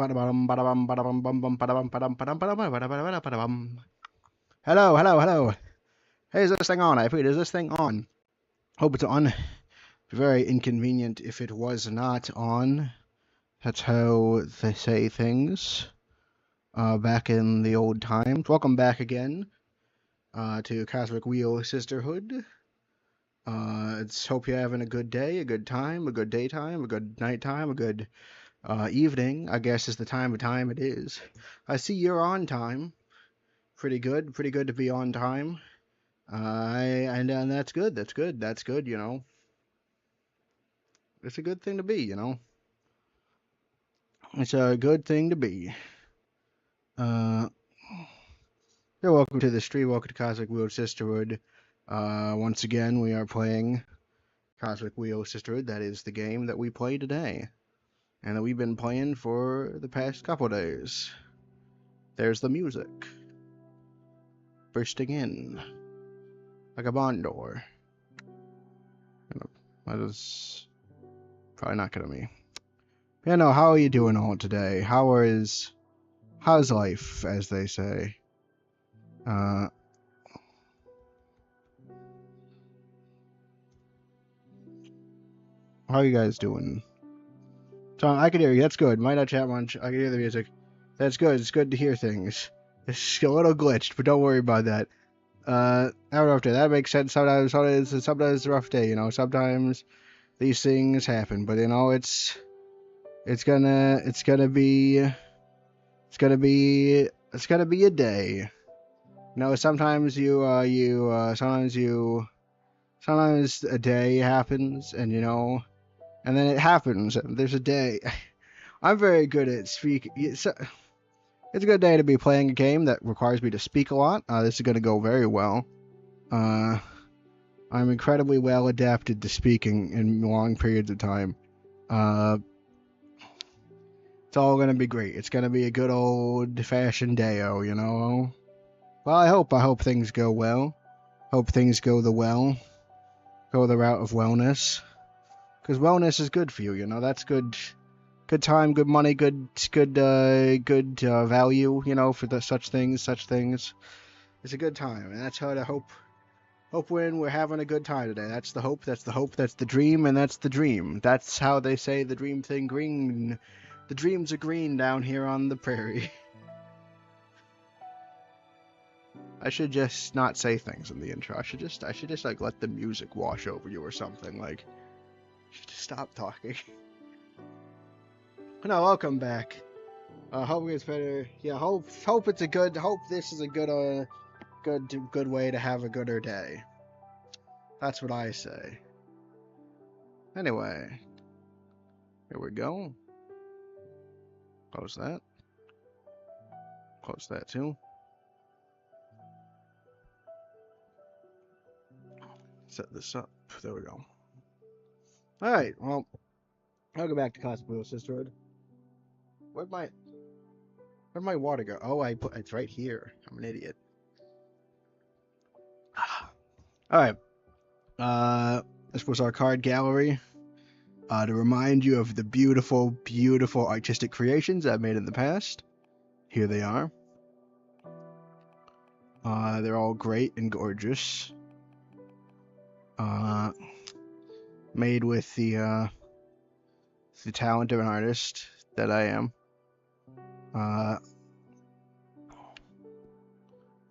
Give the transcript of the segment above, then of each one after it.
Hello, hello, hello. Hey, is this thing on? I repeat, is this thing on? Hope it's on. Very inconvenient if it was not on. That's how they say things. Back in the old times. Welcome back again to Cosmic Wheel Sisterhood. Hope you're having a good day, a good time, a good daytime, a good nighttime, a good evening, I guess is the time it is. I see you're on time. Pretty good to be on time. And that's good, you know. It's a good thing to be, you know. It's a good thing to be. You're welcome to the stream, welcome to Cosmic Wheel Sisterhood. Once again, we are playing Cosmic Wheel Sisterhood. That is the game that we play today. And that we've been playing for the past couple days. There's the music. Bursting in. Like a barn door. That is probably not gonna be. Yeah, no, how are you doing all today? How's life, as they say? How are you guys doing? Tom, I can hear you. That's good. Might not chat much. I can hear the music. That's good. It's good to hear things. It's a little glitched, but don't worry about that. Have a rough day. That makes sense. Sometimes it's a rough day. You know, sometimes these things happen. But you know, it's gonna be a day. You know, sometimes sometimes a day happens, and you know, and then it happens, and there's a day. I'm very good at speaking. It's a good day to be playing a game that requires me to speak a lot. This is going to go very well. I'm incredibly well adapted to speaking in long periods of time. It's all going to be great. It's going to be a good old-fashioned day-o, you know? Well, I hope things go well. Hope things go the route of wellness. Because wellness is good for you, you know? That's good. Good time, good money, good value, you know, for such things. It's a good time, and that's how to hope when we're having a good time today. That's the hope, that's the dream, and that's the dream. That's how they say the dream thing green. The dreams are green down here on the prairie. I should just not say things in the intro. I should just like let the music wash over you or something. Like, just stop talking. No, welcome back. Hope it's better. Yeah, hope it's a good. Hope this is a good good way to have a gooder day. That's what I say. Anyway, here we go. Close that. Close that too. Set this up. There we go. All right. Well, I'll go back to Cosmic Wheel Sisterhood. Where'd my water go? Oh, it's right here. I'm an idiot. All right. This was our card gallery. To remind you of the beautiful, beautiful artistic creations I've made in the past. Here they are. They're all great and gorgeous. Made with the talent of an artist that I am.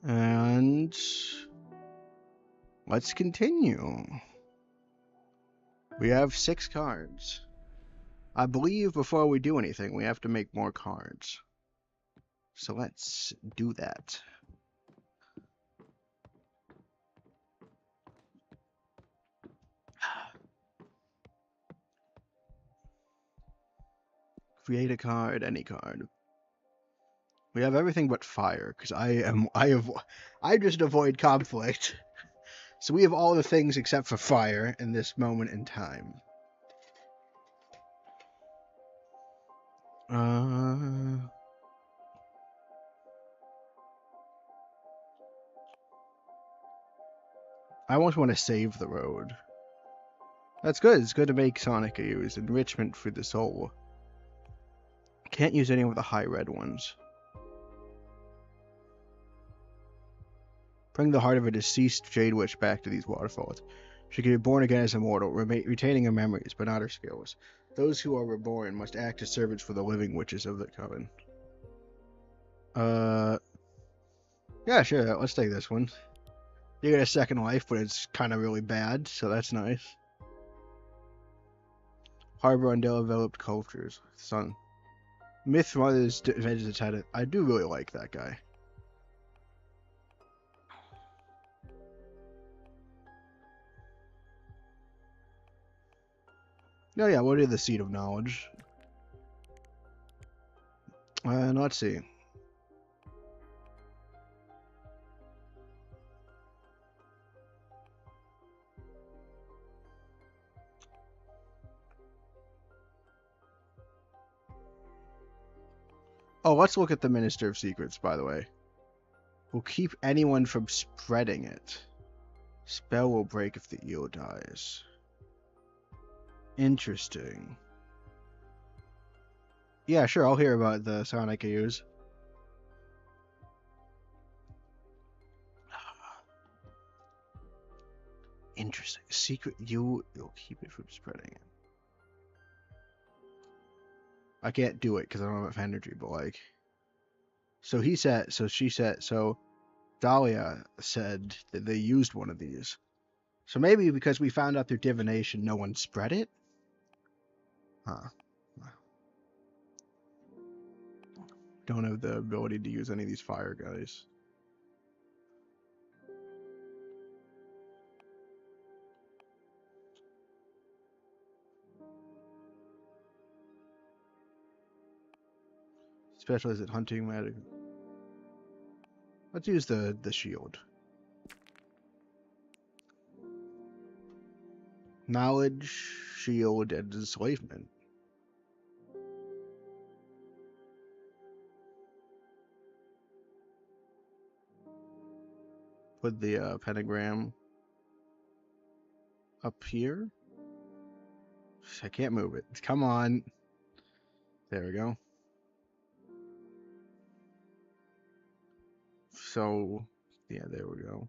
And let's continue. We have 6 cards. I believe before we do anything, we have to make more cards. So let's do that. Create a card, any card. We have everything but fire, because I just avoid conflict. So we have all the things except for fire in this moment in time. I almost want to save the road. That's good. It's good to make Sonic use enrichment for the soul. Can't use any of the high red ones. Bring the heart of a deceased Jade Witch back to these waterfalls. She can be born again as immortal, retaining her memories, but not her skills. Those who are reborn must act as servants for the living witches of the coven. Yeah, sure, let's take this one. You get a second life, but it's kind of really bad, so that's nice. Harbor undeveloped cultures. Son. Myth Mother's Adventures of Titan. I do really like that guy. Oh yeah, what is the Seed of Knowledge? Let's see. Oh, let's look at the Minister of Secrets, by the way. Will keep anyone from spreading it. Spell will break if the eel dies. Interesting. Yeah, sure, I'll hear about the sound I can use. Interesting. Secret, you'll keep it from spreading it. I can't do it because I don't have enough energy, but like... So he said, so she said, so Dahlia said that they used one of these. So maybe because we found out through divination, no one spread it? Huh. Don't have the ability to use any of these fire guys. Specialized at hunting magic. Let's use the shield. Knowledge, shield, and enslavement. Put the pentagram up here. I can't move it. Come on. There we go. So, yeah, there we go.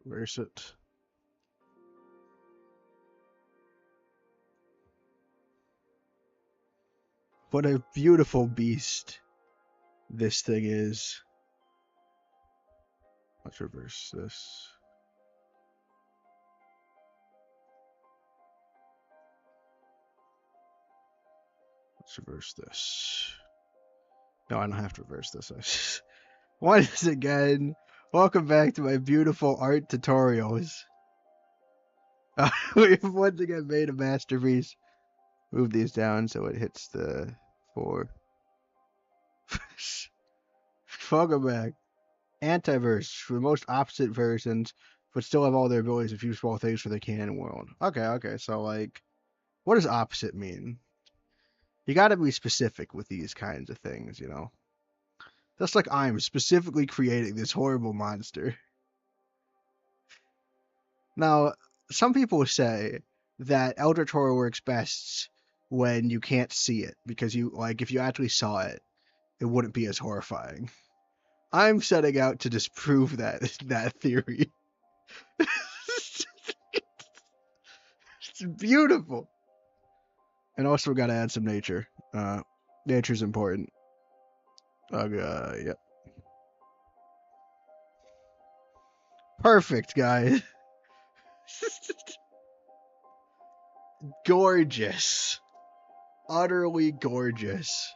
Where's it? What a beautiful beast this thing is. Let's reverse this. Let's reverse this. No, I don't have to reverse this. Once again, welcome back to my beautiful art tutorials. We've once again made a masterpiece. Move these down so it hits the 4. Welcome back. Antiverse for the most opposite versions, but still have all their abilities and few small things for the canon world. Okay, so like, what does opposite mean? You gotta be specific with these kinds of things, you know? Just like I'm specifically creating this horrible monster. Now, some people say that Elder Torah works best when you can't see it, because you, like, if you actually saw it, it wouldn't be as horrifying. I'm setting out to disprove that theory. It's beautiful. And also, we gotta add some nature. Nature's important. Yep. Perfect, guys. Gorgeous. Utterly gorgeous.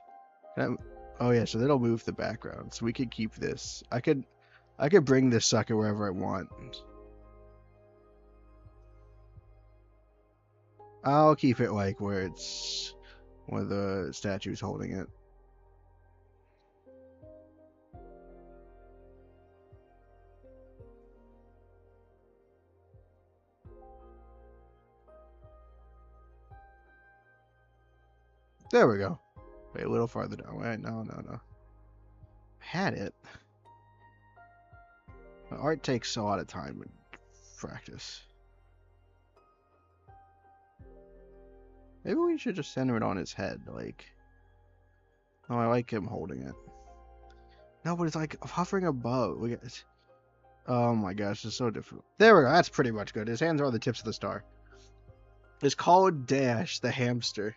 Oh yeah, so that'll move the background. So we could keep this. I could bring this sucker wherever I want. I'll keep it like where it's where the statue's holding it. There we go. Wait, a little farther down. Wait, no. I had it. But art takes a lot of time and practice. Maybe we should just center it on his head, like... Oh, I like him holding it. No, but it's like hovering above. Oh my gosh, it's so difficult. There we go, that's pretty much good. His hands are on the tips of the star. It's called Dash, the hamster.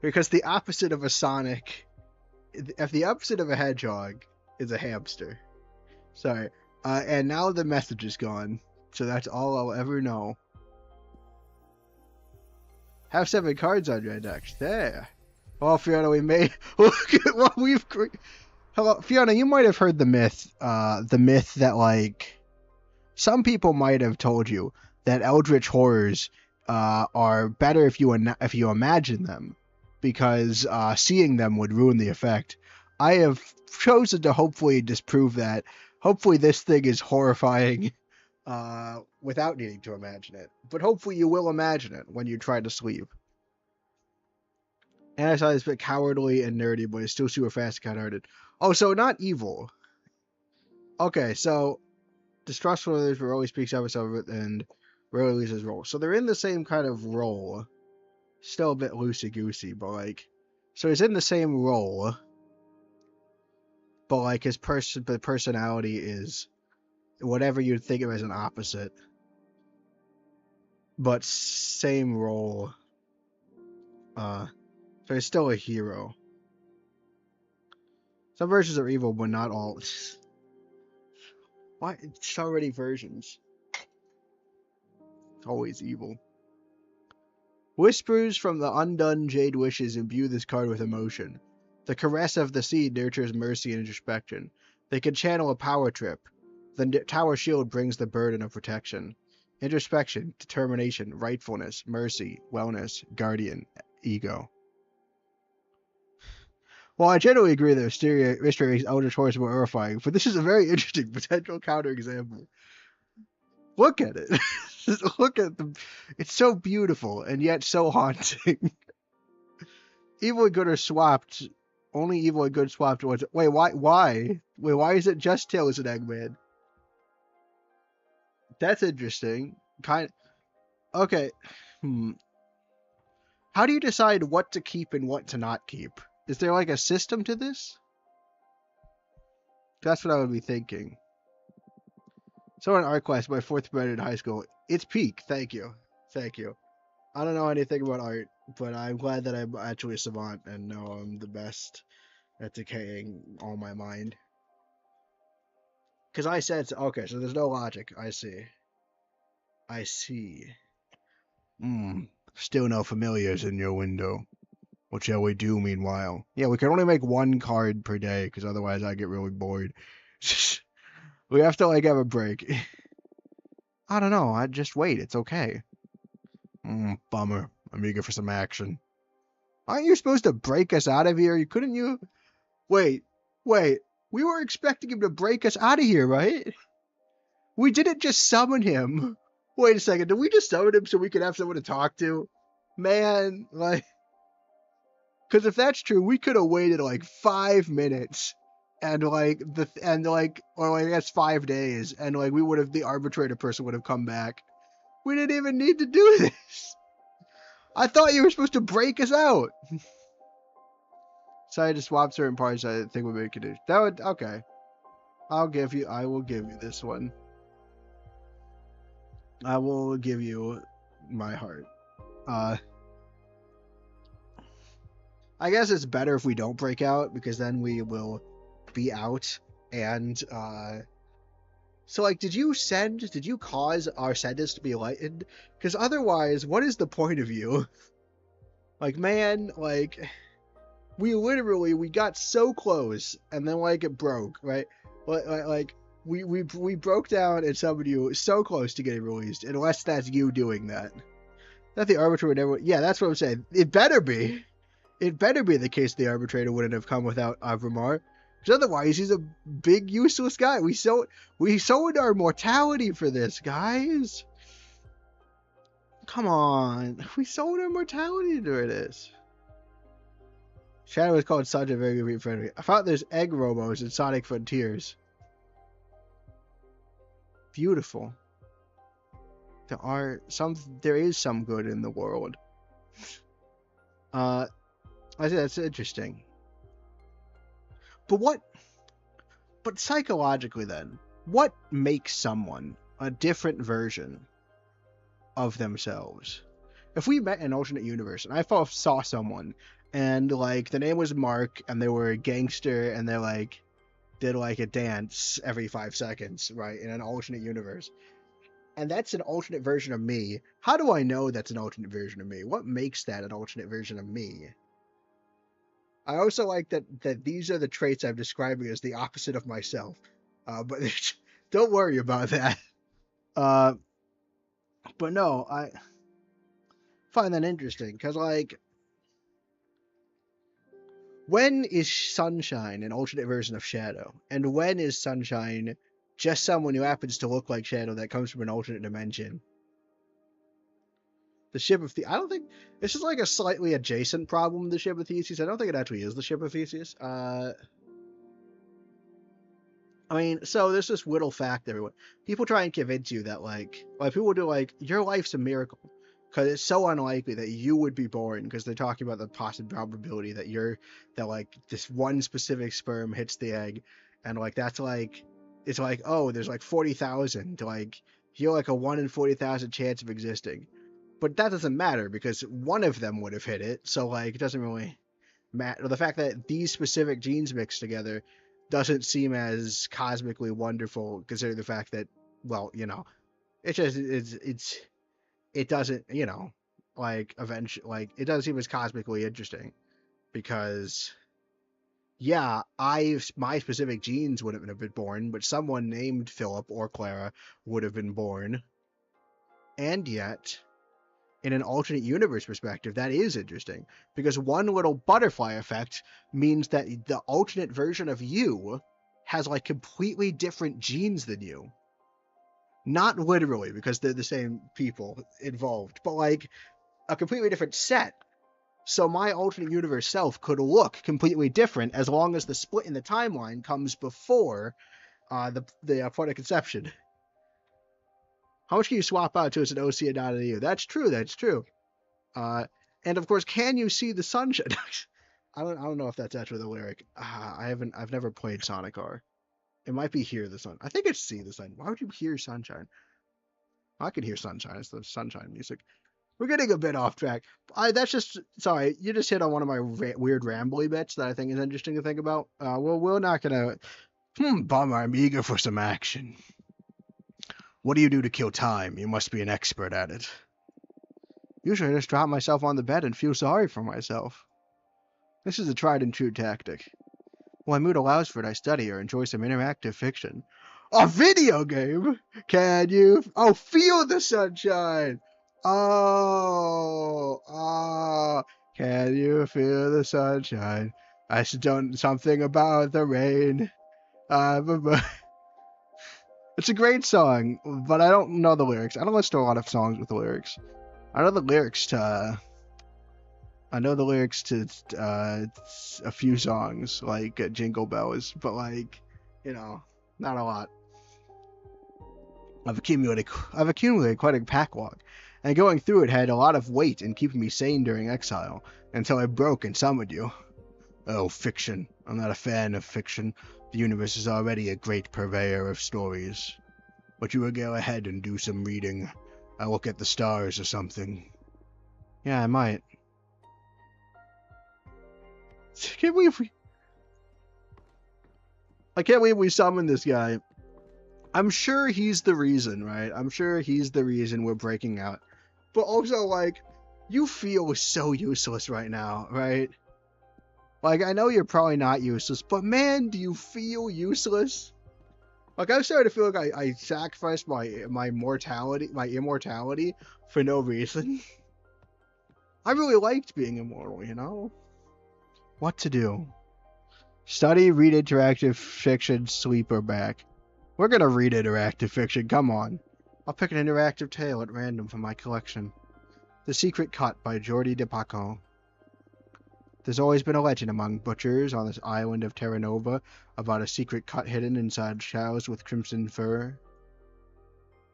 Because the opposite of a Sonic... If the opposite of a hedgehog is a hamster. Sorry. And now the message is gone. So that's all I'll ever know. Have 7 cards on your deck. There. Well, Fiona, we made... Look at what we've... Hello, Fiona, you might have heard the myth that, like... Some people might have told you that eldritch horrors are better if you imagine them. Because seeing them would ruin the effect. I have chosen to hopefully disprove that. Hopefully this thing is horrifying without needing to imagine it. But hopefully you will imagine it when you try to sleep. And I saw this bit cowardly and nerdy, but it's still super fast and kind-hearted. Oh, so not evil. Okay, so distrustful of others, but always speaks up of it and rarely loses his role. So they're in the same kind of role. Still a bit loosey-goosey, but like... So he's in the same role, but like his personality is whatever you'd think of as an opposite. But same role. So he's still a hero. Some versions are evil, but not all. Why? It's already versions. It's always evil. Whispers from the undone jade wishes imbue this card with emotion. The caress of the seed nurtures mercy and introspection. They can channel a power trip. The tower shield brings the burden of protection. Introspection, determination, rightfulness, mercy, wellness, guardian, ego. Well, I generally agree that mystery makes eldritch horrors more horrifying, but this is a very interesting potential counterexample. Look at it. Look at them. It's so beautiful and yet so haunting. Evil and good are swapped. Only evil and good swapped. Wait, why? Wait, why is it just Tails and Eggman? That's interesting. Okay. How do you decide what to keep and what to not keep? Is there like a system to this? That's what I would be thinking. So in art class, my 4th grade in high school, it's peak. Thank you. Thank you. I don't know anything about art, but I'm glad that I'm actually a savant and know I'm the best at decaying all my mind. Because I said so. Okay, so there's no logic. I see. I see. Still no familiars in your window. What shall we do meanwhile? Yeah, we can only make 1 card per day, because otherwise I get really bored. We have to, like, have a break. I don't know, I'd just wait, it's okay. Bummer. I'm eager for some action. Aren't you supposed to break us out of here? Couldn't you? Wait. We were expecting him to break us out of here, right? We didn't just summon him. Wait a second, did we just summon him so we could have someone to talk to? Man, like... Because if that's true, we could have waited like 5 minutes, and like or I guess 5 days, and like the arbitrator person would have come back. We didn't even need to do this. I thought you were supposed to break us out. So I just swapped certain parts. I think we could do that. Okay. I will give you this one. I will give you my heart. I guess it's better if we don't break out, because then we will be out, and, so, like, did you cause our sentence to be lightened? Because otherwise, what is the point of you? Like, man, like, we got so close, and then, like, it broke, right? Like, we broke down and summoned you so close to getting released, unless that's you doing that. Not the arbitrator would never... Yeah, that's what I'm saying. It better be. It better be the case the arbitrator wouldn't have come without Avramar. Because otherwise, he's a big, useless guy. We sold our mortality for this, guys. Come on. We sold our mortality to this. Shadow is called Sunshine, very good friendly. I thought there's egg robos in Sonic Frontiers. Beautiful. There is some good in the world. I think that's interesting. But psychologically then, what makes someone a different version of themselves? If we met in an alternate universe and I saw someone and like the name was Mark and they were a gangster and they like did like a dance every 5 seconds, right, in an alternate universe, and that's an alternate version of me, how do I know that's an alternate version of me? What makes that an alternate version of me? I also like that these are the traits I'm describing as the opposite of myself. But don't worry about that. But no, I find that interesting because, like, when is Sunshine an alternate version of Shadow? And when is Sunshine just someone who happens to look like Shadow that comes from an alternate dimension? The Ship of Theseus. I don't think this is like a slightly adjacent problem. The Ship of Theseus. I don't think it actually is the Ship of Theseus. I mean, so there's this little fact, everyone. People try and convince you that like people do like your life's a miracle because it's so unlikely that you would be born because they're talking about the possible probability that like this one specific sperm hits the egg, and like that's like it's like, oh, there's like 40,000, like you're like a 1 in 40,000 chance of existing. But that doesn't matter because one of them would have hit it, so like it doesn't really matter. The fact that these specific genes mixed together doesn't seem as cosmically wonderful, considering the fact that, well, you know, it just it doesn't, you know, like eventually, like it doesn't seem as cosmically interesting because, yeah, my specific genes wouldn't have been born, but someone named Philip or Clara would have been born, and yet, in an alternate universe perspective, that is interesting because one little butterfly effect means that the alternate version of you has like completely different genes than you. Not literally because they're the same people involved, but like a completely different set. So my alternate universe self could look completely different as long as the split in the timeline comes before the point of conception. How much can you swap out to as an OC and not an EU? That's true. That's true. And of course, can you see the sunshine? I don't know if that's actually the lyric. I've never played Sonic R. It might be Hear the Sun. I think it's See the Sun. Why would you hear sunshine? I could hear sunshine. It's the sunshine music. We're getting a bit off track. That's just, sorry, you just hit on one of my weird rambly bits that I think is interesting to think about. Well, we're not gonna, bummer, I'm eager for some action. What do you do to kill time? You must be an expert at it. Usually I just drop myself on the bed and feel sorry for myself. This is a tried and true tactic. When my mood allows for it, I study or enjoy some interactive fiction. A video game? Can you? Oh, feel the sunshine! Oh, can you feel the sunshine? I should done something about the rain. It's a great song, but I don't know the lyrics. I don't listen to a lot of songs with lyrics. I know the lyrics to a few songs, like Jingle Bells, but like, you know, not a lot. I've accumulated quite a backlog, and going through it had a lot of weight in keeping me sane during exile, until I broke and summoned you. Oh, fiction. I'm not a fan of fiction. The universe is already a great purveyor of stories. But you will go ahead and do some reading. I'll look at the stars or something. Yeah, I might. I can't believe we summoned this guy. I'm sure he's the reason, right? I'm sure he's the reason we're breaking out. But also, like, you feel so useless right now, right? Like, I know you're probably not useless, but man, do you feel useless? Like, I'm starting to feel like I sacrificed my immortality for no reason. I really liked being immortal, you know? What to do? Study, read interactive fiction, sleep, or back. We're gonna read interactive fiction, come on. I'll pick an interactive tale at random from my collection. The Secret Cut by Jordi DePaco. There's always been a legend among butchers on this island of Terra Nova about a secret cut hidden inside cows with crimson fur.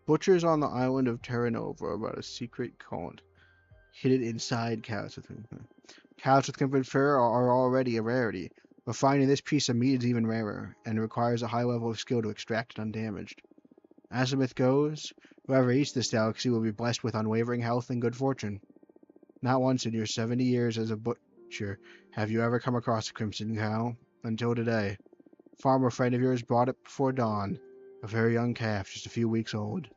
Butchers on the island of Terra Nova about a secret cut hidden inside cows with crimson fur are already a rarity, but finding this piece of meat is even rarer, and requires a high level of skill to extract it undamaged. As the myth goes, whoever eats this delicacy will be blessed with unwavering health and good fortune. Not once in your 70 years as a butcher have you ever come across a crimson cow. Until today. A farmer friend of yours brought it before dawn, a very young calf, just a few weeks old.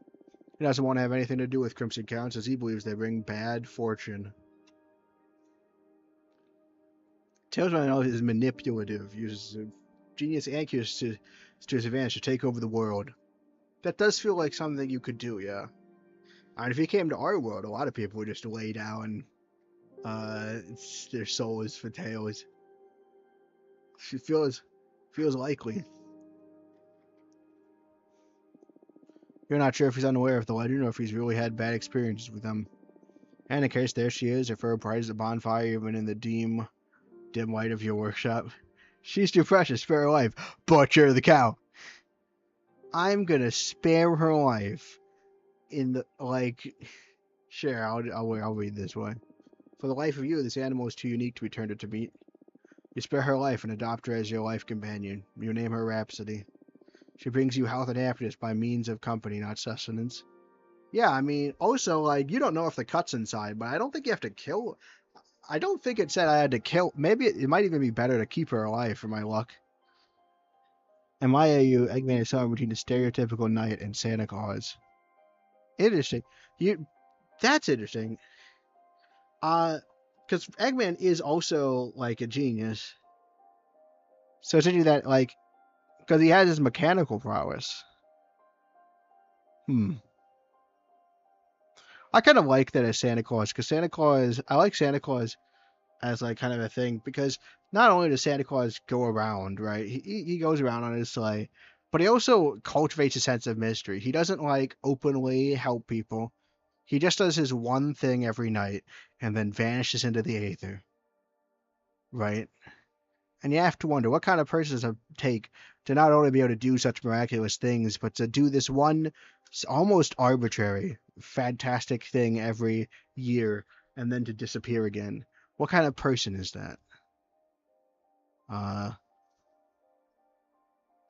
He doesn't want to have anything to do with crimson cows, as he believes they bring bad fortune. Tailsman is manipulative, uses genius and accuracy to his advantage to take over the world. That does feel like something you could do, yeah. And if he came to our world, a lot of people would just lay down their souls for Tails. She feels likely. You're not sure if he's unaware of the legend or if he's really had bad experiences with them. In any case, there she is, her fur bright as a bonfire even in the dim light of your workshop. She's too precious, spare her life. Butcher the cow. I'm gonna spare her life. Sure, I'll read this one. For the life of you, this animal is too unique to be turned into meat. You spare her life and adopt her as your life companion. You name her Rhapsody. She brings you health and happiness by means of company, not sustenance. Yeah, I mean, also, you don't know if the cut's inside, but I don't think you have to kill. I don't think it said I had to kill. Maybe it might even be better to keep her alive for my luck. In my AU, Eggman is somewhere between the stereotypical knight and Santa Claus. Interesting. That's interesting. Because Eggman is also, a genius. So it's interesting that, because he has his mechanical prowess. I kind of like that as Santa Claus, because I like Santa Claus as, kind of a thing, because not only does Santa Claus go around, right, he goes around on his sleigh, but he also cultivates a sense of mystery. He doesn't, openly help people. He just does his one thing every night, and then vanishes into the aether. Right? And you have to wonder, what kind of person does it take to not only be able to do such miraculous things, but to do this one almost arbitrary, fantastic thing every year, and then to disappear again? What kind of person is that?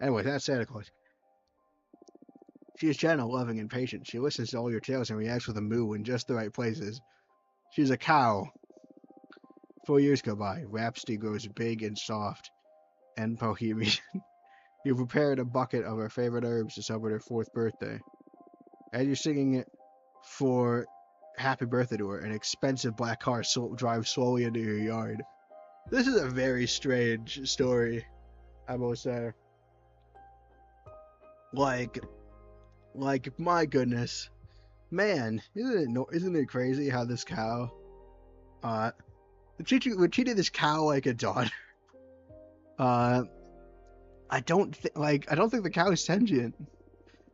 Anyway, that's Santa Claus. She is gentle, loving, and patient. She listens to all your tales and reacts with a moo in just the right places. She's a cow. 4 years go by. Rhapsody grows big and soft and bohemian. You prepared a bucket of her favorite herbs to celebrate her 4th birthday. As you're singing it for happy birthday to her, an expensive black car drives slowly into your yard. This is a very strange story, I must say. My goodness. Man, isn't it crazy how this cow, we treated this cow like a daughter. I don't think the cow is sentient.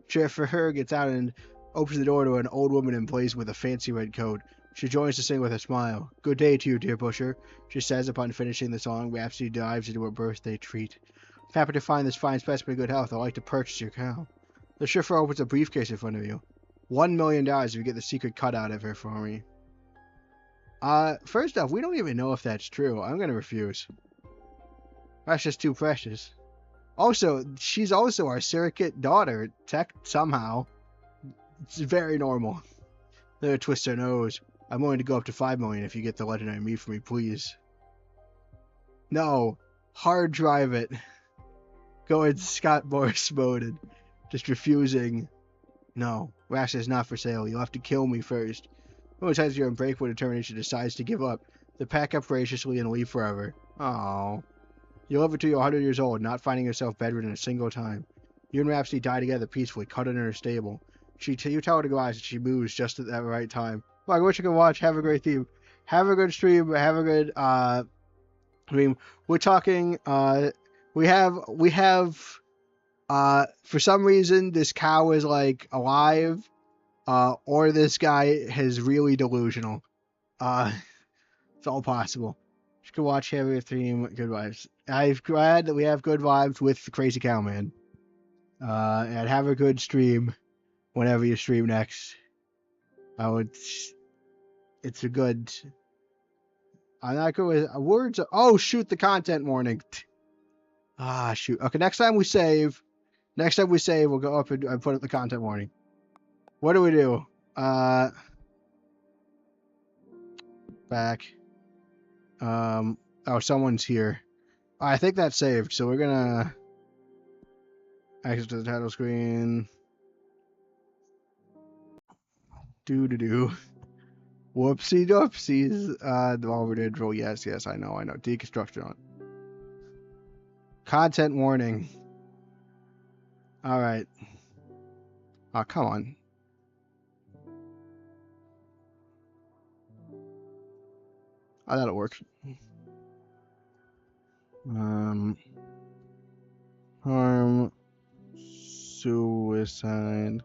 Sheriff for her gets out and opens the door to an old woman in place with a fancy red coat. She joins to sing with a smile. Good day to you, dear Busher, she says upon finishing the song. Rhapsody dives into her birthday treat. Happy to find this fine specimen in good health. I'd like to purchase your cow. The chauffeur opens a briefcase in front of you. $1 million if you get the secret cut out of her for me. First off, we don't even know if that's true. I'm gonna refuse. That's just too precious. Also, she's also our surrogate daughter, somehow. It's very normal. Let her twist her nose. I'm willing to go up to $5 million if you get the legendary meat for me, please. No. Hard drive it. Go in Scott Morris mode. Just refusing. No. Rash is not for sale. You'll have to kill me first. When times your unbreakable determination decides to give up, they pack up graciously and leave forever. Aww. You live until you're 100 years old, not finding yourself bedridden a single time. You and Rhapsody die together peacefully, cuddled in her stable. You tell her to go out, and she moves just at that right time. Well, I wish you could watch. Have a great theme. Have a good stream. Have a good stream. We're talking. We have. For some reason, this cow is alive. Or this guy is really delusional. It's all possible. You can watch heavier theme. Good vibes. I'm glad that we have good vibes with the Crazy Cowman. And have a good stream whenever you stream next. I would. It's a good. I'm not good with words. Oh shoot! The content warning. Ah shoot. Okay, next time we save, we'll go up and put up the content warning. What do we do? Back. Oh, someone's here. I think that's saved, so we're gonna exit to the title screen. Do. Whoopsie doopsies. The Oliver intro. Yes, I know. Deconstruction on. Content warning. All right. Oh, come on. Oh, that'll work. Harm, suicide,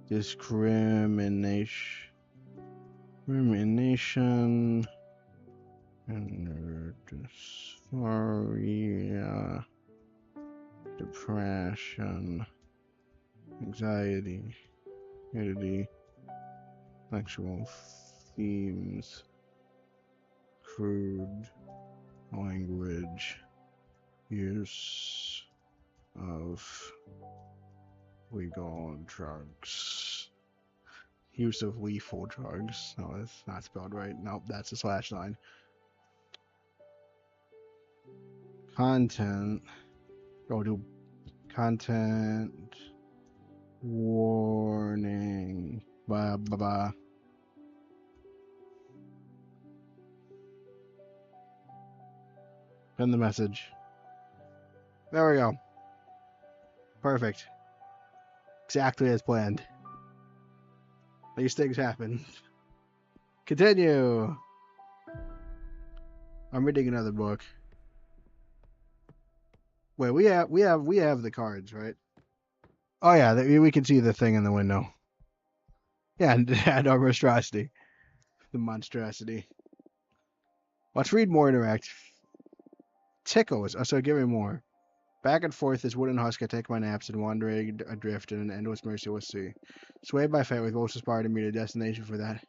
discrimination, and dysphoria, depression, anxiety, sexual themes, crude language, use of legal drugs. Use of lethal drugs. No, that's not spelled right. Nope, that's a /9. Content. Go to content warning. Blah, blah, blah. Send the message. There we go. Perfect. Exactly as planned. These things happen. Continue. I'm reading another book. Wait, we have the cards, right? Oh yeah, we can see the thing in the window. Yeah, and our monstrosity. The monstrosity. Let's read more interact. Tickles. Oh, so give me more. Back and forth this wooden husk I take my naps and wandering adrift in an endless merciless sea. Swayed by fate with most aspired to meet a destination for that.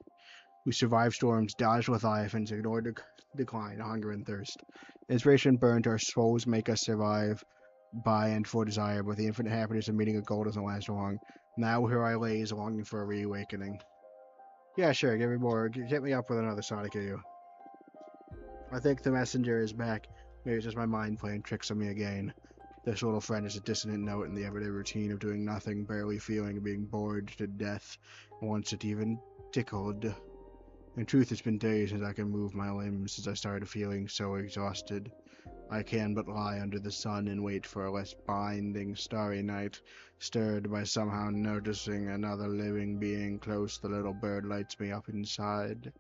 We survive storms, dodge leviathans, ignore decline, hunger and thirst. Inspiration burnt, our souls make us survive by and for desire, but the infinite happiness of meeting a goal doesn't last long. Now here I lay, longing for a reawakening. Yeah, sure, give me more. Hit me up with another Sonic AU. I think the messenger is back. Maybe it's just my mind playing tricks on me again. This little friend is a dissonant note in the everyday routine of doing nothing, barely feeling, being bored to death, once it even tickled. In truth, it's been days since I can move my limbs, since I started feeling so exhausted. I can but lie under the sun and wait for a less binding, starry night, stirred by somehow noticing another living being close. The little bird lights me up inside.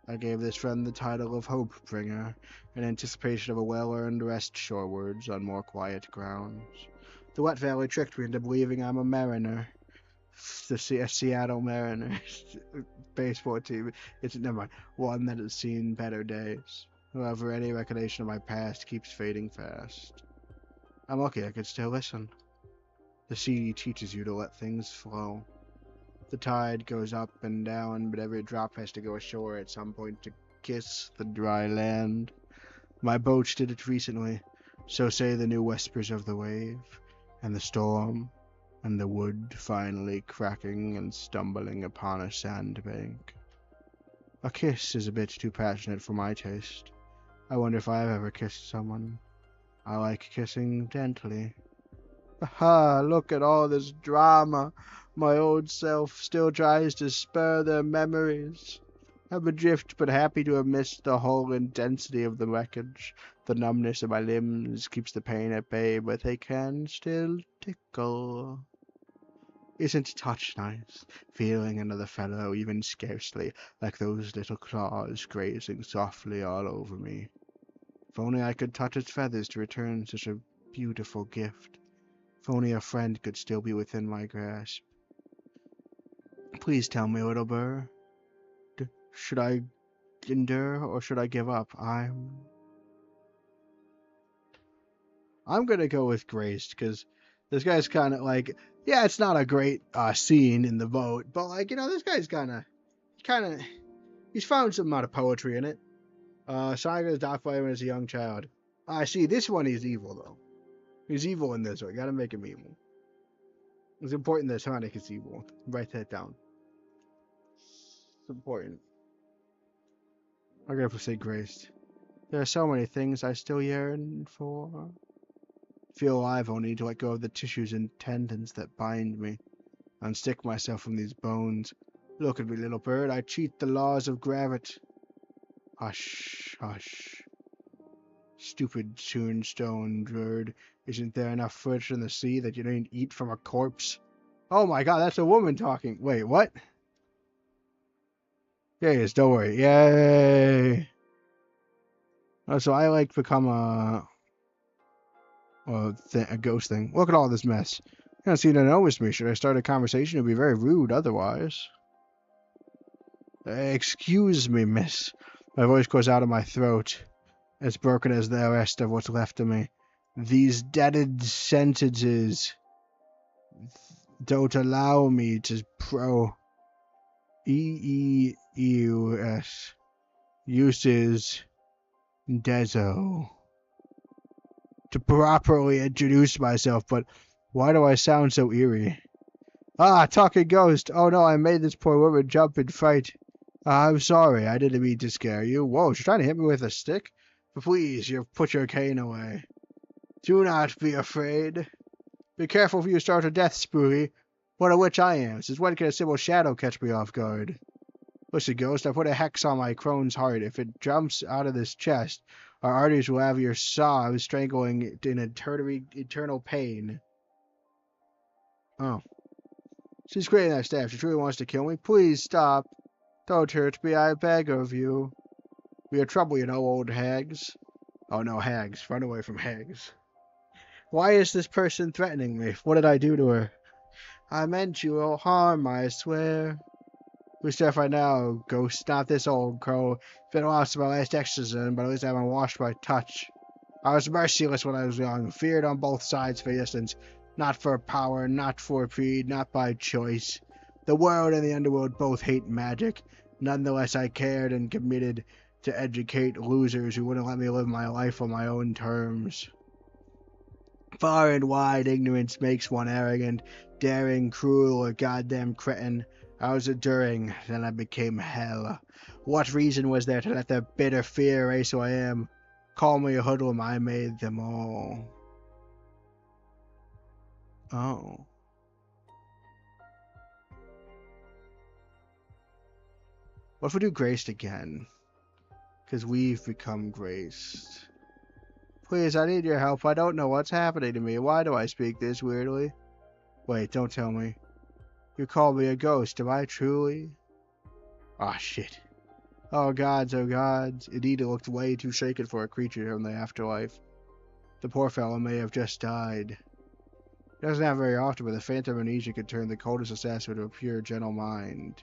I gave this friend the title of Hope Bringer, in anticipation of a well-earned rest shorewards on more quiet grounds. The Wet Valley tricked me into believing I'm a mariner. The Seattle Mariners baseball team. It's never mind. One that has seen better days. However, any recollection of my past keeps fading fast. I'm lucky I could still listen. The sea teaches you to let things flow. The tide goes up and down, but every drop has to go ashore at some point to kiss the dry land. My boat did it recently, so say the new whispers of the wave, and the storm, and the wood finally cracking and stumbling upon a sandbank. A kiss is a bit too passionate for my taste. I wonder if I've ever kissed someone. I like kissing gently. Aha, look at all this drama. My old self still tries to spur their memories. I'm adrift, but happy to have missed the whole intensity of the wreckage. The numbness of my limbs keeps the pain at bay, but they can still tickle. Isn't touch nice? Feeling another fellow, even scarcely, like those little claws grazing softly all over me. If only I could touch its feathers to return such a beautiful gift. If only a friend could still be within my grasp. Please tell me, little bird. Should I endure or should I give up? I'm I'm gonna go with Grace, because this guy's kind of like, yeah, it's not a great scene in the boat, but like, this guy's he's found some amount of poetry in it. Saga is adopted by him as a young child. I see. This one he's evil though. He's evil in this one. Gotta make him evil. It's important that Sonic is evil. Write that down. It's important. I'm gonna say Grace. There are so many things I still yearn for. Feel alive, I need to let go of the tissues and tendons that bind me. Unstick myself from these bones. Look at me, little bird. I cheat the laws of gravity. Hush, hush. Stupid tombstone bird. Isn't there enough fish in the sea that you don't eat from a corpse? Oh my god, that's a woman talking. Wait, what? Yes, don't worry. Yay! Oh, so I like become a ghost thing. Look at all this mess. You don't seem to notice me. Should I start a conversation? It would be very rude otherwise. Excuse me, miss. My voice goes out of my throat, as broken as the rest of what's left of me. These deaded sentences don't allow me to E-E-U-S uses Dezo to properly introduce myself, but why do I sound so eerie? Ah, talking ghost! Oh no, I made this poor woman jump and fight. I'm sorry, I didn't mean to scare you. Whoa, she's trying to hit me with a stick? But please, you put your cane away. Do not be afraid. Be careful if you start a death spree. What a witch I am, since when can a simple shadow catch me off guard? Listen, ghost, I put a hex on my crone's heart. If it jumps out of this chest, our arteries will have your sobs strangling in eternal pain. Oh. She's creating that staff. She truly wants to kill me. Please stop. Don't hurt me, I beg of you. We are trouble, old hags. Oh no, hags. Run away from hags. Why is this person threatening me? What did I do to her? I meant you no harm, I swear. Who's terrified now, ghost? Not this old crow. Been lost my last exorcism, but at least I haven't washed by touch. I was merciless when I was young, feared on both sides for distance. Not for power, not for greed, not by choice. The world and the underworld both hate magic. Nonetheless, I cared and committed to educate losers who wouldn't let me live my life on my own terms. Far and wide, ignorance makes one arrogant, daring, cruel, or goddamn cretin. I was enduring, then I became hell. What reason was there to let that bitter fear erase who I am? Call me a hoodlum, I made them all. Oh. What if we do graced again? Because we've become graced. Please, I need your help. I don't know what's happening to me. Why do I speak this weirdly? Wait, don't tell me. You call me a ghost. Am I truly? Ah, shit. Oh gods, indeed it looked way too shaken for a creature from the afterlife. The poor fellow may have just died. It doesn't happen very often, but the phantom amnesia can turn the coldest assassin to a pure, gentle mind.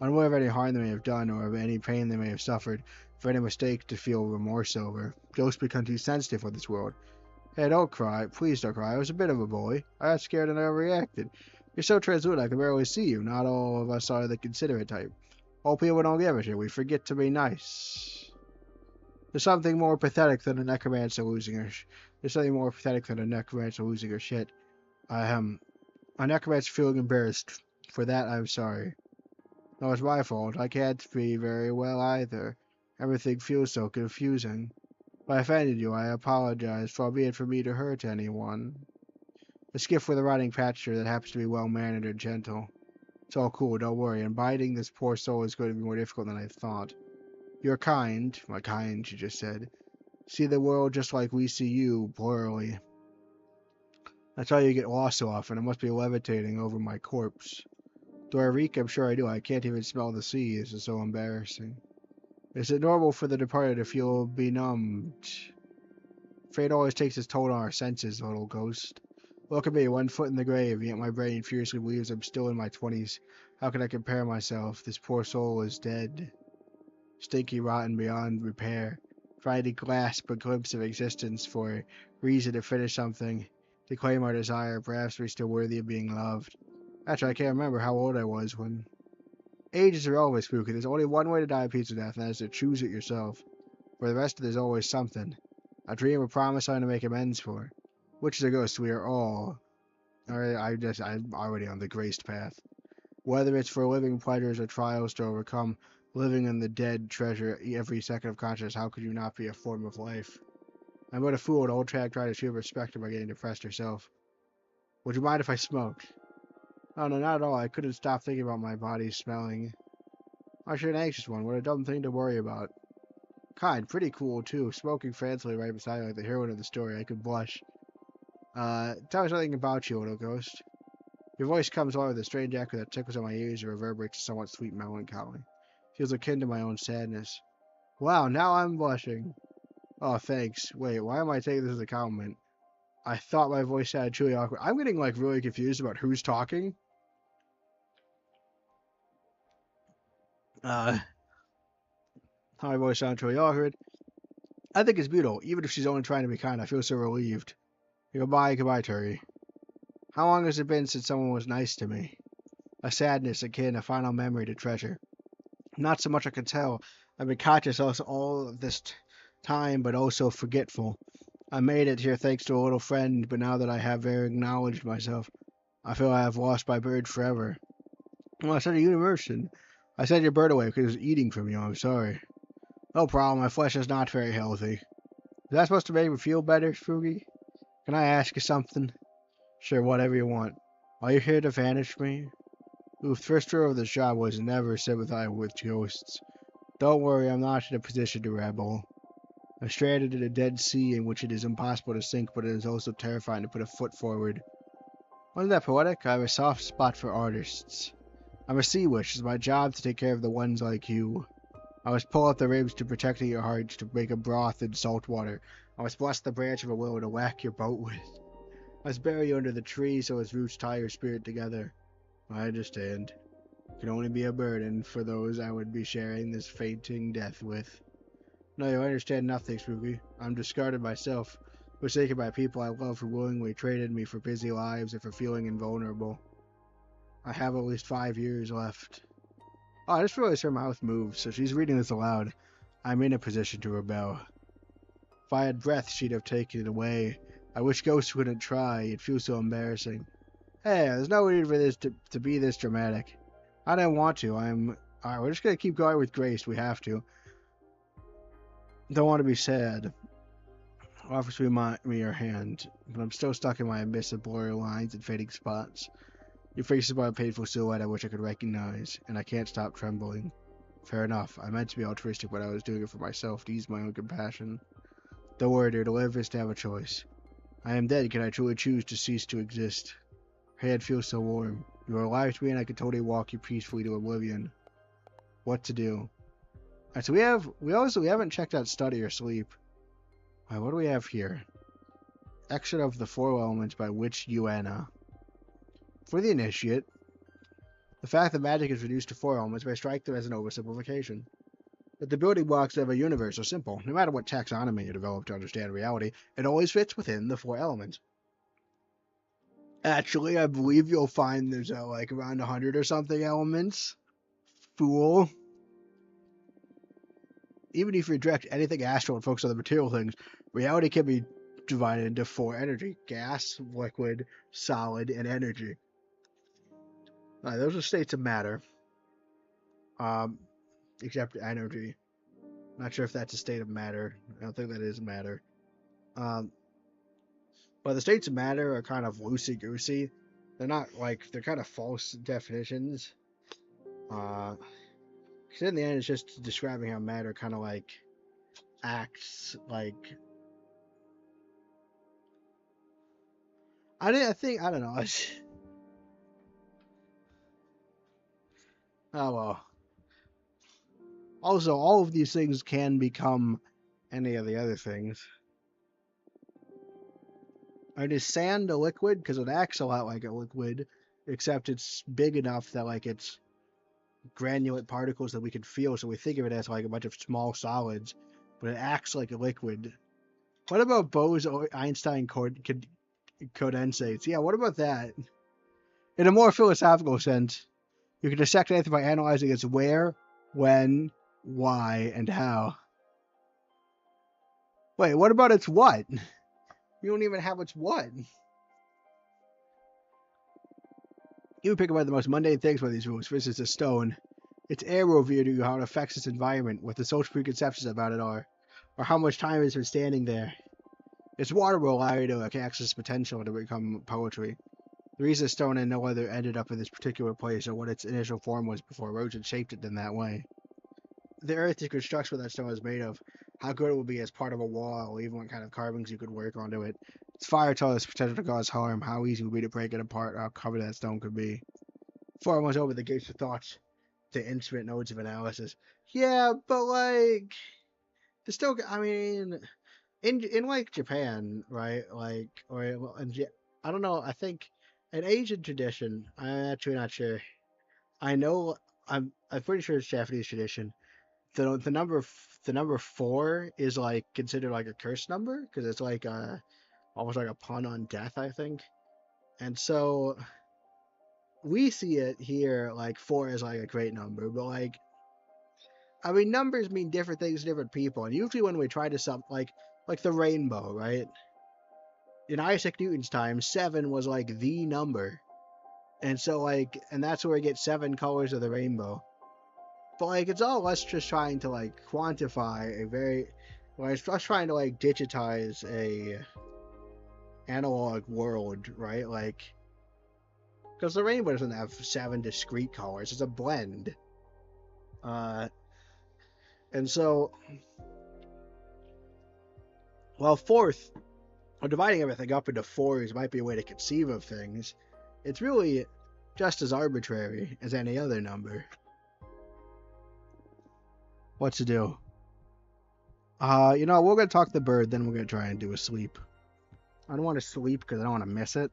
Unaware of any harm they may have done, or of any pain they may have suffered, for any mistake to feel remorse over, ghosts become too sensitive for this world. Hey, don't cry. Please don't cry. I was a bit of a bully. I got scared and I overreacted. You're so translucent I can barely see you. Not all of us are the considerate type. All people don't give a shit. We forget to be nice. There's something more pathetic than a necromancer losing her shit. A necromancer feeling embarrassed. For that, I'm sorry. No, it's my fault. I can't be very well either. Everything feels so confusing. If I offended you, I apologize, far be it for me to hurt anyone. A skiff with a riding patcher that happens to be well-mannered and gentle. It's all cool, don't worry, and binding this poor soul is going to be more difficult than I thought. You're kind, my kind, she just said. See the world just like we see you, plurally. That's how you get lost so often. I must be levitating over my corpse. Do I reek? I'm sure I do. I can't even smell the sea. This is so embarrassing. Is it normal for the departed to feel benumbed? Fate always takes its toll on our senses, little ghost. Look at me, 1 foot in the grave, yet my brain furiously believes I'm still in my 20s. How can I compare myself? This poor soul is dead. Stinky, rotten, beyond repair. trying to grasp a glimpse of existence for reason to finish something, to claim our desire, perhaps we're still worthy of being loved. Actually, I can't remember how old I was when. Age is irrelevant, spooky. There's only one way to die a pizza death, and that is to choose it yourself. For the rest, there's always something. A dream, a promise, something to make amends for. Which is a ghost we are all. I'm already on the graced path. Whether it's for living pleasures or trials to overcome, living in the dead treasure every second of consciousness, how could you not be a form of life? I'm but a fool, an old track trying to achieve perspective by getting depressed herself. Would you mind if I smoked? Oh no, not at all. I couldn't stop thinking about my body smelling. I'm sure an anxious one. What a dumb thing to worry about. Kind, pretty cool too. Smoking fancily right beside me like the heroine of the story. I could blush. Tell me something about you, little ghost. Your voice comes on with a strange echo that tickles on my ears and reverberates a somewhat sweet melancholy. Feels akin to my own sadness. Wow, now I'm blushing. Oh, thanks. Wait, why am I taking this as a compliment? I thought my voice sounded truly awkward. I'm getting, like, really confused about who's talking. How my voice sounded truly awkward. I think it's beautiful. Even if she's only trying to be kind, I feel so relieved. Goodbye, Terry. How long has it been since someone was nice to me? A sadness akin, a final memory to treasure. Not so much I can tell. I've been conscious all of this time, but also forgetful. I made it here thanks to a little friend, but now that I have acknowledged myself, I feel I have lost my bird forever. Well, I said a universion. I sent your bird away because it was eating from you. I'm sorry. No problem. My flesh is not very healthy. Is that supposed to make me feel better, Spooky? Can I ask you something? Sure, whatever you want. Are you here to vanish me? The first rule of this job was never sympathize with ghosts. Don't worry, I'm not in a position to rebel. I'm stranded in a dead sea in which it is impossible to sink, but it is also terrifying to put a foot forward. Wasn't that poetic? I have a soft spot for artists. I'm a sea witch. It's my job to take care of the ones like you. I must pull out the ribs to protect your hearts, to make a broth in salt water. I must bless the branch of a willow to whack your boat with. I must bury you under the tree so its roots tie your spirit together. I understand. It can only be a burden for those I would be sharing this fainting death with. No, you understand nothing, Spooky. I'm discarded myself, forsaken by people I love who willingly traded me for busy lives and for feeling invulnerable. I have at least 5 years left. Oh, I just realized her mouth moved, so she's reading this aloud. I'm in a position to rebel. If I had breath, she'd have taken it away. I wish ghosts wouldn't try. It feels so embarrassing. Hey, there's no need for this to be this dramatic. I didn't want to. Alright, we're just gonna keep going with grace. We have to. Don't want to be sad. Offers me your hand, but I'm still stuck in my abyss of blurry lines and fading spots. Your face is but a painful silhouette I wish I could recognize, and I can't stop trembling. Fair enough. I meant to be altruistic, but I was doing it for myself, to ease my own compassion. Don't worry, dear. To live is to have a choice. I am dead. Can I truly choose to cease to exist? Her hand feels so warm. You are alive to me, and I can totally walk you peacefully to oblivion. What to do? Alright, so we haven't checked out study or sleep. Alright, what do we have here? Exit of the Four Elements by Witch Yuana. For the initiate, the fact that magic is reduced to 4 elements may strike them as an oversimplification. But the building blocks of a universe are simple. No matter what taxonomy you develop to understand reality, it always fits within the 4 elements. Actually, I believe you'll find there's like around 100 or something elements. Fool. Even if you reject anything astral and focus on the material things, reality can be divided into 4 energy: gas, liquid, solid, and energy. Those are states of matter. Except energy. Not sure if that's a state of matter. I don't think that is matter. But the states of matter are kind of loosey-goosey. They're not like, they're kind of false definitions. Because in the end, it's just describing how matter kind of like acts like. I don't know. Oh well. Also, all of these things can become any of the other things. Is sand a liquid? Because it acts a lot like a liquid, except it's big enough that like it's granulate particles that we can feel, so we think of it as like a bunch of small solids. but it acts like a liquid. What about Bose-Einstein condensates? Yeah, what about that? In a more philosophical sense, you can dissect anything by analyzing its where, when, why, and how. Wait, what about its what? You don't even have its what. You would pick about the most mundane things by these rules. For instance, a stone. Its air will reveal to you how it affects its environment, what the social preconceptions about it are, or how much time it's been standing there. Its water will allow you to access potential to become poetry. The reason a stone and no other ended up in this particular place, or what its initial form was before erosion shaped it in that way. The earth you construct what that stone is made of, how good it would be as part of a wall, or even what kind of carvings you could work onto it. Its fire told its potential to cause harm, how easy it would be to break it apart, how covered that stone could be. Before it was over the gates of thoughts to instrument nodes of analysis. Yeah, but like, the still, I mean, in like Japan, right? Like, or I don't know. I think an Asian tradition. I'm actually not sure. I know. I'm pretty sure it's Japanese tradition. The number 4 is like considered like a curse number because it's like almost like a pun on death, I think. And so we see it here like 4 is like a great number, but like, I mean, numbers mean different things to different people, and usually when we try to like the rainbow, right? In Isaac Newton's time, 7 was like the number, and so like, and that's where we get 7 colors of the rainbow. But like, it's all us just trying to like quantify a very, well, it's us trying to like digitize a analog world, right? Like, because the rainbow doesn't have 7 discrete colors; it's a blend. And so, while fourth, or dividing everything up into 4s might be a way to conceive of things, it's really just as arbitrary as any other number. What to do? We're going to talk to the bird, then we're going to try and do a sleep. I don't want to sleep because I don't want to miss it.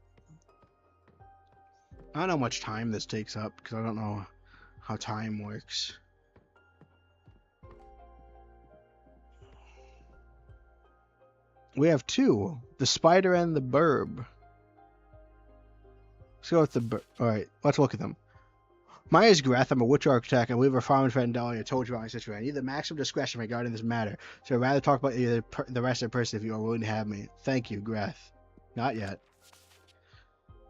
I don't know how much time this takes up because I don't know how time works. We have 2. The spider and the burb. Let's go with the burb. Alright, let's look at them. My name is Greth. I'm a witch architect. I believe our farm friend Dahlia told you about my situation. I need the maximum discretion regarding this matter, so I'd rather talk about the rest in person if you are willing to have me. Thank you, Greth. Not yet.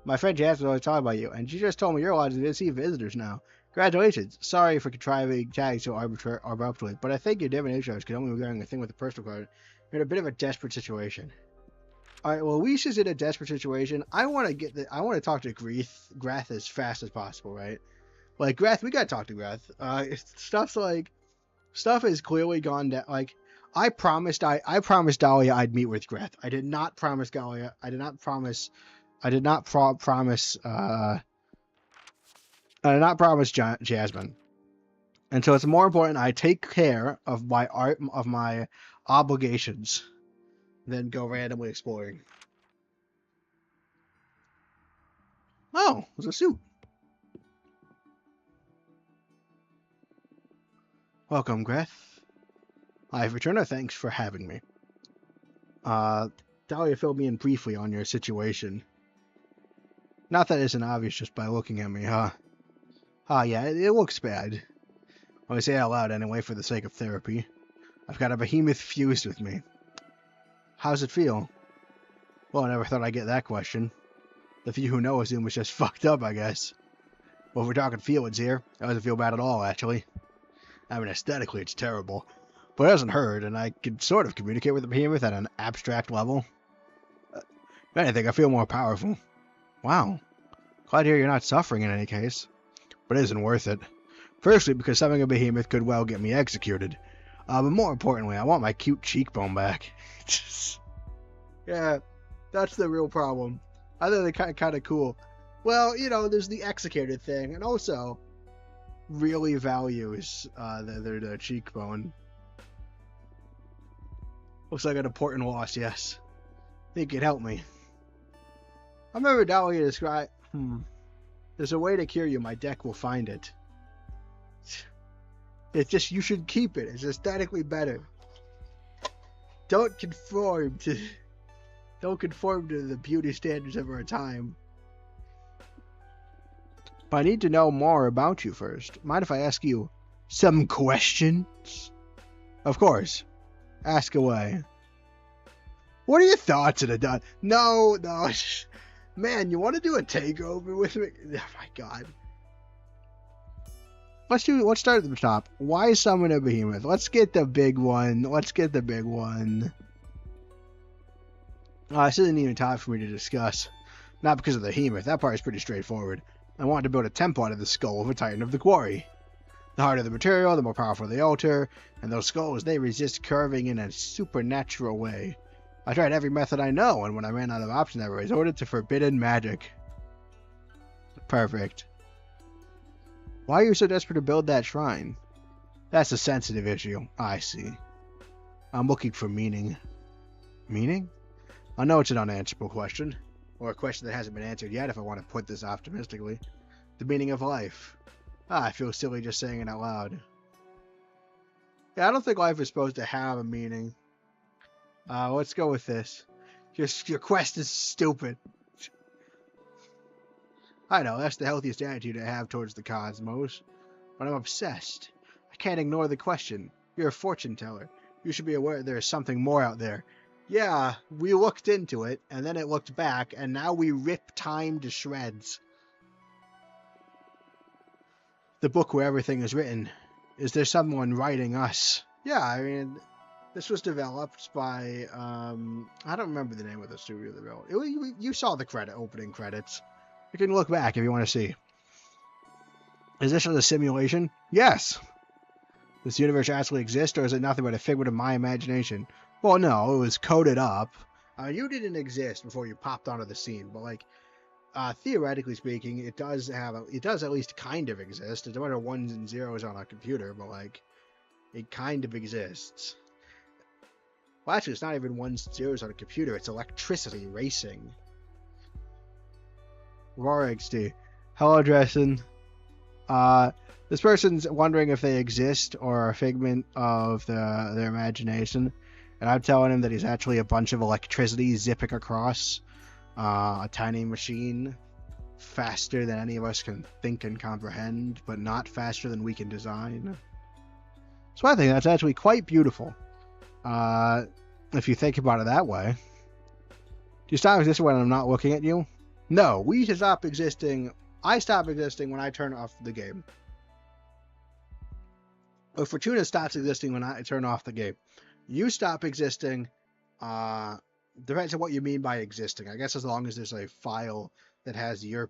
My friend Jasmine always talking about you, and she just told me you're allowed to receive visitors now. Congratulations. Sorry for contriving tags so abruptly, but I think your divination could only be wearing a thing with a personal card. You're in a bit of a desperate situation. Alright, well, Leisha's in a desperate situation. I want to talk to Greth as fast as possible, right? Like, Greth, we gotta talk to Greth. Stuff has clearly gone down. Like, I promised Dahlia I'd meet with Greth. I did not promise Dahlia. I did not promise Jasmine. And so it's more important I take care of my obligations than go randomly exploring. Oh, it was a suit. Welcome, Greth. I've returned our thanks for having me. Dahlia filled me in briefly on your situation. Not that it isn't obvious just by looking at me, huh? Yeah, it looks bad. I say it out loud anyway for the sake of therapy. I've got a behemoth fused with me. How's it feel? Well, I never thought I'd get that question. The few who know assume it's just fucked up, I guess. Well, if we're talking feelings here, it doesn't feel bad at all, actually. I mean, aesthetically, it's terrible. But it doesn't hurt, and I can sort of communicate with the behemoth at an abstract level. If anything, I feel more powerful. Wow. Glad to hear you're not suffering in any case. But it isn't worth it. Firstly, because having a behemoth could well get me executed. But more importantly, I want my cute cheekbone back. Yeah, that's the real problem. I think they're kind of cool. Well, there's the executed thing, and also really values their cheekbone. Looks like an important loss, yes. Think you'd help me. I remember Dahlia described... There's a way to cure you. My deck will find it. It's just, you should keep it. It's aesthetically better. Don't conform to the beauty standards of our time. But I need to know more about you first. Mind if I ask you some questions? Of course. Ask away. What are your thoughts on it? No. Man, you want to do a takeover with me? Oh my god. Let's start at the top. Why summon a behemoth? Let's get the big one. This isn't even time for me to discuss. Not because of the behemoth. That part is pretty straightforward. I wanted to build a temple out of the skull of a titan of the quarry. The harder the material, the more powerful the altar, and those skulls, they resist curving in a supernatural way. I tried every method I know, and when I ran out of options, I resorted to forbidden magic. Perfect. Why are you so desperate to build that shrine? That's a sensitive issue. I see. I'm looking for meaning. Meaning? I know it's an unanswerable question, or a question that hasn't been answered yet if I want to put this optimistically. The meaning of life. I feel silly just saying it out loud. Yeah, I don't think life is supposed to have a meaning. Let's go with this. Your quest is stupid. I know, that's the healthiest attitude I have towards the cosmos. But I'm obsessed. I can't ignore the question. You're a fortune teller. You should be aware there is something more out there. Yeah, we looked into it, and then it looked back, and now we rip time to shreds. The book where everything is written. Is there someone writing us? Yeah, I mean, this was developed by, I don't remember the name of the studio that developed it. You saw the opening credits. You can look back if you want to see. Is this a simulation? Yes. Does the universe actually exist, or is it nothing but a figment of my imagination? Well, no, it was coded up. You didn't exist before you popped onto the scene, but like, theoretically speaking, it does at least kind of exist. It's a matter of ones and zeros on a computer, but like, it kind of exists. Well, actually, it's not even ones and zeros on a computer. It's electricity racing. Roar XD. Hello, Dresden. This person's wondering if they exist or are a figment of their imagination. And I'm telling him that he's actually a bunch of electricity zipping across a tiny machine faster than any of us can think and comprehend, but not faster than we can design. So I think that's actually quite beautiful. If you think about it that way. Do you stop existing when I'm not looking at you? No, we should stop existing. I stop existing when I turn off the game. Or Fortuna stops existing when I turn off the game. You stop existing, depends on what you mean by existing. I guess as long as there's a file that has your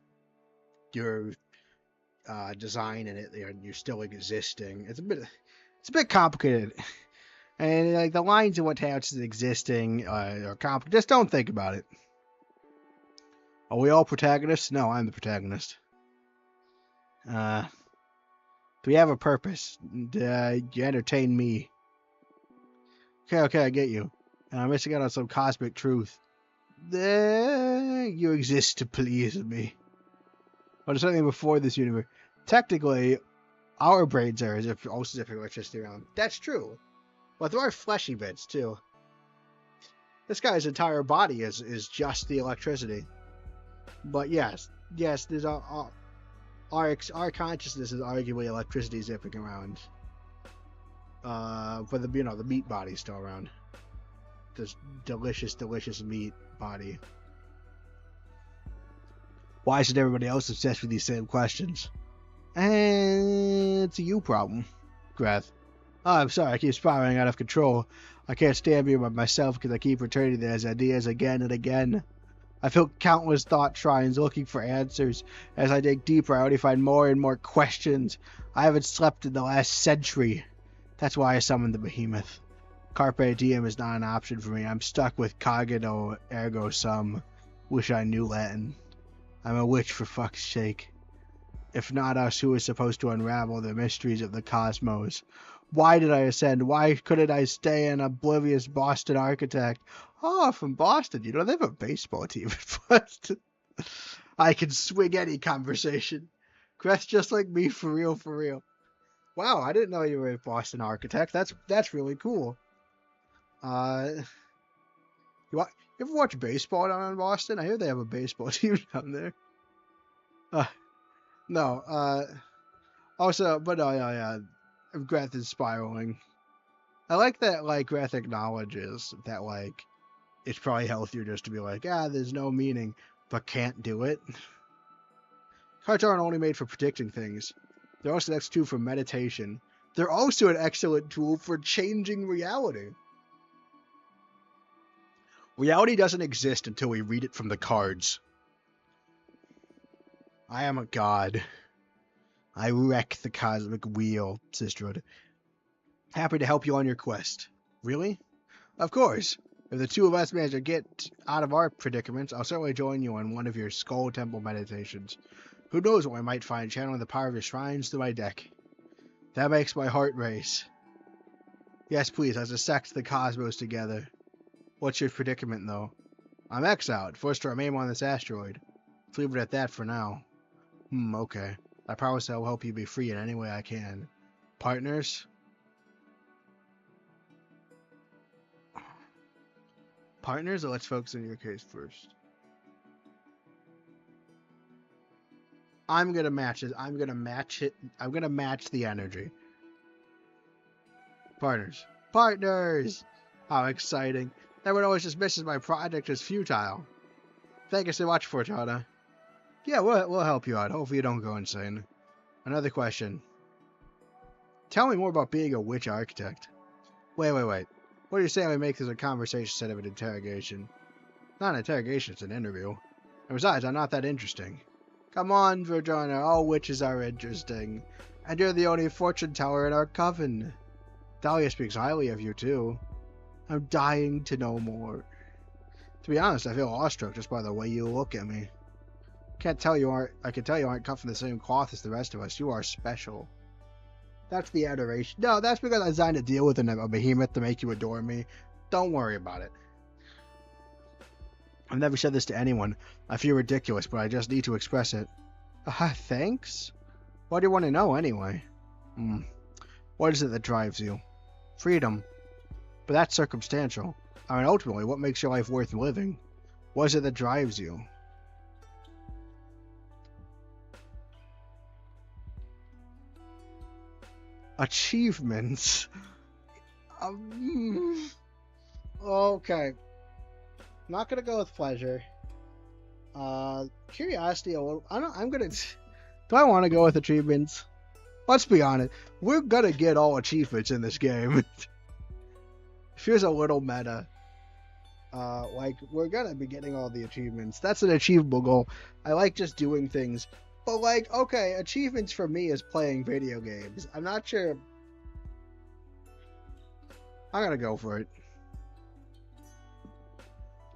design in it, you're still existing. It's a bit complicated. And like the lines of what counts as existing are complicated. Just don't think about it. Are we all protagonists? No, I'm the protagonist. Do we have a purpose? You entertain me. Okay, I get you. And I'm missing out on some cosmic truth. You exist to please me. But there's something before this universe. Technically, our brains are also zipping electricity around. That's true. But there are fleshy bits, too. This guy's entire body is just the electricity. But yes, there's our consciousness is arguably electricity zipping around. But the meat body's still around. This delicious meat body. Why should everybody else obsessed with these same questions? And it's a you problem, Greth. Oh, I'm sorry, I keep spiraling out of control. I can't stand being by myself because I keep returning to those ideas again and again. I filled countless thought shrines looking for answers. As I dig deeper, I only find more and more questions. I haven't slept in the last century. That's why I summoned the behemoth. Carpe diem is not an option for me. I'm stuck with cogito ergo sum. Wish I knew Latin. I'm a witch for fuck's sake. If not us, who is supposed to unravel the mysteries of the cosmos? Why did I ascend? Why couldn't I stay an oblivious Boston architect? Oh, from Boston. They have a baseball team in Boston. I can swing any conversation. Greth's just like me, for real. Wow, I didn't know you were a Boston architect. That's really cool. You ever watch baseball down in Boston? I hear they have a baseball team down there. No. Also, but no, yeah. Greth is spiraling. I like that, like, Greth acknowledges that, like, it's probably healthier just to be like, there's no meaning, but can't do it. Cards aren't only made for predicting things. They're also an excellent tool for meditation. They're also an excellent tool for changing reality. Reality doesn't exist until we read it from the cards. I am a god. I wreck the Cosmic Wheel Sisterhood. Happy to help you on your quest. Really? Of course. If the two of us manage to get out of our predicaments, I'll certainly join you on one of your Skull Temple meditations. Who knows what I might find channeling the power of your shrines through my deck. That makes my heart race. Yes, please, let's dissect the cosmos together. What's your predicament, though? I'm exiled, forced to remain on this asteroid. Let's leave it at that for now. Okay. I promise I will help you be free in any way I can. Partners? Partners, or let's focus on your case first. I'm gonna match it. I'm gonna match it. I'm gonna match the energy. Partners. Partners! How exciting. Everyone always dismisses my project as futile. Thank you so much, Fortuna. Yeah, we'll help you out. Hopefully you don't go insane. Another question. Tell me more about being a witch architect. Wait. What are you saying we make this a conversation instead of an interrogation? Not an interrogation, it's an interview. And besides, I'm not that interesting. Come on, Virginia, all witches are interesting. And you're the only fortune teller in our coven. Dahlia speaks highly of you, too. I'm dying to know more. To be honest, I feel awestruck just by the way you look at me. I can tell you aren't cut from the same cloth as the rest of us. You are special. That's the adoration. No, that's because I signed a deal with a behemoth to make you adore me. Don't worry about it. I've never said this to anyone. I feel ridiculous, but I just need to express it. Thanks? What do you want to know, anyway? What is it that drives you? Freedom. But that's circumstantial. I mean, ultimately, what makes your life worth living? What is it that drives you? Achievements. Okay. I'm not gonna go with pleasure. Curiosity a little. Do I want to go with achievements? Let's be honest. We're gonna get all achievements in this game. Feels a little meta. Like, we're gonna be getting all the achievements. That's an achievable goal. I like just doing things. But, like, okay, achievements for me is playing video games. I'm not sure. I'm gonna go for it.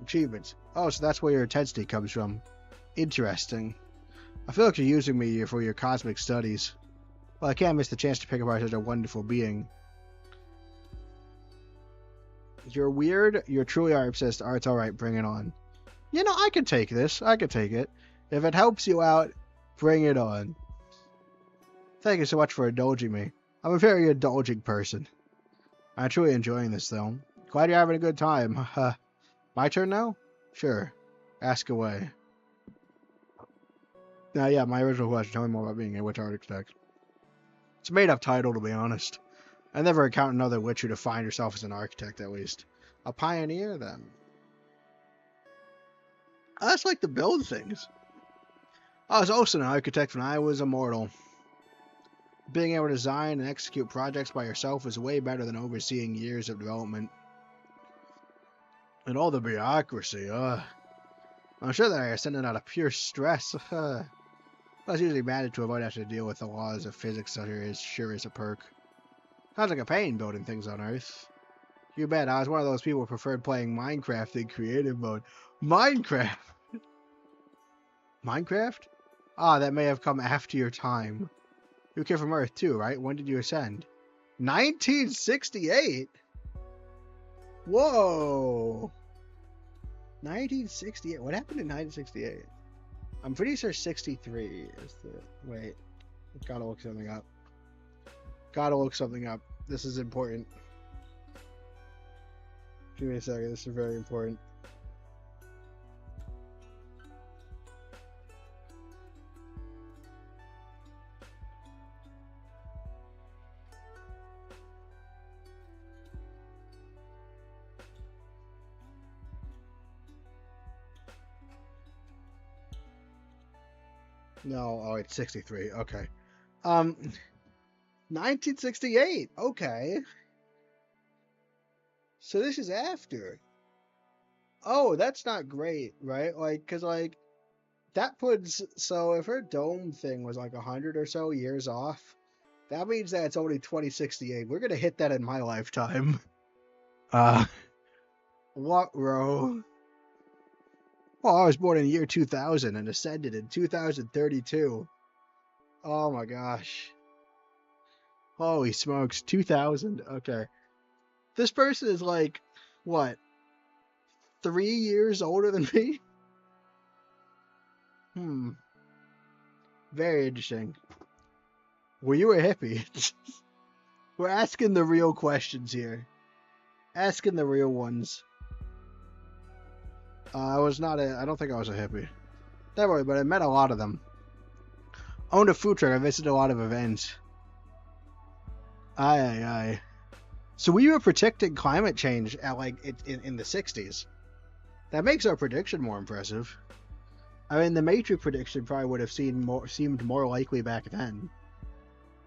Achievements. Oh, so that's where your intensity comes from. Interesting. I feel like you're using me for your cosmic studies. Well, I can't miss the chance to pick apart such a wonderful being. You're weird. You're truly obsessed. Art's alright, bring it on. You know, I could take this. I could take it. If it helps you out, bring it on. Thank you so much for indulging me. I'm a very indulging person. I'm truly enjoying this, though. Glad you're having a good time. My turn now? Sure. Ask away. Now, yeah, my original question. Tell me more about being a witch architect. It's a made-up title, to be honest. I never encountered another witch who defined herself as an architect, at least. A pioneer, then. I just like to build things. I was also an architect when I was immortal. Being able to design and execute projects by yourself is way better than overseeing years of development. And all the bureaucracy, I'm sure that I are sending out of pure stress. I was usually managed to avoid having to deal with the laws of physics, so here is sure is a perk. Sounds like a pain building things on Earth. You bet, I was one of those people who preferred playing Minecraft in creative mode. Minecraft? Minecraft? That may have come after your time. You came from Earth too, right? When did you ascend? 1968? Whoa! 1968. What happened in 1968? I'm pretty sure 63 is the... Wait. Gotta look something up. Gotta look something up. This is important. Give me a second. This is very important. No, oh, it's 63. Okay. 1968. Okay. So this is after. Oh, that's not great, right? Like, cause like that puts, so if her dome thing was like 100 or so years off, that means that it's only 2068. We're gonna hit that in my lifetime. What row? Well, I was born in the year 2000 and ascended in 2032. Oh my gosh. Holy smokes, 2000. Okay. This person is like, what, 3 years older than me? Very interesting. Were you a hippie? We're asking the real questions here. Asking the real ones. I don't think I was a hippie. Don't worry, but I met a lot of them. Owned a food truck. I visited a lot of events. Aye. So we were predicting climate change at like in the 60s. That makes our prediction more impressive. I mean, the Matrix prediction probably would have seemed more likely back then.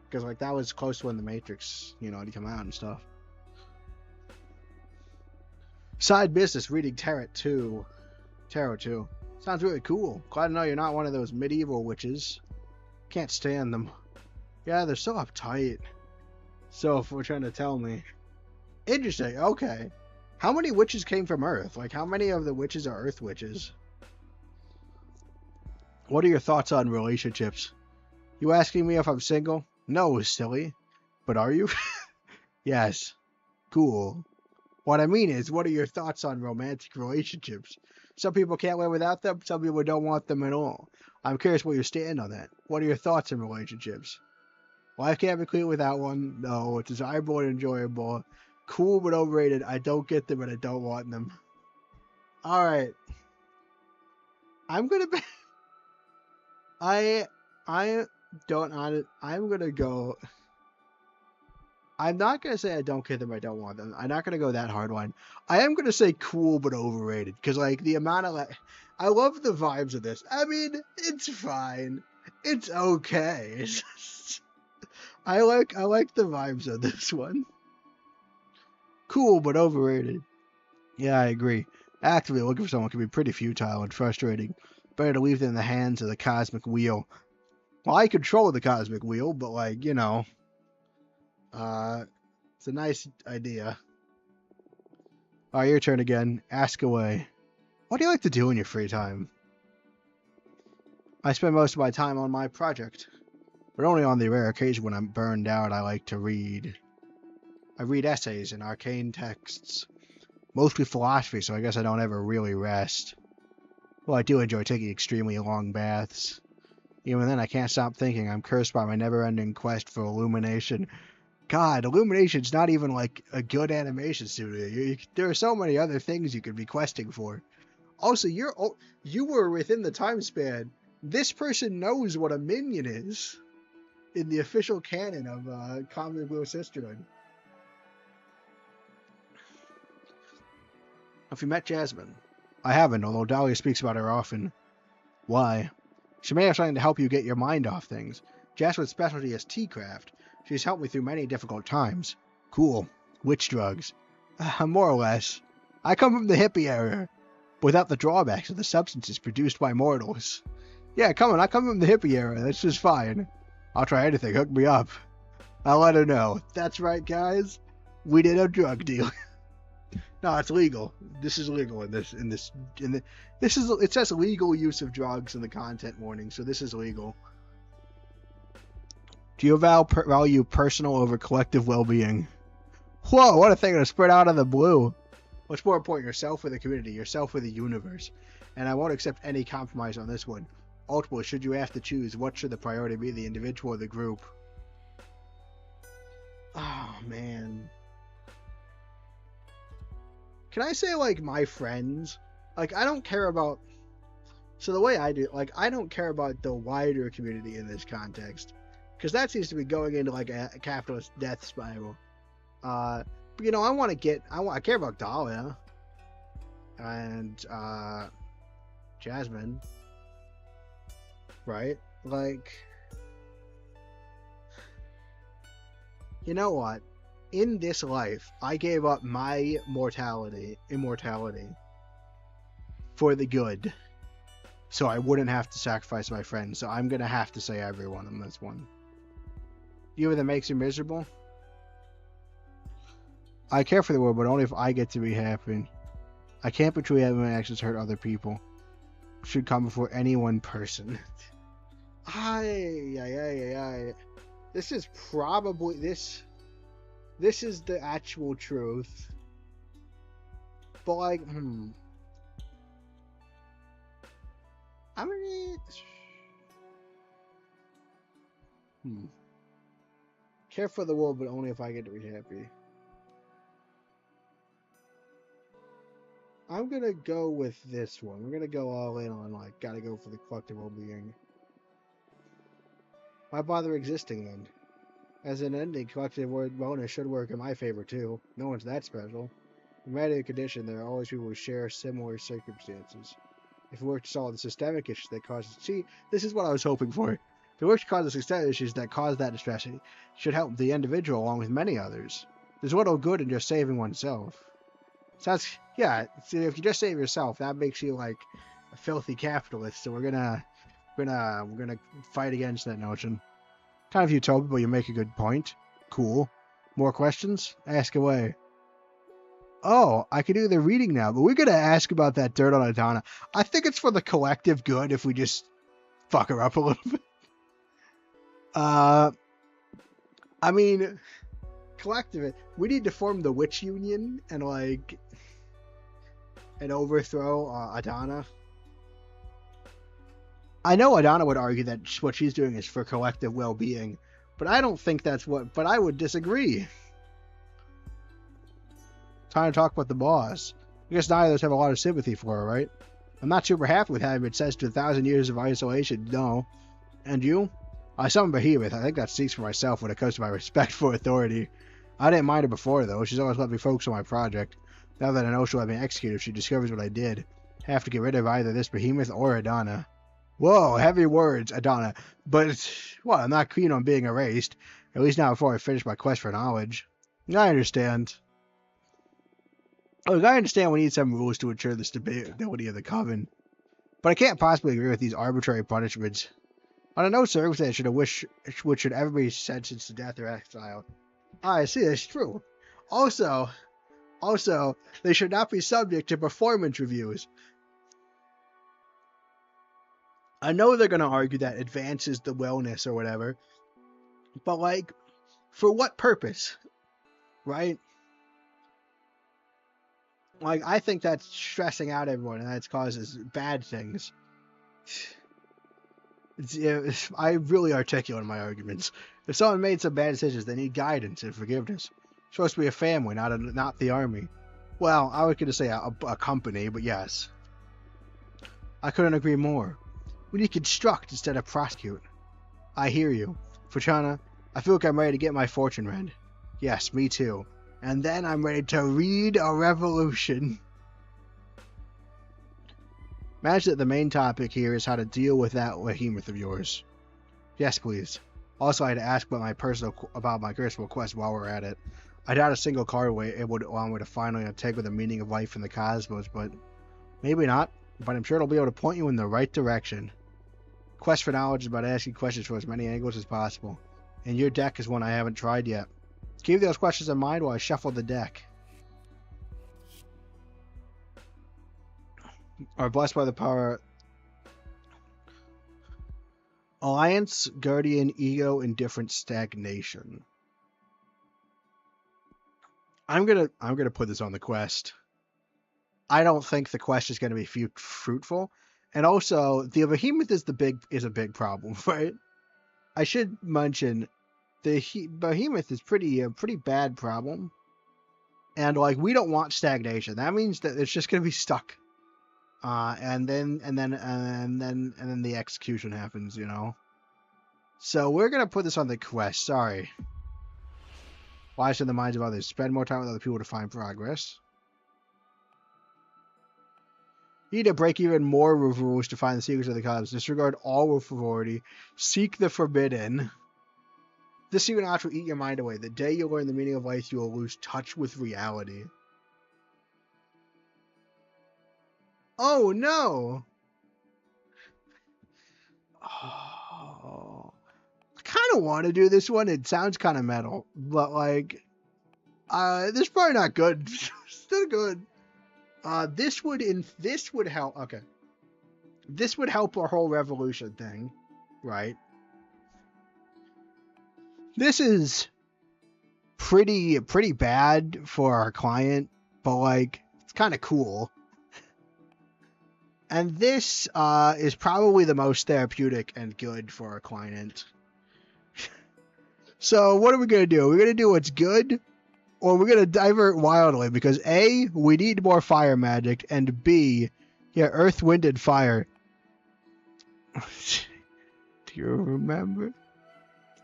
Because like that was close to when the Matrix, had come out and stuff. Side business, reading Tarot 2. Sounds really cool. Glad to know you're not one of those medieval witches. Can't stand them. Yeah, they're so uptight. So if we're trying to tell me. Interesting, okay. How many witches came from Earth? Like, how many of the witches are Earth witches? What are your thoughts on relationships? You asking me if I'm single? No, silly. But are you? Yes. Cool. What I mean is, what are your thoughts on romantic relationships? Some people can't live without them. Some people don't want them at all. I'm curious where you stand on that. What are your thoughts on relationships? Life can't be clean without one. No, it's desirable and enjoyable. Cool but overrated. I don't get them and I don't want them. Alright. I'm gonna be... I'm gonna go... I'm not gonna say I don't get them, I don't want them. I'm not gonna go that hard one. I am gonna say cool but overrated. Because, like, the amount of, like... I love the vibes of this. I mean, it's fine. It's okay. I like the vibes of this one. Cool but overrated. Yeah, I agree. Actively looking for someone can be pretty futile and frustrating. Better to leave them in the hands of the Cosmic Wheel. Well, I control the Cosmic Wheel, but like, it's a nice idea. Alright, your turn again. Ask away. What do you like to do in your free time? I spend most of my time on my project. But only on the rare occasion when I'm burned out, I like to read. I read essays and arcane texts. Mostly philosophy, so I guess I don't ever really rest. Well, I do enjoy taking extremely long baths. Even then, I can't stop thinking I'm cursed by my never-ending quest for illumination. God, Illumination's not even like a good animation studio. There are so many other things you could be questing for. Also, you were within the time span. This person knows what a minion is in the official canon of Cosmic Wheel Sisterhood. Have you met Jasmine? I haven't, although Dahlia speaks about her often. Why? She may have something to help you get your mind off things. Jasmine's specialty is tea craft. She's helped me through many difficult times. Cool. Witch drugs. More or less. I come from the hippie era, without the drawbacks of the substances produced by mortals. Yeah, come on, I come from the hippie era. That's just fine. I'll try anything. Hook me up. I'll let her know. That's right, guys. We did a drug deal. No, it's legal. This is legal it says legal use of drugs in the content warning, so this is legal. Do you value personal over collective well-being? Whoa, what a thing to spread out of the blue. What's more important, yourself or the community, yourself or the universe? And I won't accept any compromise on this one. Ultimately, should you have to choose, what should the priority be, the individual or the group? Oh, man. Can I say, like, my friends? Like, I don't care about... So the way I do, like, I don't care about the wider community in this context. Because that seems to be going into, like, a capitalist death spiral. But, you know, I care about Dahlia. And, Jasmine. Right? Like... You know what? In this life, I gave up my immortality, for the good. So I wouldn't have to sacrifice my friends. So I'm going to have to say everyone on this one. You know that makes you miserable? I care for the world, but only if I get to be happy. I can't betray having my actions hurt other people. Should come before any one person. This is probably... This is the actual truth. But, like, I mean... Care for the world, but only if I get to be happy. I'm gonna go with this one. We're gonna go all in on, like, gotta go for the collective well-being. Why bother existing, then? As an ending, collective wellness should work in my favor, too. No one's that special. No matter the condition, there are always people who share similar circumstances. If we work to solve the systemic issues that cause... See, this is what I was hoping for. If we work to cause the systemic issues that cause that distress, it should help the individual along with many others. There's little good in just saving oneself. So that's... Yeah, see, if you just save yourself, that makes you, like, a filthy capitalist. So we're gonna fight against that notion. Kind of utopia, but you make a good point. Cool. More questions? Ask away. Oh, I can do the reading now, but we're going to ask about that dirt on Adana. I think it's for the collective good if we just fuck her up a little bit. I mean, collective, we need to form the Witch Union and, like, and overthrow Adana. I know Adana would argue that what she's doing is for collective well-being, but I don't think that's what... But I would disagree. Time to talk about the boss. I guess neither of us have a lot of sympathy for her, right? I'm not super happy with having been sentenced to 1,000 years of isolation, no. And you? I summon Behemoth. I think that speaks for myself when it comes to my respect for authority. I didn't mind her before, though. She's always let me focus on my project. Now that I know she'll have me executed if she discovers what I did. I have to get rid of either this Behemoth or Adana. Whoa, heavy words, Adana. But, well, I'm not keen on being erased. At least not before I finish my quest for knowledge. I understand. Look, I understand we need some rules to ensure the stability of the Coven. But I can't possibly agree with these arbitrary punishments. Under no circumstance should ever be sentenced to death or exile. I see, that's true. Also, they should not be subject to performance reviews. I know they're going to argue that advances the wellness or whatever, but, like, for what purpose? Right? Like, I think that's stressing out everyone, and that causes bad things. I really articulate my arguments. If someone made some bad decisions, they need guidance and forgiveness. It's supposed to be a family, not the army. Well, I was going to say a company, but yes. I couldn't agree more. We need to construct instead of prosecute. I hear you. Fuchana, I feel like I'm ready to get my fortune read. Yes, me too. And then I'm ready to read a revolution. Imagine that the main topic here is how to deal with that behemoth of yours. Yes, please. Also, I had to ask about my personal quest while we're at it. I doubt a single card would allow me to finally untangle the meaning of life in the cosmos, but maybe not. But I'm sure it'll be able to point you in the right direction. Quest for knowledge is about asking questions from as many angles as possible. And your deck is one I haven't tried yet. Keep those questions in mind while I shuffle the deck. Are blessed by the power. Alliance, Guardian, Ego, Indifference, Stagnation. I'm gonna put this on the quest. I don't think the quest is gonna be fruitful. And also, the behemoth is a big problem, right? I should mention the behemoth is a pretty bad problem, And like, we don't want stagnation. That means that it's just gonna be stuck. And then the execution happens, you know. So we're gonna put this on the quest. Sorry. Wise in the minds of others. Spend more time with other people to find progress. You need to break even more rules to find the secrets of the cosmos. Disregard all rule authority. Seek the forbidden. This secret knowledge will eat your mind away. The day you learn the meaning of life, you will lose touch with reality. Oh no! Oh, I kind of want to do this one. It sounds kind of metal, but like, this is probably not good. Still good. This would help. Okay, this would help our whole revolution thing, right? This is pretty bad for our client, but like, it's kind of cool. And this is probably the most therapeutic and good for our client. So what are we going to do? We're going to do what's good, or we're going to divert wildly, because A, we need more fire magic, and B, yeah, earth, wind, and fire. Do you remember?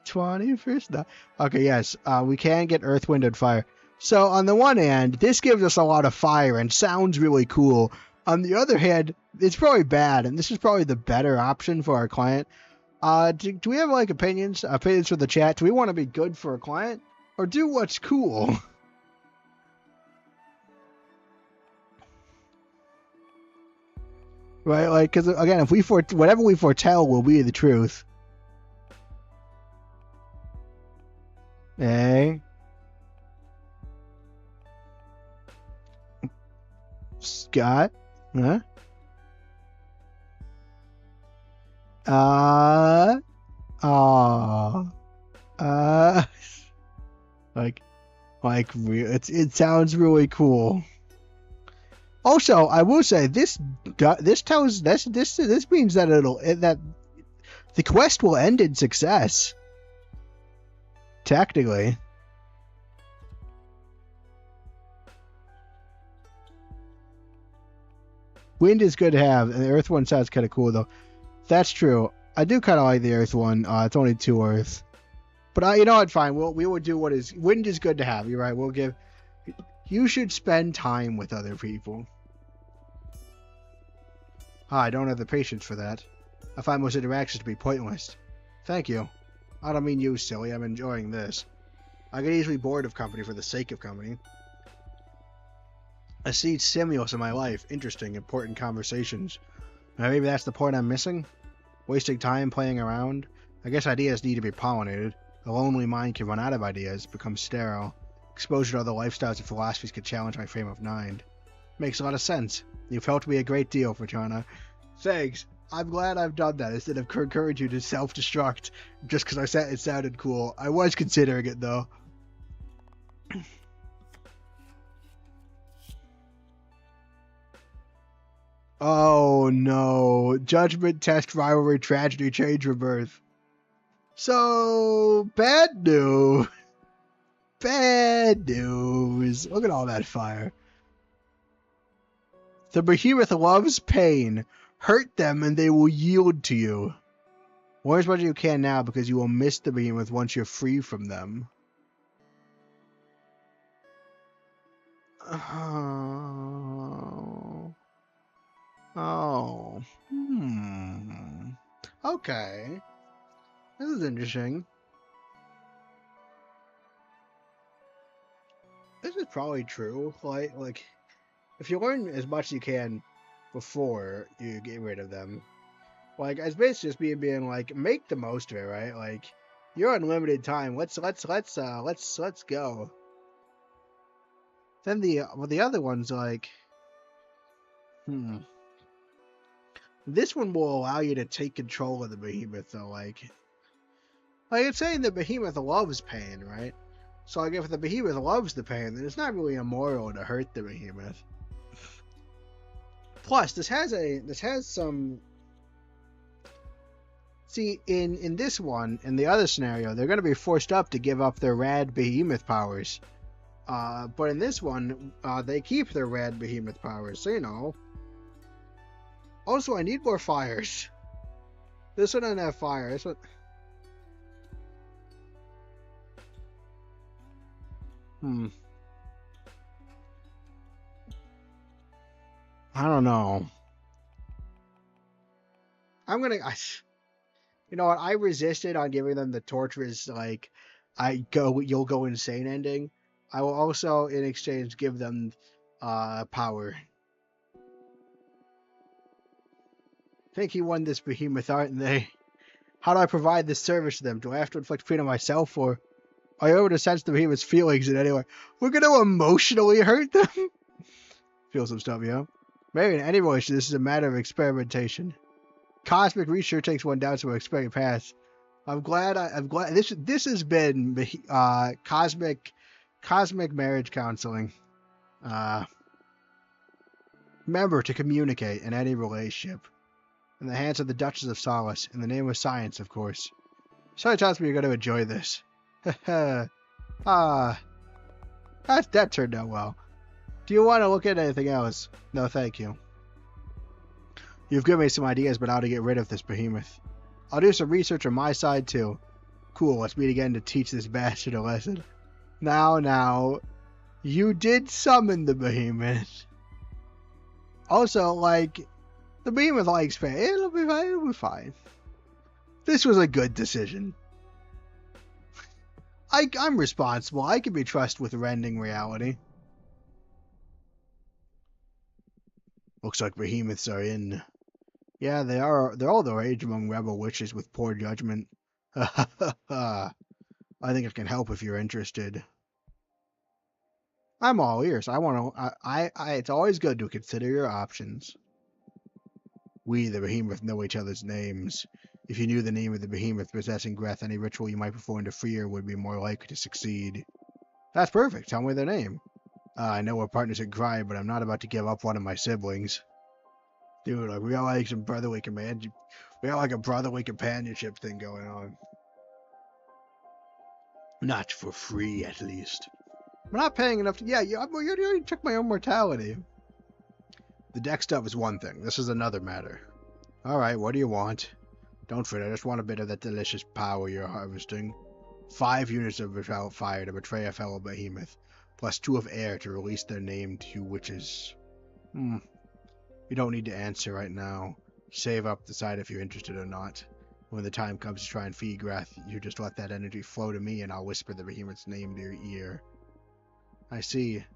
21st? No. Okay, yes, we can get earth, wind, and fire. So on the one hand, this gives us a lot of fire and sounds really cool. On the other hand, it's probably bad, and this is probably the better option for our client. Do we have like opinions for the chat? Do we want to be good for a client, or do what's cool? Right, like, because again, if whatever we foretell will be the truth. Hey, Scott, huh? It sounds really cool. Also, I will say this means that the quest will end in success. Technically. Wind is good to have, and the earth one sounds kind of cool though. That's true. I do kind of like the earth one. It's only 2 earth. But you know what? Fine. We will do what is... Wind is good to have. You're right. We'll give... You should spend time with other people. I don't have the patience for that. I find most interactions to be pointless. Thank you. I don't mean you, silly. I'm enjoying this. I get easily bored of company for the sake of company. I see stimulus in my life. Interesting, important conversations. Maybe that's the point I'm missing? Wasting time playing around? I guess ideas need to be pollinated. A lonely mind can run out of ideas, become sterile. Exposure to other lifestyles and philosophies can challenge my frame of mind. Makes a lot of sense. You've helped me a great deal, Fortuna. Thanks. I'm glad I've done that instead of encourage you to self-destruct just because I said it sounded cool. I was considering it, though. Oh, no. Judgment, test, rivalry, tragedy, change, rebirth. So, bad news. Bad news. Look at all that fire. The behemoth loves pain. Hurt them and they will yield to you. Learn as much as you can now because you will miss the behemoth once you're free from them. Oh. Okay. This is interesting. This is probably true. Like, if you learn as much as you can before you get rid of them, like, it's basically just being like, make the most of it, right? Like, you're on limited time. Let's go. Then the other one's like, This one will allow you to take control of the behemoth, though. Like it's saying the behemoth loves pain, right? So, like, if the behemoth loves the pain, then it's not really immoral to hurt the behemoth. Plus, this has some... See, in this one, in the other scenario, they're going to be forced up to give up their rad behemoth powers. But in this one, they keep their rad behemoth powers, so you know. Also, I need more fires. This one doesn't have fire. This one. I don't know. I'm gonna. You know what? I resisted on giving them the torturous like, you'll go insane ending. I will also, in exchange, give them power. I think he won this behemoth, aren't they? How do I provide this service to them? Do I have to inflict pain on myself, or are you able to sense the behemoth's feelings in any way? We're gonna emotionally hurt them? Feel some stuff, yeah? Maybe in any relation, this is a matter of experimentation. Cosmic research takes one down to an expected path. I'm glad this has been cosmic marriage counseling. Remember to communicate in any relationship. In the hands of the Duchess of Solace, in the name of science, of course. Something tells me you're going to enjoy this. that turned out well. Do you want to look at anything else? No, thank you. You've given me some ideas about how to get rid of this behemoth. I'll do some research on my side, too. Cool, let's meet again to teach this bastard a lesson. Now, you did summon the behemoth. Also, like, the behemoth likes pain. It'll be fine. This was a good decision. I'm responsible. I can be trusted with rending reality. Looks like behemoths are in. Yeah, they are. They're all the rage among rebel witches with poor judgment. I think it can help if you're interested. I'm all ears. I want to. It's always good to consider your options. We, the behemoth, know each other's names. If you knew the name of the behemoth possessing breath, any ritual you might perform to free her would be more likely to succeed. That's perfect. Tell me their name. I know we're partners in crime, but I'm not about to give up one of my siblings. Dude, like, we got like some brotherly command. We got like a brotherly companionship thing going on. Not for free, at least. We're not paying enough to. Yeah, you already took my own mortality. The deck stuff is one thing. This is another matter. Alright, what do you want? Don't fret, I just want a bit of that delicious power you're harvesting. 5 units of fire to betray a fellow behemoth, plus 2 of air to release their named 2 witches. You don't need to answer right now. Save up, decide if you're interested or not. When the time comes to try and feed Grath, you just let that energy flow to me and I'll whisper the behemoth's name to your ear. I see. It's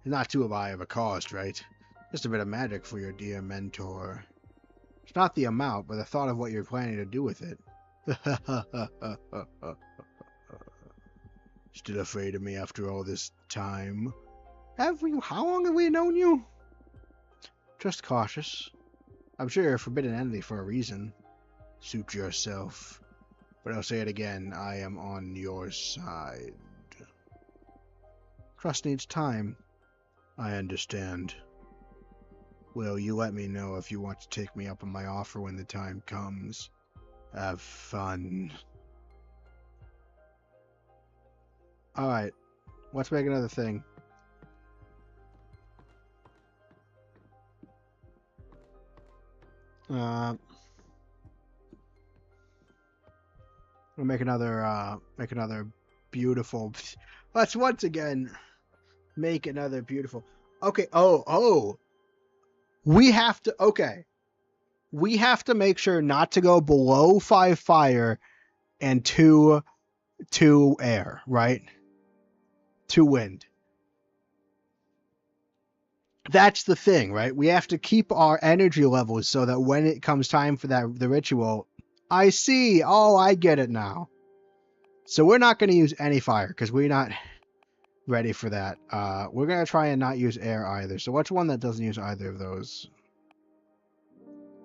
not too high of a cost, right? Just a bit of magic for your dear mentor. It's not the amount, but the thought of what you're planning to do with it. Still afraid of me after all this time? How long have we known you? Just cautious. I'm sure you're a forbidden entity for a reason. Suit yourself. But I'll say it again, I am on your side. Trust needs time. I understand. Well, you let me know if you want to take me up on my offer when the time comes. Have fun. Alright, let's make another thing. We'll make another beautiful. Let's once again make another beautiful. Okay. We have to. Okay. We have to make sure not to go below 5 fire and 2 air, right? 2 wind. That's the thing, right? We have to keep our energy levels so that when it comes time for the ritual, I see. Oh, I get it now. So we're not going to use any fire because we're not ready for that. We're going to try and not use air either. So what's one that doesn't use either of those?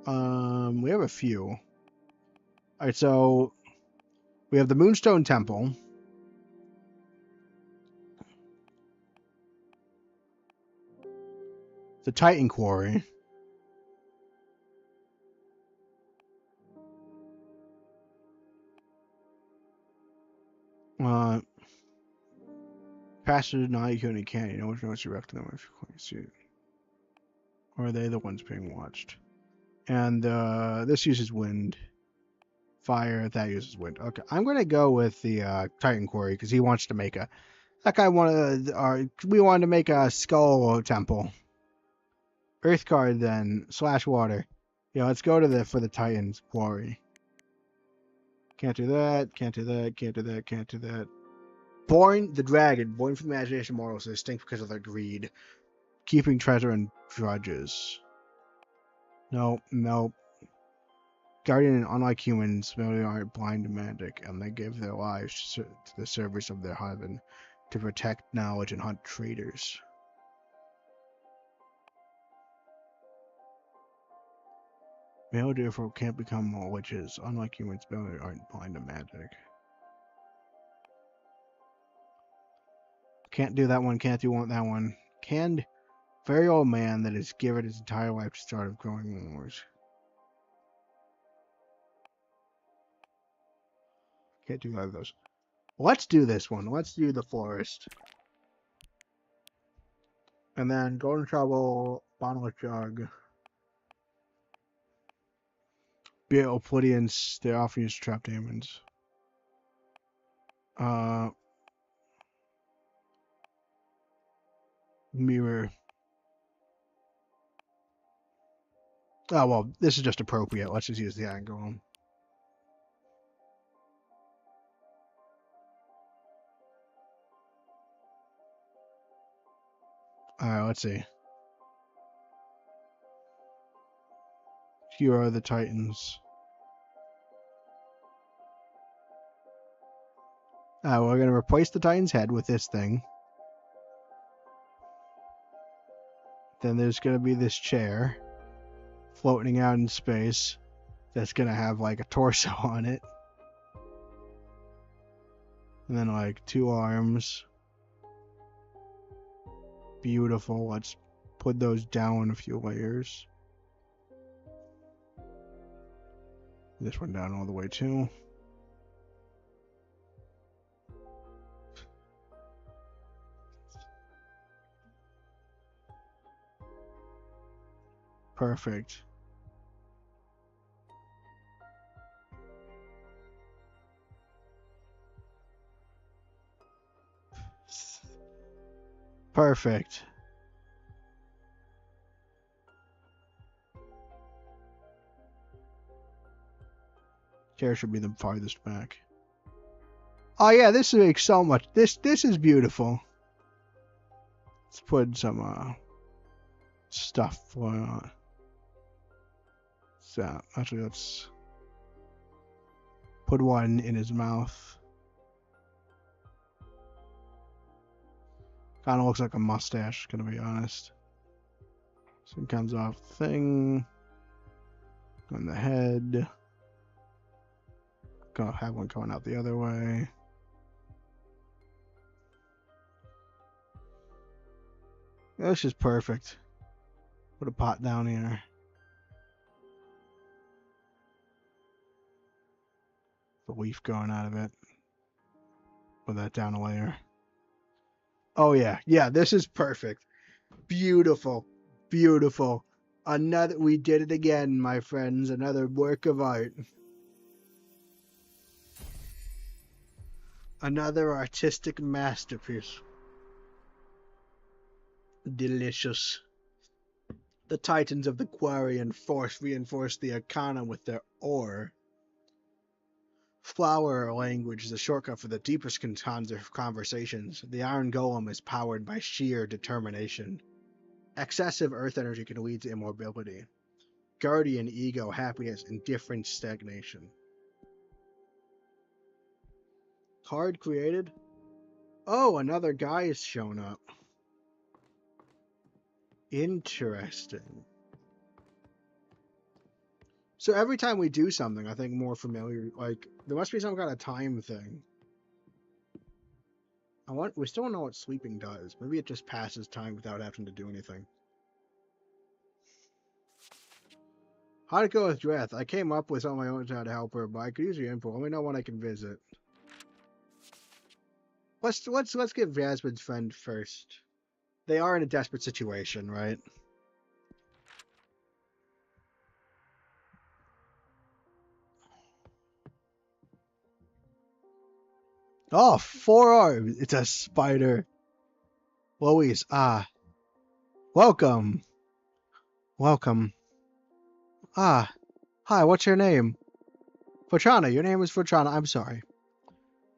We have a few. All right, so we have the Moonstone Temple. The Titan Quarry. Passage not you can't. You know which notes you're after them if you see. Or are they the ones being watched? And this uses wind. Fire, that uses wind. Okay, I'm gonna go with the Titan Quarry because he wants to make a. That guy wanted. We wanted to make a skull temple. Earth card then / water. Yeah, let's go to for the Titan's Quarry. Can't do that. Can't do that. Can't do that. Can't do that. Born the dragon, born from the imagination mortals, distinct because of their greed, keeping treasure and drudges. No, no. Guardian and unlike humans, they aren't blind and magic, and they give their lives to the service of their heaven to protect knowledge and hunt traitors. Male therefore can't become more witches. Unlike humans, they aren't blind and magic. Can't do that one, can't do that one. Can very old man that has given his entire life to start of growing wars. Can't do either of those. Let's do this one. Let's do the forest. And then Golden Shovel, Bottomless Jug. Beetle, Pleiadians, they often use trap demons. Mirror. Oh, well, this is just appropriate. Let's just use the angle. Alright, let's see. Here are the Titans. We're going to replace the Titan's head with this thing. Then there's going to be this chair floating out in space that's going to have like a torso on it. And then like 2 arms. Beautiful. Let's put those down a few layers. This one down all the way too. Perfect. Perfect. Chair should be the farthest back. Oh yeah, this makes so much. This is beautiful. Let's put some stuff for so actually let's put one in his mouth. Kind of looks like a mustache, gonna be honest. So it comes off thing on the head. Gonna have one going out the other way. This is perfect. Put a pot down here. The leaf going out of it. Put that down a layer. Oh yeah, yeah, this is perfect. Beautiful, beautiful. Another, we did it again, my friends. Another work of art. Another artistic masterpiece. Delicious. The Titans of the Quarry and Force reinforce the Arcana with their ore. Flower language is a shortcut for the deepest conversations. The Iron Golem is powered by sheer determination. Excessive earth energy can lead to immobility. Guardian, ego, happiness, indifference, stagnation. Card created? Oh, another guy has shown up. Interesting. So every time we do something, I think more familiar, like, there must be some kind of time thing. We still don't know what sleeping does. Maybe it just passes time without having to do anything. How'd it go with Dreth? I came up with on my own to help her, but I could use your input. Let me know when I can visit. Let's give Jasmine's friend first. They are in a desperate situation, right? Oh, 4 arms. It's a spider. Louise, welcome. Welcome. Hi, what's your name? Fortrana, your name is Fortrana. I'm sorry.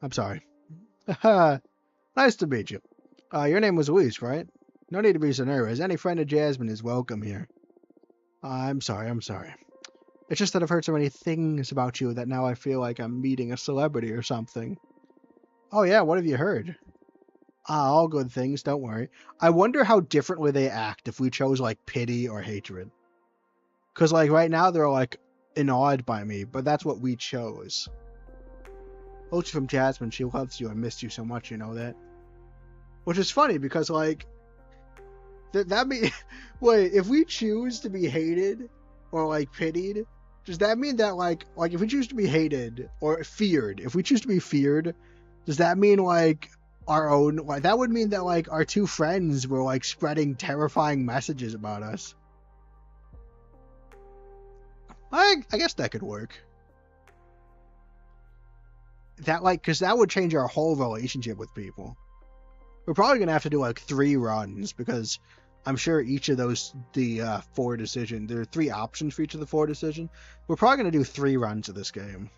I'm sorry. Nice to meet you. Your name was Louise, right? No need to be so nervous. Any friend of Jasmine is welcome here. I'm sorry. It's just that I've heard so many things about you that now I feel like I'm meeting a celebrity or something. Oh yeah, what have you heard? All good things, don't worry. I wonder how differently they act if we chose like pity or hatred. Because like right now they're like awed by me, but that's what we chose. Mostly from Jasmine, she loves you and missed you so much, you know that? Which is funny because like that mean wait, if we choose to be hated or like pitied, does that mean that like if we choose to be hated or feared, if we choose to be feared, does that mean like our own like that would mean that like our two friends were like spreading terrifying messages about us? I guess that could work. That like because that would change our whole relationship with people. We're probably gonna have to do like 3 runs because I'm sure each of those 4 decisions. There are 3 options for each of the 4 decisions. We're probably gonna do 3 runs of this game.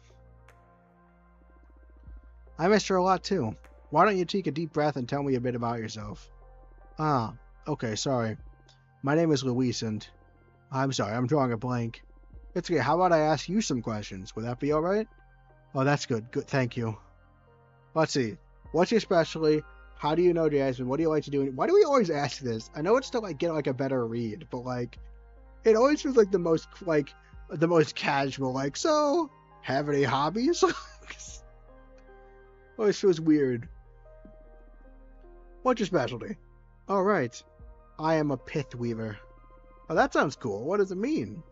I missed her a lot too. Why don't you take a deep breath and tell me a bit about yourself? Okay, sorry. My name is Luis and I'm sorry, I'm drawing a blank. It's okay. How about I ask you some questions? Would that be alright? Oh, that's good. Good, thank you. Let's see. What's your specialty? How do you know Jasmine? What do you like to do? Why do we always ask this? I know it's to like get like a better read, but like it always feels like the most casual. Like, so have any hobbies? Always feels weird. What's your specialty? All right, I am a pith weaver. Oh, that sounds cool. What does it mean?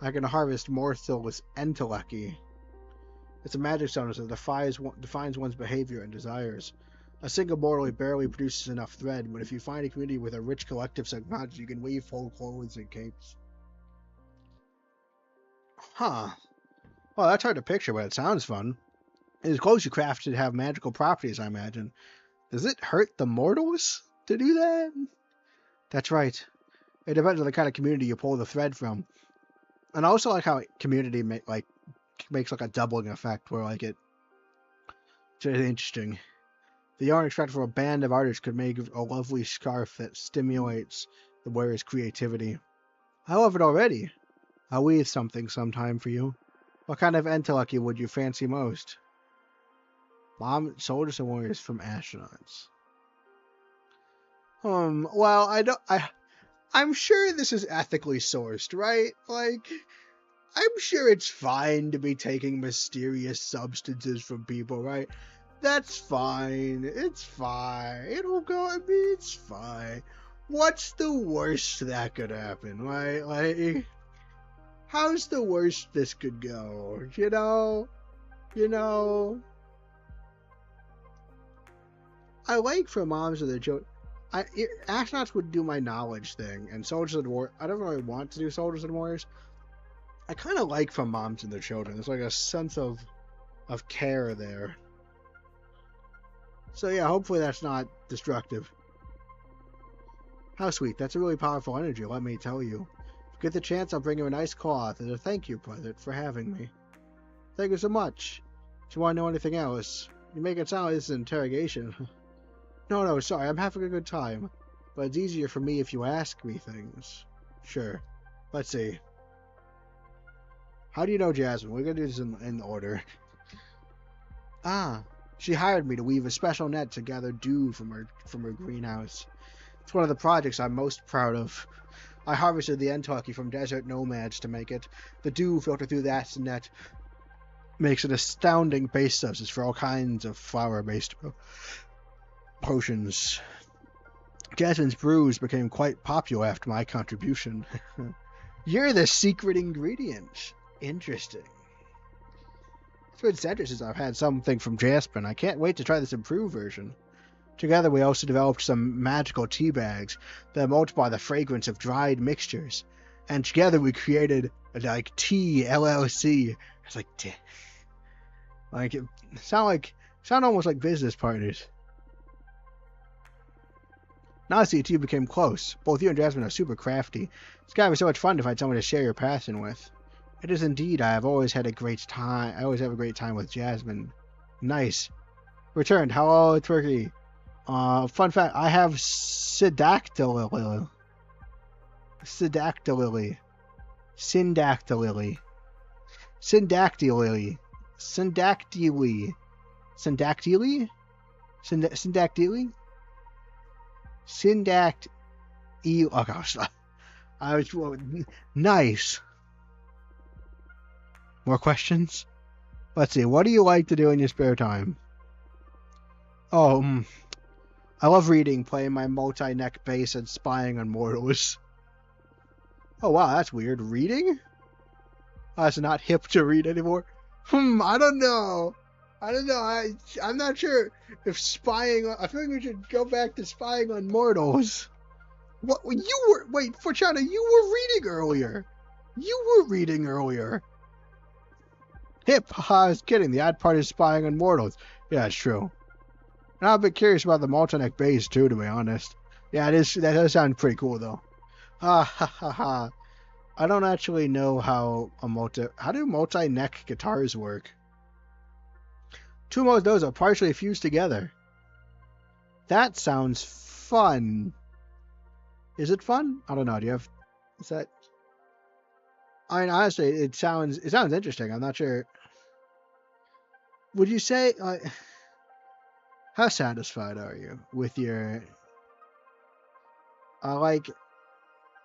I can harvest more souls entelechy. It's a magic stone that defines one's behavior and desires. A single mortal barely produces enough thread, but if you find a community with a rich collective psychology, you can weave whole clothes and capes. Huh. Well, that's hard to picture, but it sounds fun. And the clothes you craft should have magical properties, I imagine. Does it hurt the mortals to do that? That's right. It depends on the kind of community you pull the thread from. And I also like how community makes like a doubling effect where like it's really interesting. The yarn extracted from a band of artists could make a lovely scarf that stimulates the wearer's creativity. I love it already. I'll weave something sometime for you. What kind of entelechy would you fancy most? Mom, soldiers and warriors from astronauts. Well, I'm sure this is ethically sourced, right? Like, I'm sure it's fine to be taking mysterious substances from people, right? That's fine. It's fine. It'll go. I mean, it's fine. What's the worst that could happen, right? Like, how's the worst this could go? You know. I like for moms of the joke. Astronauts would do my knowledge thing, and soldiers and warriors. I don't really want to do soldiers and warriors. I kind of like from moms and their children. There's like a sense of care there. So yeah, hopefully that's not destructive. How sweet. That's a really powerful energy, let me tell you. If you get the chance, I'll bring you a nice cloth as a thank you present for having me. Thank you so much. Do you want to know anything else? You make it sound like this is an interrogation. No, sorry, I'm having a good time. But it's easier for me if you ask me things. Sure. Let's see. How do you know Jasmine? We're gonna do this in order. She hired me to weave a special net to gather dew from her greenhouse. It's one of the projects I'm most proud of. I harvested the entelechy from desert nomads to make it. The dew filtered through that net makes an astounding base substance for all kinds of flower-based potions. Jasmine's brews became quite popular after my contribution. You're the secret ingredient. Interesting. It's been centuries since I've had something from Jasmine. I can't wait to try this improved version. Together we also developed some magical tea bags that multiply the fragrance of dried mixtures. And together we created like Tea LLC. It's like it sound almost like business partners. Honestly, you two became close. Both you and Jasmine are super crafty. It's gotta be so much fun to find someone to share your passion with. It is indeed. I have always had a great time. I always have a great time with Jasmine. Nice. Returned. Hello, Turkey. Fun fact. I have Syndactyly. Syndactyly. Syndactyly. Syndactyly. Syndactyly. Syndactyly? Syndactyly? Syndact. Oh gosh. I was. Nice. More questions? Let's see. What do you like to do in your spare time? Oh, I love reading, playing my multi-neck bass, and spying on mortals. Oh wow, that's weird. Reading? Oh, it's not hip to read anymore. I don't know. I'm not sure if spying. I feel like we should go back to spying on mortals. What you were? Wait, Fortuna, you were reading earlier. Hip, haha, I was kidding. The odd part is spying on mortals. Yeah, it's true. And I'm a bit curious about the multi-neck bass too, to be honest. Yeah, it is. That does sound pretty cool though. Ha ha ha ha. I don't actually know how do multi-neck guitars work. Two of those are partially fused together. That sounds fun. Is it fun? I don't know. Is that? I mean, honestly, it sounds interesting. I'm not sure. Would you say, how satisfied are you with your,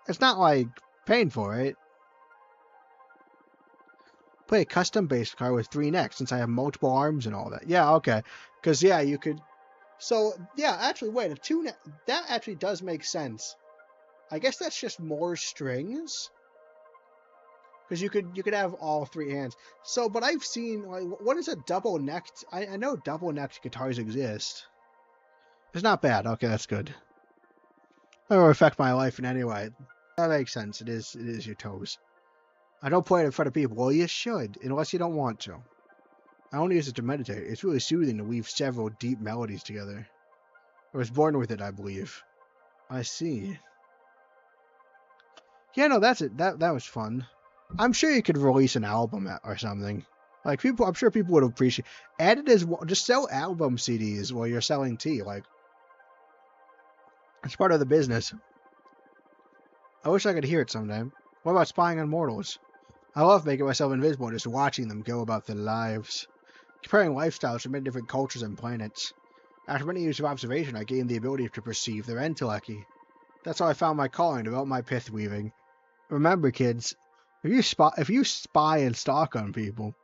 it's not like paying for it. Play a custom bass guitar with 3 necks since I have multiple arms and all that. Yeah, okay. Because, yeah, you could. So, yeah, actually, wait. If 2 necks. That actually does make sense. I guess that's just more strings. Because you could have all 3 hands. So, but I've seen, what is a double-necked. I know double-necked guitars exist. It's not bad. Okay, that's good. That will affect my life in any way. That makes sense. It is your toes. I don't play it in front of people. Well, you should, unless you don't want to. I only use it to meditate. It's really soothing to weave several deep melodies together. I was born with it, I believe. I see. Yeah, no, that's it. That was fun. I'm sure you could release an album or something. Like I'm sure people would appreciate. Add it as well. Just sell album CDs while you're selling tea. Like, it's part of the business. I wish I could hear it sometime. What about spying on mortals? I love making myself invisible and just watching them go about their lives. Comparing lifestyles from many different cultures and planets. After many years of observation, I gained the ability to perceive their intellect. That's how I found my calling, developed my pith weaving. Remember, kids, if you spy and stalk on people,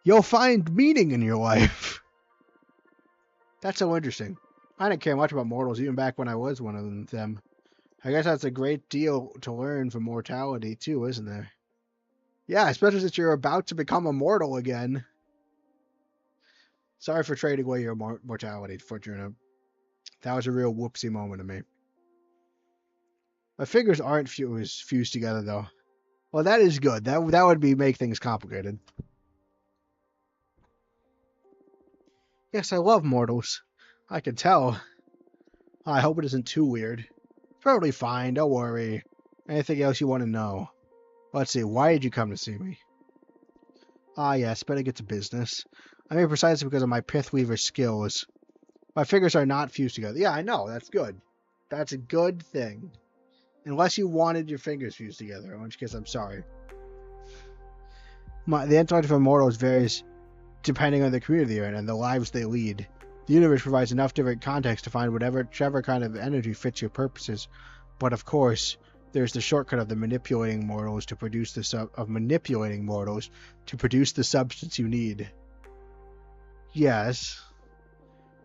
you'll find meaning in your life. That's so interesting. I didn't care much about mortals even back when I was one of them. I guess that's a great deal to learn from mortality too, isn't there? Yeah, especially since you're about to become immortal again. Sorry for trading away your mortality, Fortuna. That was a real whoopsie moment to me. My fingers aren't fused together, though. Well, that is good. That would make things complicated. Yes, I love mortals. I can tell. I hope it isn't too weird. Totally fine, don't worry. Anything else you want to know? Let's see, why did you come to see me? Ah, yes, better get to business. I'm here precisely because of my pith weaver skills. My fingers are not fused together. Yeah, I know, that's good. That's a good thing. Unless you wanted your fingers fused together, in which case I'm sorry. The intellect of immortals varies depending on the community they're in and the lives they lead. The universe provides enough different contexts to find whichever kind of energy fits your purposes. But of course, there's the shortcut of manipulating mortals to produce the substance you need. Yes.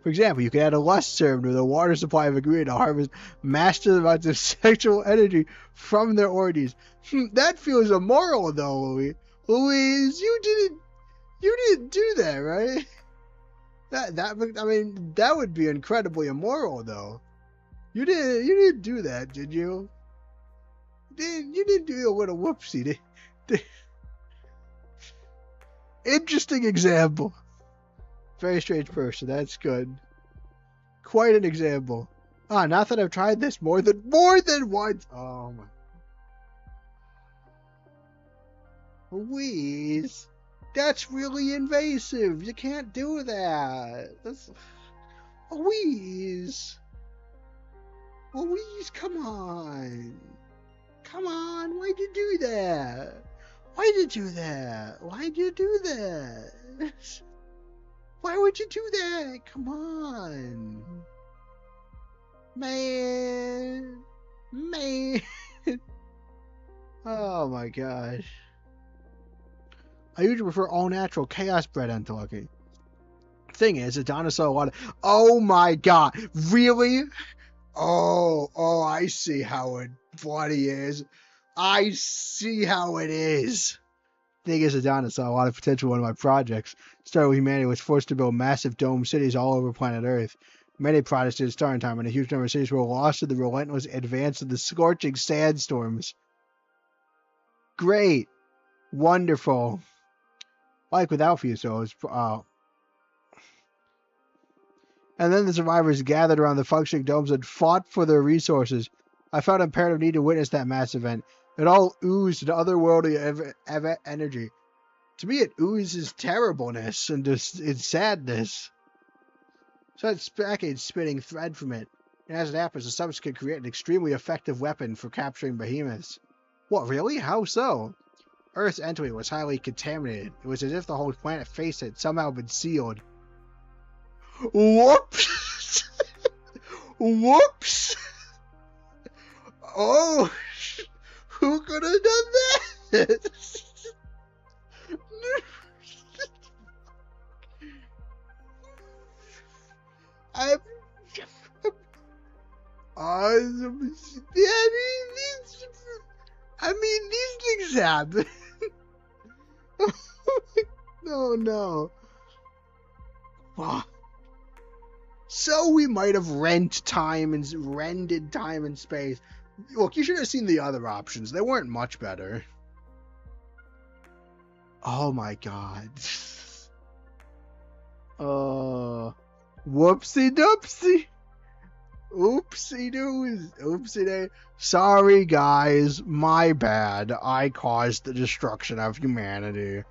For example, you can add a lust servant with a water supply of a community to harvest massive amounts of sexual energy from their orgies. That feels immoral, though, Louise. Louise, you didn't do that, right? I mean, that would be incredibly immoral, though. You didn't do that, did you? You didn't do a little whoopsie. Interesting example. Very strange person. That's good. Quite an example. Not that I've tried this more than once. Oh my. Louise, that's really invasive. You can't do that. That's Louise. Louise, come on. Come on. Why'd you do that? Why'd you do that? Why'd you do that? Why would you do that? Come on. Man. Oh my gosh. I usually prefer all natural chaos bred entology. Thing is, a dinosaur water. Oh my god. Really? Oh, I see how it bloody is. I see how it is. Thing is, a dinosaur a lot of potential in one of my projects. Started with humanity was forced to build massive dome cities all over planet Earth. Many projects did start in time, and a huge number of cities were lost to the relentless advance of the scorching sandstorms. Great. Wonderful. Like without fusos. And then the survivors gathered around the functioning domes and fought for their resources. I felt imperative need to witness that mass event. It all oozed an otherworldly energy. To me, it oozes terribleness and just its sadness. So it's back a spinning thread from it. And as it happens, the substance can create an extremely effective weapon for capturing behemoths. What, really? How so? Earth's entry was highly contaminated. It was as if the whole planet face had somehow been sealed. Whoops! Whoops! Oh, who could have done that? These things happen. No. So we might have rented time and space. Look, you should have seen the other options. They weren't much better. Oh my god. Whoopsie doopsie. Oopsie doos. Oopsie day. Sorry guys, my bad. I caused the destruction of humanity.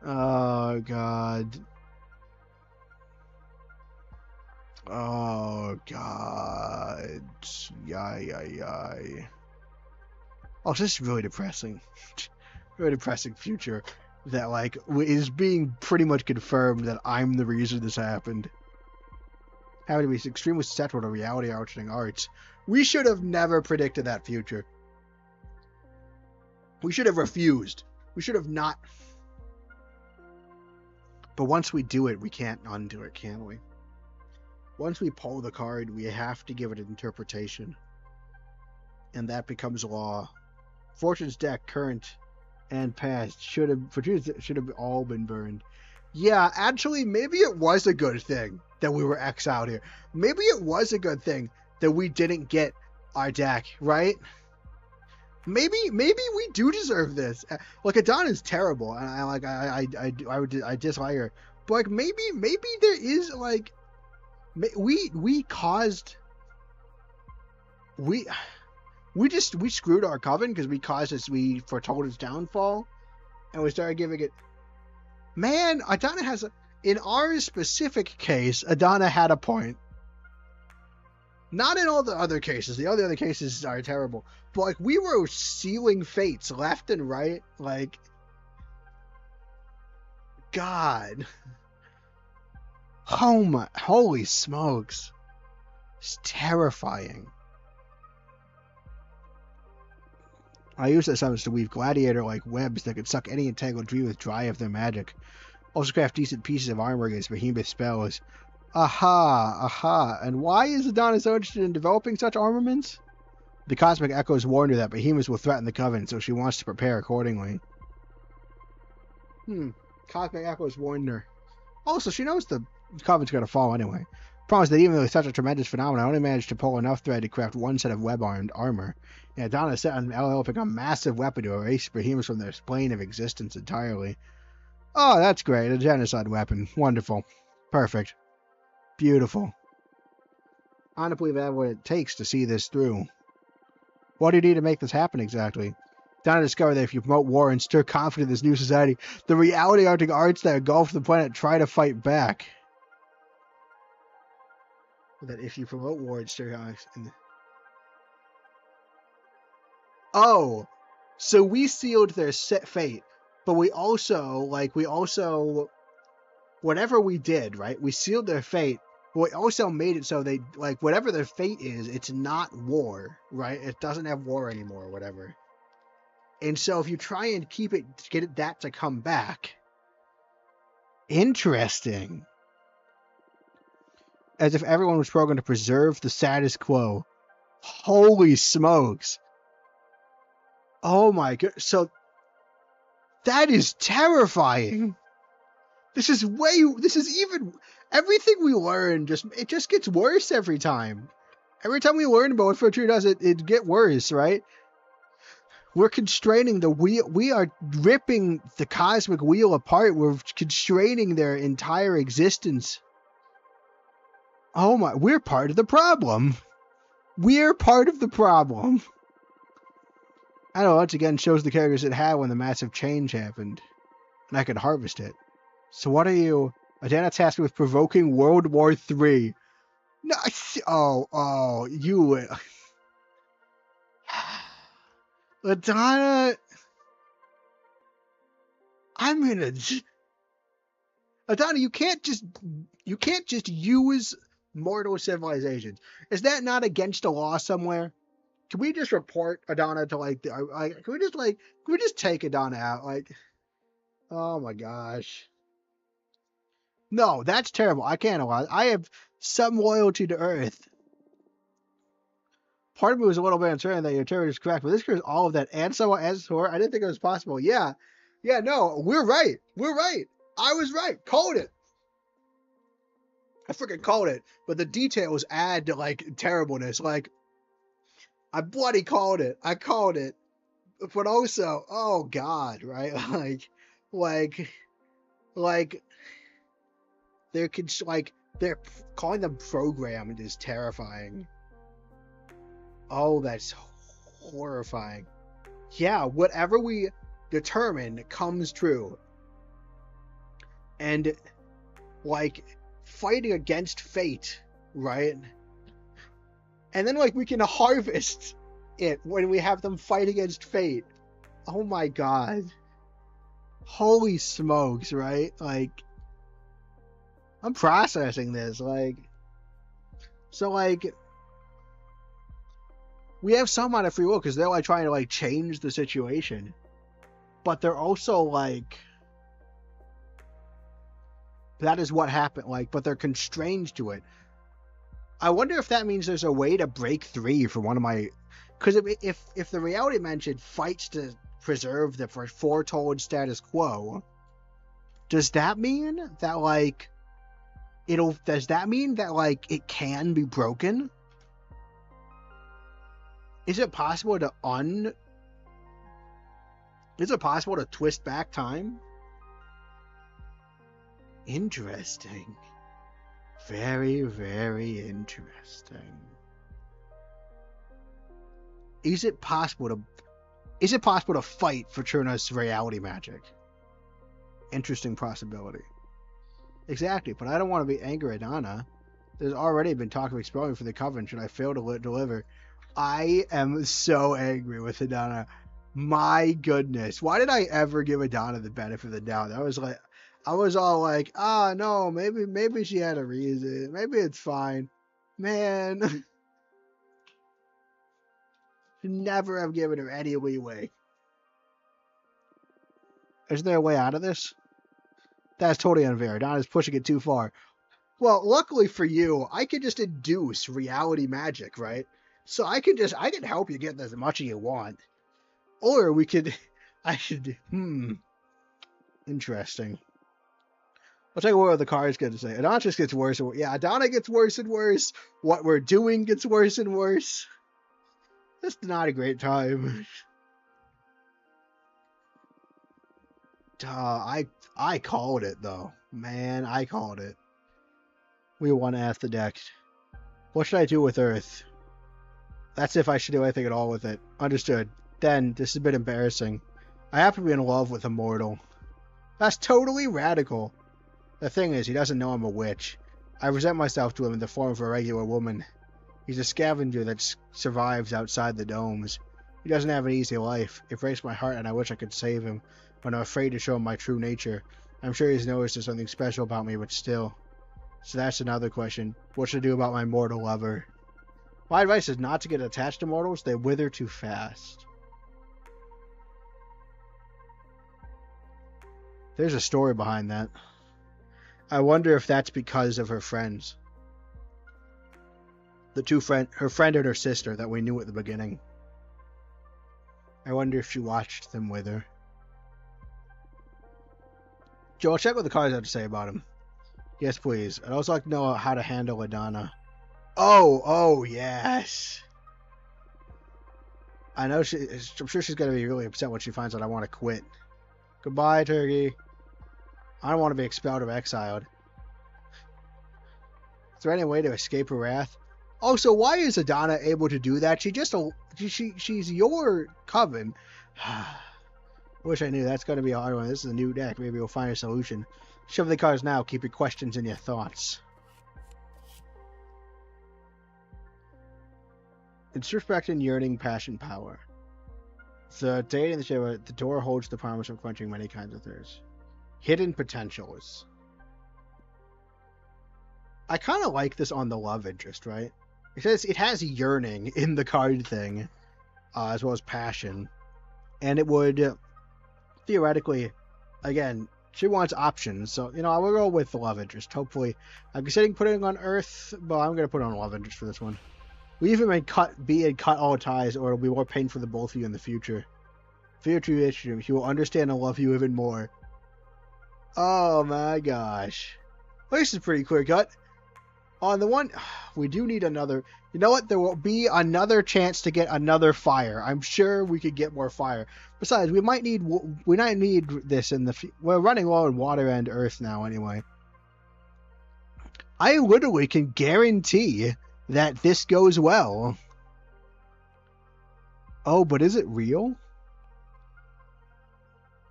Oh god. Oh god. Yay. Oh, this is really depressing. Really depressing future that, like, is being pretty much confirmed that I'm the reason this happened. Having to be extremely susceptible to reality altering arts. We should have never predicted that future. We should have refused. We should have not. But once we do it, we can't undo it, can we? Once we pull the card, we have to give it an interpretation. And that becomes law. Fortune's deck, current and past, should have all been burned. Yeah, actually, maybe it was a good thing that we were exiled here. Maybe it was a good thing that we didn't get our deck, right? Maybe we do deserve this. Like, Adana's terrible, and I dislike her. But like, maybe there is, like, we screwed our coven because we foretold its downfall, and we started giving it. Man, Adana has in our specific case, Adana had a point. Not in all the other cases. The other cases are terrible. But, like, we were sealing fates left and right. Like, God. Oh my, holy smokes. It's terrifying. I use that summons to weave gladiator-like webs that could suck any entangled dreamers dry of their magic. Also craft decent pieces of armor against behemoth spells. Aha. And why is Adana so interested in developing such armaments? The Cosmic Echoes warned her that behemoths will threaten the Coven, so she wants to prepare accordingly. Cosmic Echoes warned her. Also, she knows the coven's gonna fall anyway. Problem is that even though it's such a tremendous phenomenon, I only managed to pull enough thread to craft one set of web-armed armor. Yeah, Donna set on developing a massive weapon to erase behemoths from their plane of existence entirely. Oh, that's great. A genocide weapon. Wonderful. Perfect. Beautiful. I don't believe I have what it takes to see this through. What do you need to make this happen exactly? Donna discovered that if you promote war and stir conflict in this new society, the reality-altering arts that engulf the planet try to fight back. That if you promote war and stir conflict... Oh! So we sealed their set fate, but we also, whatever we did, right? We sealed their fate, but we also made it so they, whatever their fate is, it's not war, right? It doesn't have war anymore, or whatever. And so if you try and get that to come back, interesting. As if everyone was programmed to preserve the status quo. Holy smokes. Oh my god. So that is terrifying. This is even, everything we learn, it just gets worse every time. Every time we learn about what Fortuna does, it get worse, right? We're constraining the wheel. We are ripping the cosmic wheel apart. We're constraining their entire existence. Oh my, we're part of the problem. We're part of the problem. I know, once again, shows the characters it had when the massive change happened. And I could harvest it. So what are you? Adana tasked me with provoking World War III. No, you... Adana... Adana, you can't just use mortal civilizations. Is that not against the law somewhere? Can we just report Adana to can we just take Adana out? Oh my gosh. No, that's terrible. I can't allow it. I have some loyalty to Earth. Part of me was a little bit uncertain that your theory is correct, but this clears all of that. And someone as her, I didn't think it was possible. Yeah, no, we're right. I was right. Called it. I freaking called it. But the details add to terribleness. I bloody called it. I called it. But also, oh god, right? They're calling them programmed is terrifying. Oh, that's horrifying. Yeah, whatever we determine comes true. And fighting against fate, right? And then we can harvest it when we have them fight against fate. Oh my god. Holy smokes, right? I'm processing this, so we have some amount of free will because they're trying to change the situation, but they're also that is what happened, but they're constrained to it. I wonder if that means there's a way to break free from one of my, because if the reality mentioned fights to preserve the foretold status quo, does that mean that it can be broken? Is it possible to twist back time? Interesting. Very, very interesting. Is it possible to fight for Cherna's reality magic? Interesting possibility. Exactly, but I don't want to be angry at Anna. There's already been talk of exploring for the Coven should I fail to deliver. I am so angry with Adana. My goodness. Why did I ever give Adana the benefit of the doubt? I was all no, maybe she had a reason. Maybe it's fine. Man. Should never have given her any leeway. Is there a way out of this? That's totally unfair. Adana's pushing it too far. Well, luckily for you, I can just induce reality magic, right? So I can help you get as much as you want. Or I could Interesting. I'll take a look what the cards get to say. Adana just gets worse and worse. Yeah, Adana gets worse and worse. What we're doing gets worse and worse. It's not a great time. I called it, though. Man, I called it. We won at the deck. What should I do with Earth? That's if I should do anything at all with it. Understood. Then, this is a bit embarrassing. I happen to be in love with a mortal. That's totally radical. The thing is, he doesn't know I'm a witch. I present myself to him in the form of a regular woman. He's a scavenger that survives outside the domes. He doesn't have an easy life. It breaks my heart and I wish I could save him, but I'm afraid to show him my true nature. I'm sure he's noticed there's something special about me, but still. So that's another question. What should I do about my mortal lover? My advice is not to get attached to mortals. They wither too fast. There's a story behind that. I wonder if that's because of her friends. Her friend and her sister that we knew at the beginning. I wonder if she watched them wither. Joe, check what the cards have to say about him. Yes, please. I'd also like to know how to handle Adana. Oh, yes. I know I'm sure she's going to be really upset when she finds out I want to quit. Goodbye, Turkey. I don't want to be expelled or exiled. Is there any way to escape her wrath? Oh, so why is Adana able to do that? She's your coven. I wish I knew. That's going to be a hard one. This is a new deck. Maybe we'll find a solution. Shove the cards now. Keep your questions and your thoughts. Introspect and yearning, passion, power. The date in the show, the door holds the promise of quenching many kinds of thirst. Hidden potentials. I kind of like this on the love interest, right? It says it has yearning in the card thing, as well as passion. And it would, theoretically, again, she wants options. So, I will go with the love interest. Hopefully, I'm considering putting on Earth, but I'm going to put on love interest for this one. We even may cut all ties, or it'll be more painful for the both of you in the future. Future issue, he will understand and love you even more. Oh my gosh. Well, this is pretty clear cut. On the one, we do need another. You know what? There will be another chance to get another fire. I'm sure we could get more fire. Besides, we might need this in the. We're running low on water and earth now, anyway. I literally can guarantee that this goes well. Oh, but is it real?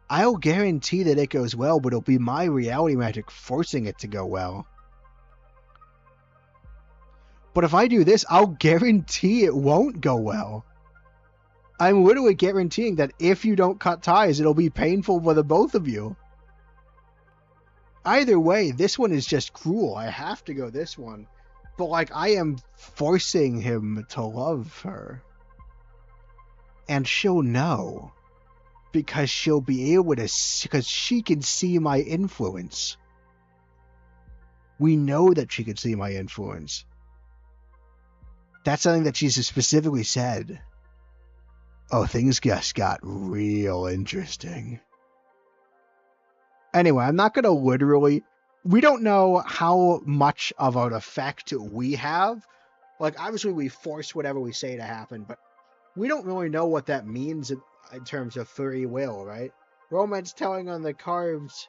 I'll guarantee that it goes well, but it'll be my reality magic forcing it to go well. But if I do this, I'll guarantee it won't go well. I'm literally guaranteeing that if you don't cut ties, it'll be painful for the both of you. Either way, this one is just cruel. I have to go this one. But, I am forcing him to love her. And she'll know. Because she'll be able to... Because she can see my influence. We know that she can see my influence. That's something that she's specifically said. Oh, things just got real interesting. Anyway, I'm not going to literally... We don't know how much of an effect we have. Obviously, we force whatever we say to happen, but we don't really know what that means in terms of free will, right? Romance telling on the cards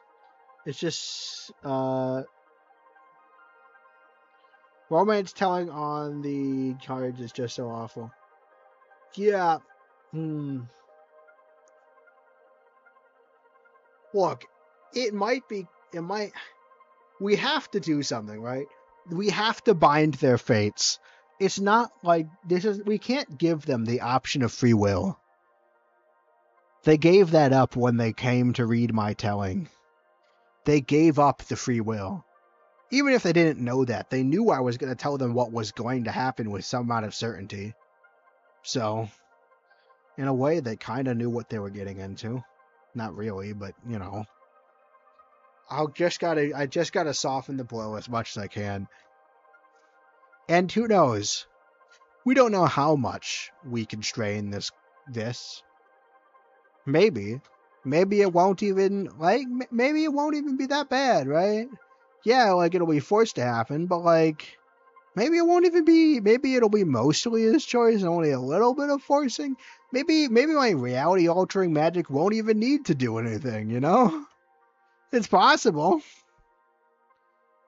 is just... Romance telling on the cards is just so awful. Yeah. Look, it might... We have to do something, right? We have to bind their fates. It's not like we can't give them the option of free will. They gave that up when they came to read my telling. They gave up the free will. Even if they didn't know that, they knew I was going to tell them what was going to happen with some amount of certainty. So, in a way, they kind of knew what they were getting into. Not really, but, I just gotta soften the blow as much as I can. And who knows? We don't know how much we can strain this. Maybe maybe it won't even, like, maybe it won't even be that bad, right? Yeah, like, it'll be forced to happen, but, like, maybe it won't even be, maybe it'll be mostly his choice and only a little bit of forcing. Maybe my reality-altering magic won't even need to do anything, you know? It's possible.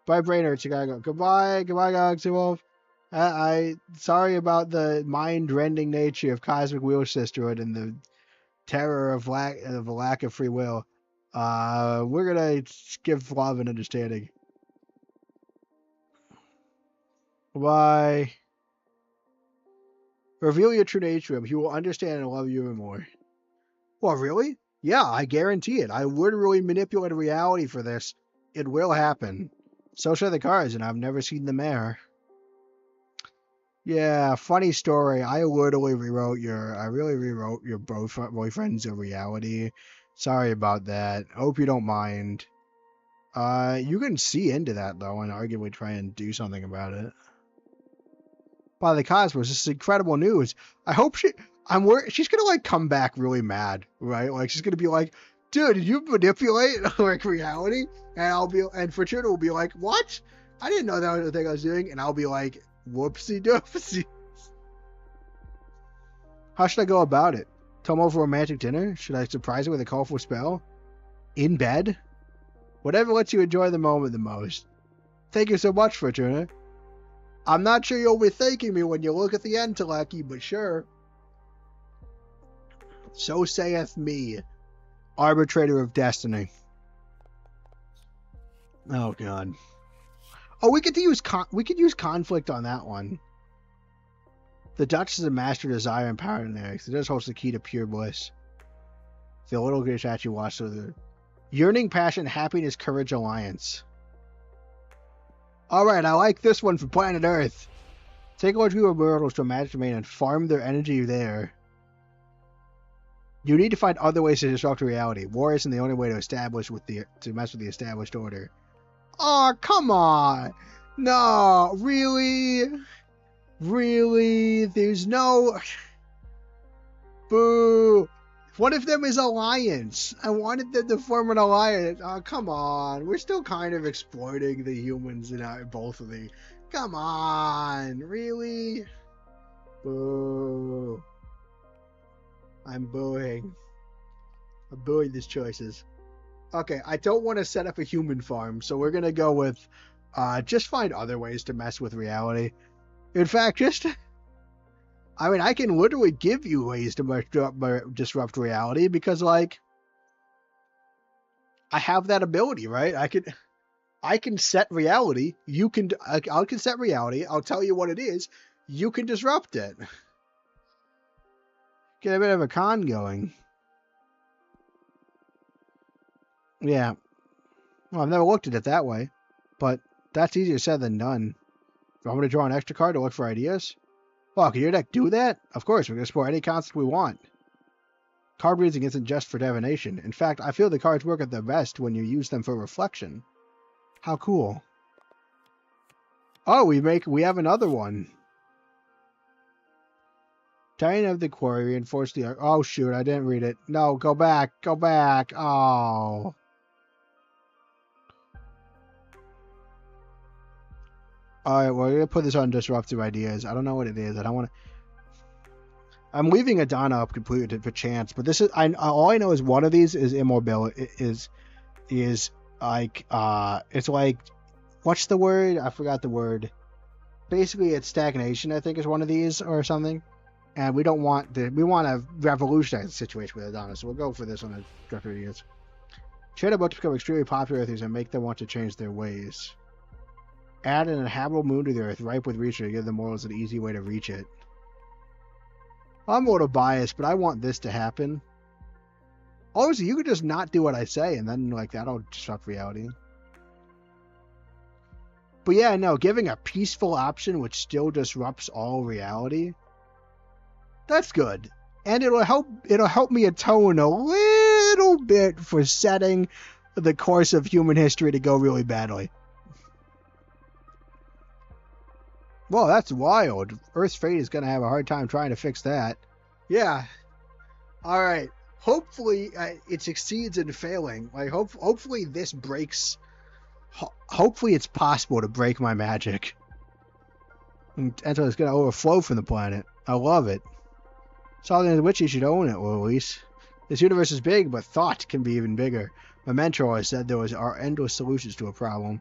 Bye, Brainerd, Chicago. Goodbye, Galaxy Wolf. Sorry about the mind-rending nature of Cosmic Wheel Sisterhood and the terror of a lack of free will. We're gonna give love and understanding. Bye. Reveal your true nature. He will understand and love you even more. Well, really? Yeah, I guarantee it. I literally manipulate reality for this. It will happen. So show the cards, and I've never seen them err. Yeah, funny story. I really rewrote your boyfriend's reality. Sorry about that. Hope you don't mind. You can see into that though, and arguably try and do something about it. By the Cosmos, this is incredible news. I hope she's gonna like come back really mad, right? Like she's gonna be like, dude, did you manipulate like reality? And Fortuna will be like, what? I didn't know that was the thing I was doing, and I'll be like, whoopsie doopsie. How should I go about it? Tell him over a romantic dinner? Should I surprise him with a colorful spell? In bed? Whatever lets you enjoy the moment the most. Thank you so much, Fortuna. I'm not sure you'll be thanking me when you look at the end, Teleki, but sure. So saith me, arbitrator of destiny. Oh god. Oh, we could use conflict on that one. The Duchess is a master of desire and power in lyrics. It does hold the key to pure bliss. The little Greek statue watched through the yearning, passion, happiness, courage, alliance. Alright, I like this one for planet Earth. Take a large group of mortals to a magic domain and farm their energy there. You need to find other ways to disrupt reality. War isn't the only way to mess with the established order. Oh, come on! No, really? Really? There's no... Boo! One of them is alliance. I wanted them to form an alliance. Oh, come on. We're still kind of exploiting the humans in both of the... Come on. Really? Boo. I'm booing. I'm booing these choices. Okay, I don't want to set up a human farm, so we're going to go with just find other ways to mess with reality. In fact, I mean, I can literally give you ways to disrupt reality because, like, I have that ability, right? I can set reality. I can set reality. I'll tell you what it is. You can disrupt it. Get a bit of a con going. Yeah. Well, I've never looked at it that way, but that's easier said than done. Do I want to draw an extra card to look for ideas? Well, can your deck do that? Of course, we can explore any concept we want. Card reading isn't just for divination. In fact, I feel the cards work at their best when you use them for reflection. How cool. Oh, we have another one. Titan of the Quarry reinforced the... Oh, shoot, I didn't read it. No, go back. Go back. Oh. Alright, well, we're going to put this on disruptive ideas. I don't know what it is. I don't want to... I'm leaving Adana up completely for chance, but this is... all I know is one of these is immobility. Is like... It's like... What's the word? I forgot the word. Basically, it's stagnation, I think, is one of these or something. And we don't want... We want to revolutionize the situation with Adana, so we'll go for this on a disruptive ideas. Trade about to become extremely popular with these and make them want to change their ways. Add an inhabitable moon to the earth, ripe with reach to give the mortals an easy way to reach it. I'm a little biased, but I want this to happen. Obviously, you could just not do what I say, and then, like, that'll disrupt reality. But yeah, no, giving a peaceful option which still disrupts all reality, that's good. And it'll help me atone a little bit for setting the course of human history to go really badly. Well, that's wild. Earth's fate is going to have a hard time trying to fix that. Yeah. All right. hopefully it succeeds in failing. Like hopefully this breaks. Hopefully it's possible to break my magic. And so it's gonna overflow from the planet. I love it. Solving the witch, you should own it, Luis. This universe is big, but thought can be even bigger. My mentor always said there are endless solutions to a problem.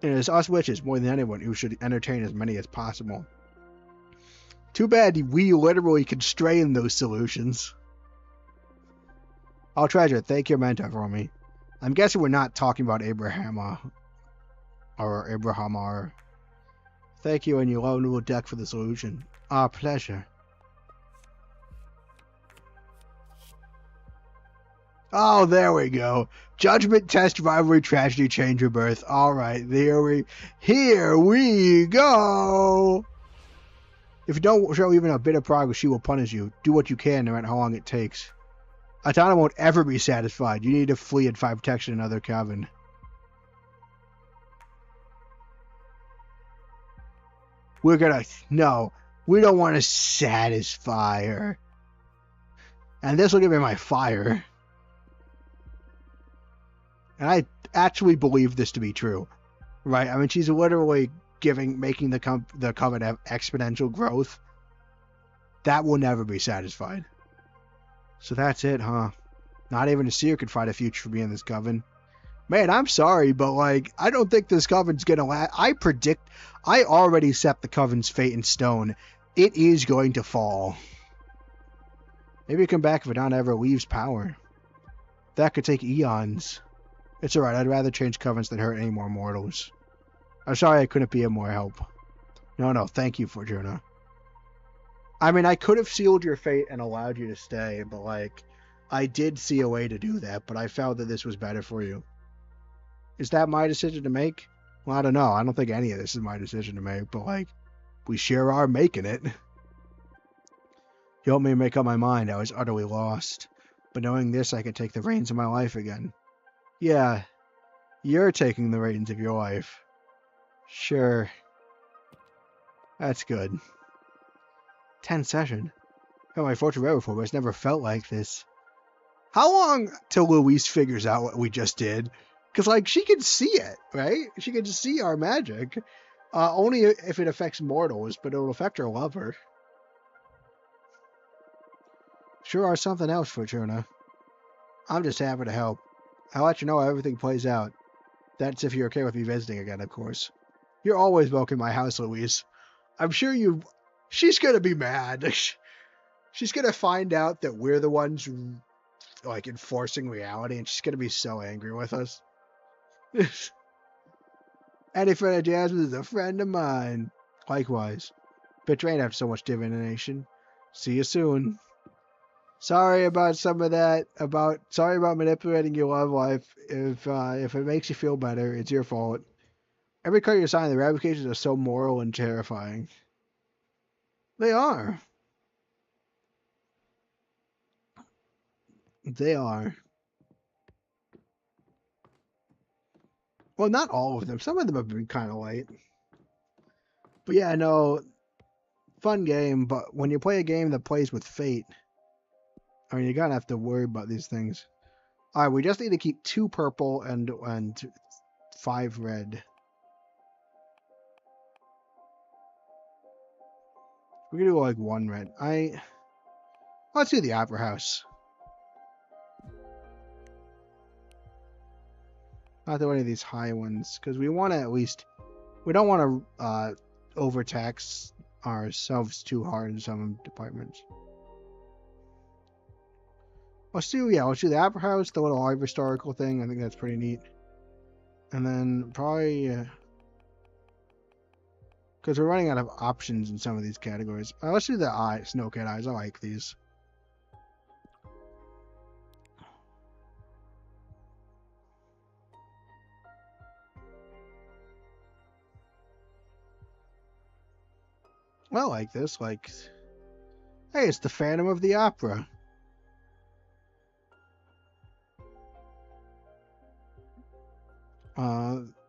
And it's us witches, more than anyone, who should entertain as many as possible. Too bad we literally constrain those solutions. I'll treasure. Thank your mentor for me. I'm guessing we're not talking about Abraham or Thank you and your own little deck for the solution. Our pleasure. Oh, there we go. Judgment, test, rivalry, tragedy, change, rebirth. All right, here we go. If you don't show even a bit of progress, she will punish you. Do what you can, no matter how long it takes. Atana won't ever be satisfied. You need to flee and find protection in another cabin. No, we don't want to satisfy her. And this will give me my fire. And I actually believe this to be true, right? I mean, she's literally making the coven have exponential growth. That will never be satisfied. So that's it, huh? Not even a seer could find a future for me in this coven. Man, I'm sorry, but like, I don't think this coven's gonna last. I already set the coven's fate in stone. It is going to fall. Maybe come back if Adana ever leaves power. That could take eons. It's alright, I'd rather change covens than hurt any more mortals. I'm sorry I couldn't be of more help. No, thank you, Fortuna. I mean, I could have sealed your fate and allowed you to stay, but like, I did see a way to do that, but I felt that this was better for you. Is that my decision to make? Well, I don't know. I don't think any of this is my decision to make, but like, we sure are making it. You helped me make up my mind. I was utterly lost. But knowing this, I can take the reins of my life again. Yeah, you're taking the reins of your life. Sure. That's good. 10 session. Oh, my fortune ever before, but it's never felt like this. How long till Louise figures out what we just did? Because, like, she can see it, right? She can see our magic. Only if it affects mortals, but it'll affect her lover. Sure are something else, Fortuna. I'm just happy to help. I'll let you know how everything plays out. That's if you're okay with me visiting again, of course. You're always welcome in my house, Louise. I'm sure you... She's gonna be mad. She's gonna find out that we're the ones, like, enforcing reality, and she's gonna be so angry with us. Any friend of Jasmine is a friend of mine. Likewise. Betrayed after so much divination. See you soon. Sorry about some of that. Sorry about manipulating your love life. If it makes you feel better, it's your fault. Every card you sign, the ramifications are so moral and terrifying. They are. They are. Well, not all of them. Some of them have been kind of light. But yeah, no, fun game. But when you play a game that plays with fate, I mean, you're gonna have to worry about these things. All right, we just need to keep 2 purple and 5 red. We can do like 1 red. Let's do the Opera House. Not do any of these high ones, because we want to at least... We don't want to overtax ourselves too hard in some departments. Let's do the Opera House, the little art historical thing. I think that's pretty neat. And then probably... because we're running out of options in some of these categories. Let's do the Snowcat Eyes. I like these. I like this. Like, hey, it's the Phantom of the Opera.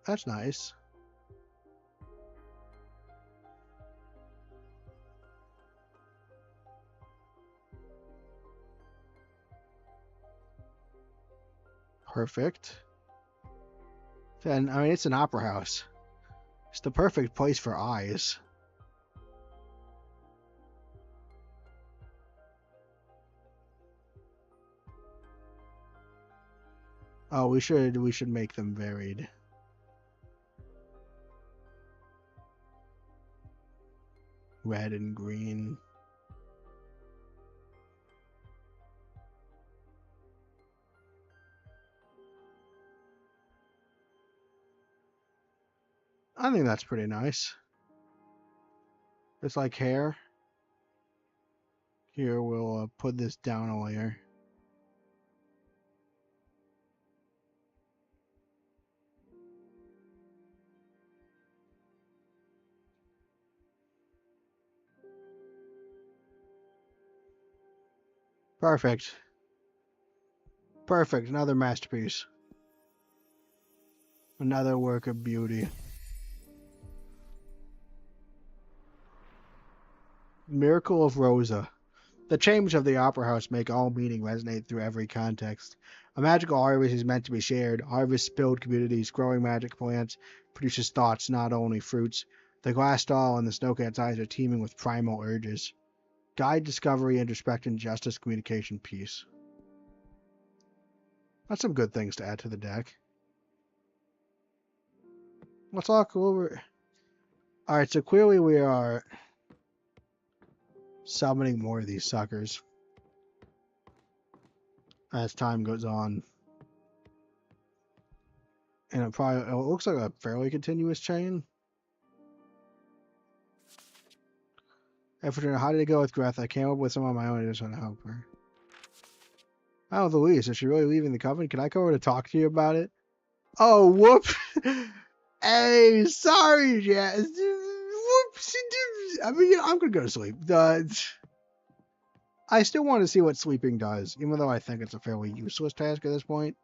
That's nice. perfect. Then, I mean, it's an opera house. It's the perfect place for eyes. Oh, we should make them varied. Red and green. I think that's pretty nice. It's like hair. Here, we'll put this down a layer. Perfect. Perfect. Another masterpiece. Another work of beauty. Miracle of Rosa. The chambers of the Opera House make all meaning resonate through every context. A magical harvest is meant to be shared. Harvest build communities. Growing magic plants produces thoughts, not only fruits. The glass doll and the snowcat's eyes are teeming with primal urges. Guide discovery, introspection, justice, communication, peace. That's some good things to add to the deck. Let's all go over. Alright, so clearly we are summoning more of these suckers as time goes on. And it looks like a fairly continuous chain. After how did it go with Greth? I came up with some on my own. I just want to help her. I don't know, Louise, is she really leaving the coven? Can I come over to talk to you about it? Oh, whoop! Hey, sorry, Jazz. Whoops. I mean, you know, I'm gonna go to sleep. I still want to see what sleeping does, even though I think it's a fairly useless task at this point.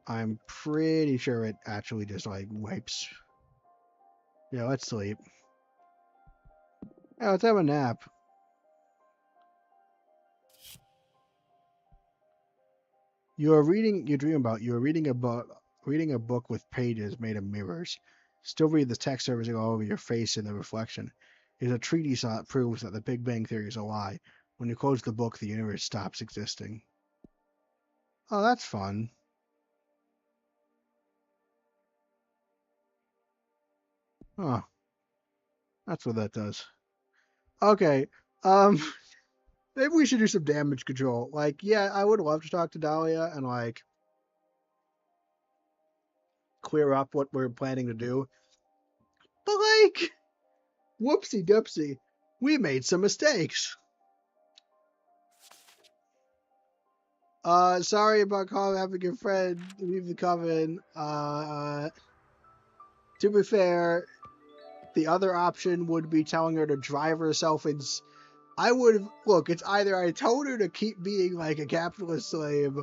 I'm pretty sure it actually just, like, wipes. Yeah, let's sleep. Yeah, let's have a nap. You're reading a book with pages made of mirrors. Still read the text surfacing all over your face in the reflection. It's a treatise that proves that the Big Bang Theory is a lie. When you close the book, the universe stops existing. Oh, that's fun. Oh. That's what that does. Okay. Maybe we should do some damage control. Like, yeah, I would love to talk to Dahlia and, like, clear up what we're planning to do. But, like, whoopsie doopsie, we made some mistakes. Sorry about having your friend leave the coven. To be fair, the other option would be telling her to drive herself in. Look, it's either I told her to keep being like a capitalist slave,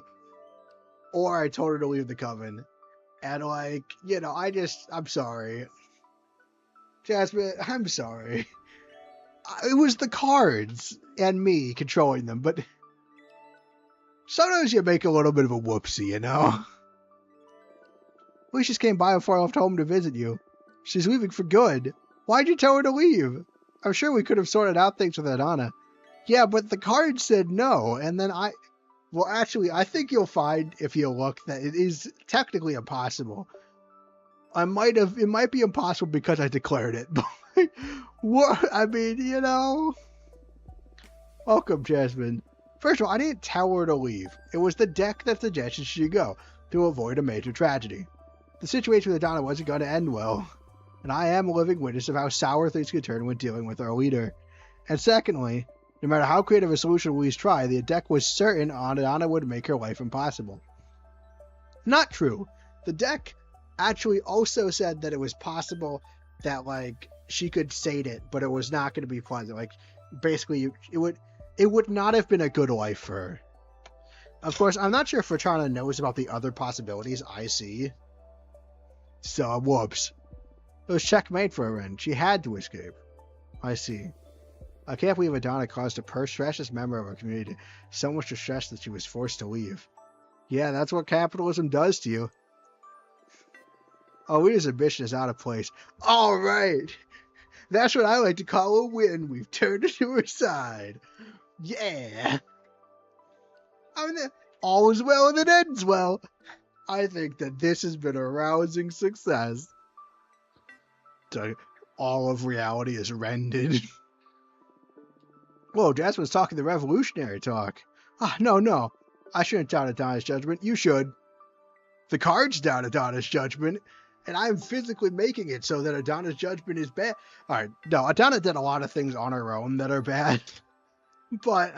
or I told her to leave the coven. And, like, you know, I'm sorry. Jasmine, I'm sorry. It was the cards and me controlling them, but sometimes you make a little bit of a whoopsie, you know? We just came by before I left home to visit you. She's leaving for good. Why'd you tell her to leave? I'm sure we could have sorted out things with Adana. Yeah, but the card said no, and then well, actually, I think you'll find, if you look, that it is technically impossible. It might be impossible because I declared it, but what? I mean, you know. Welcome, Jasmine. First of all, I didn't tell her to leave. It was the deck that suggested she go, to avoid a major tragedy. The situation with Adana wasn't going to end well, and I am a living witness of how sour things could turn when dealing with our leader. And secondly, no matter how creative a solution Louise tried, the deck was certain Adana would make her life impossible. Not true. The deck actually also said that it was possible that, like, she could sate it, but it was not going to be pleasant. Like, basically, it would not have been a good life for her. Of course, I'm not sure if Fatrana knows about the other possibilities I see. So, whoops. It was checkmate for her end. She had to escape. I see. I can't believe Adana caused a precious member of our community so much distress that she was forced to leave. Yeah, that's what capitalism does to you. Oh, we just admission is out of place. All right. That's what I like to call a win. We've turned it to her side. Yeah. I mean, all is well and it ends well. I think that this has been a rousing success. All of reality is rended. Whoa, Jasmine's talking the revolutionary talk. Ah, no. I shouldn't doubt Adana's judgment. You should. The cards doubt Adana's judgment, and I'm physically making it so that Adana's judgment is bad. Alright, no, Adana did a lot of things on her own that are bad, but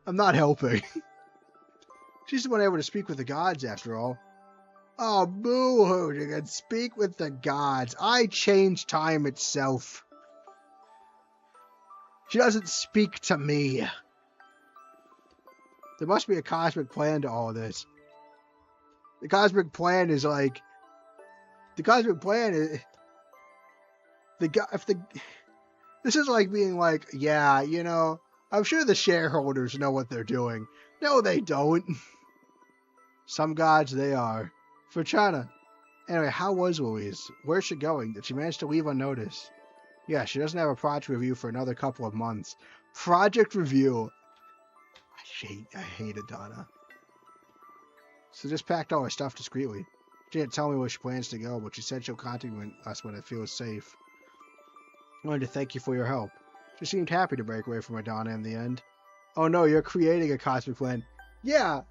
I'm not helping. She's the one able to speak with the gods, after all. Oh, boo-hoo, you can speak with the gods. I change time itself. She doesn't speak to me. There must be a cosmic plan to all this. The cosmic plan is like... The cosmic plan is... This is like being like, yeah, you know, I'm sure the shareholders know what they're doing. No, they don't. Some gods, they are. For China. Anyway, how was Louise? Where's she going? Did she manage to leave unnoticed? Yeah, she doesn't have a project review for another couple of months. Project review. I hate Adana. So just packed all her stuff discreetly. She didn't tell me where she plans to go, but she said she'll contact us when it feels safe. I wanted to thank you for your help. She seemed happy to break away from Adana in the end. Oh no, you're creating a cosmic plan. Yeah,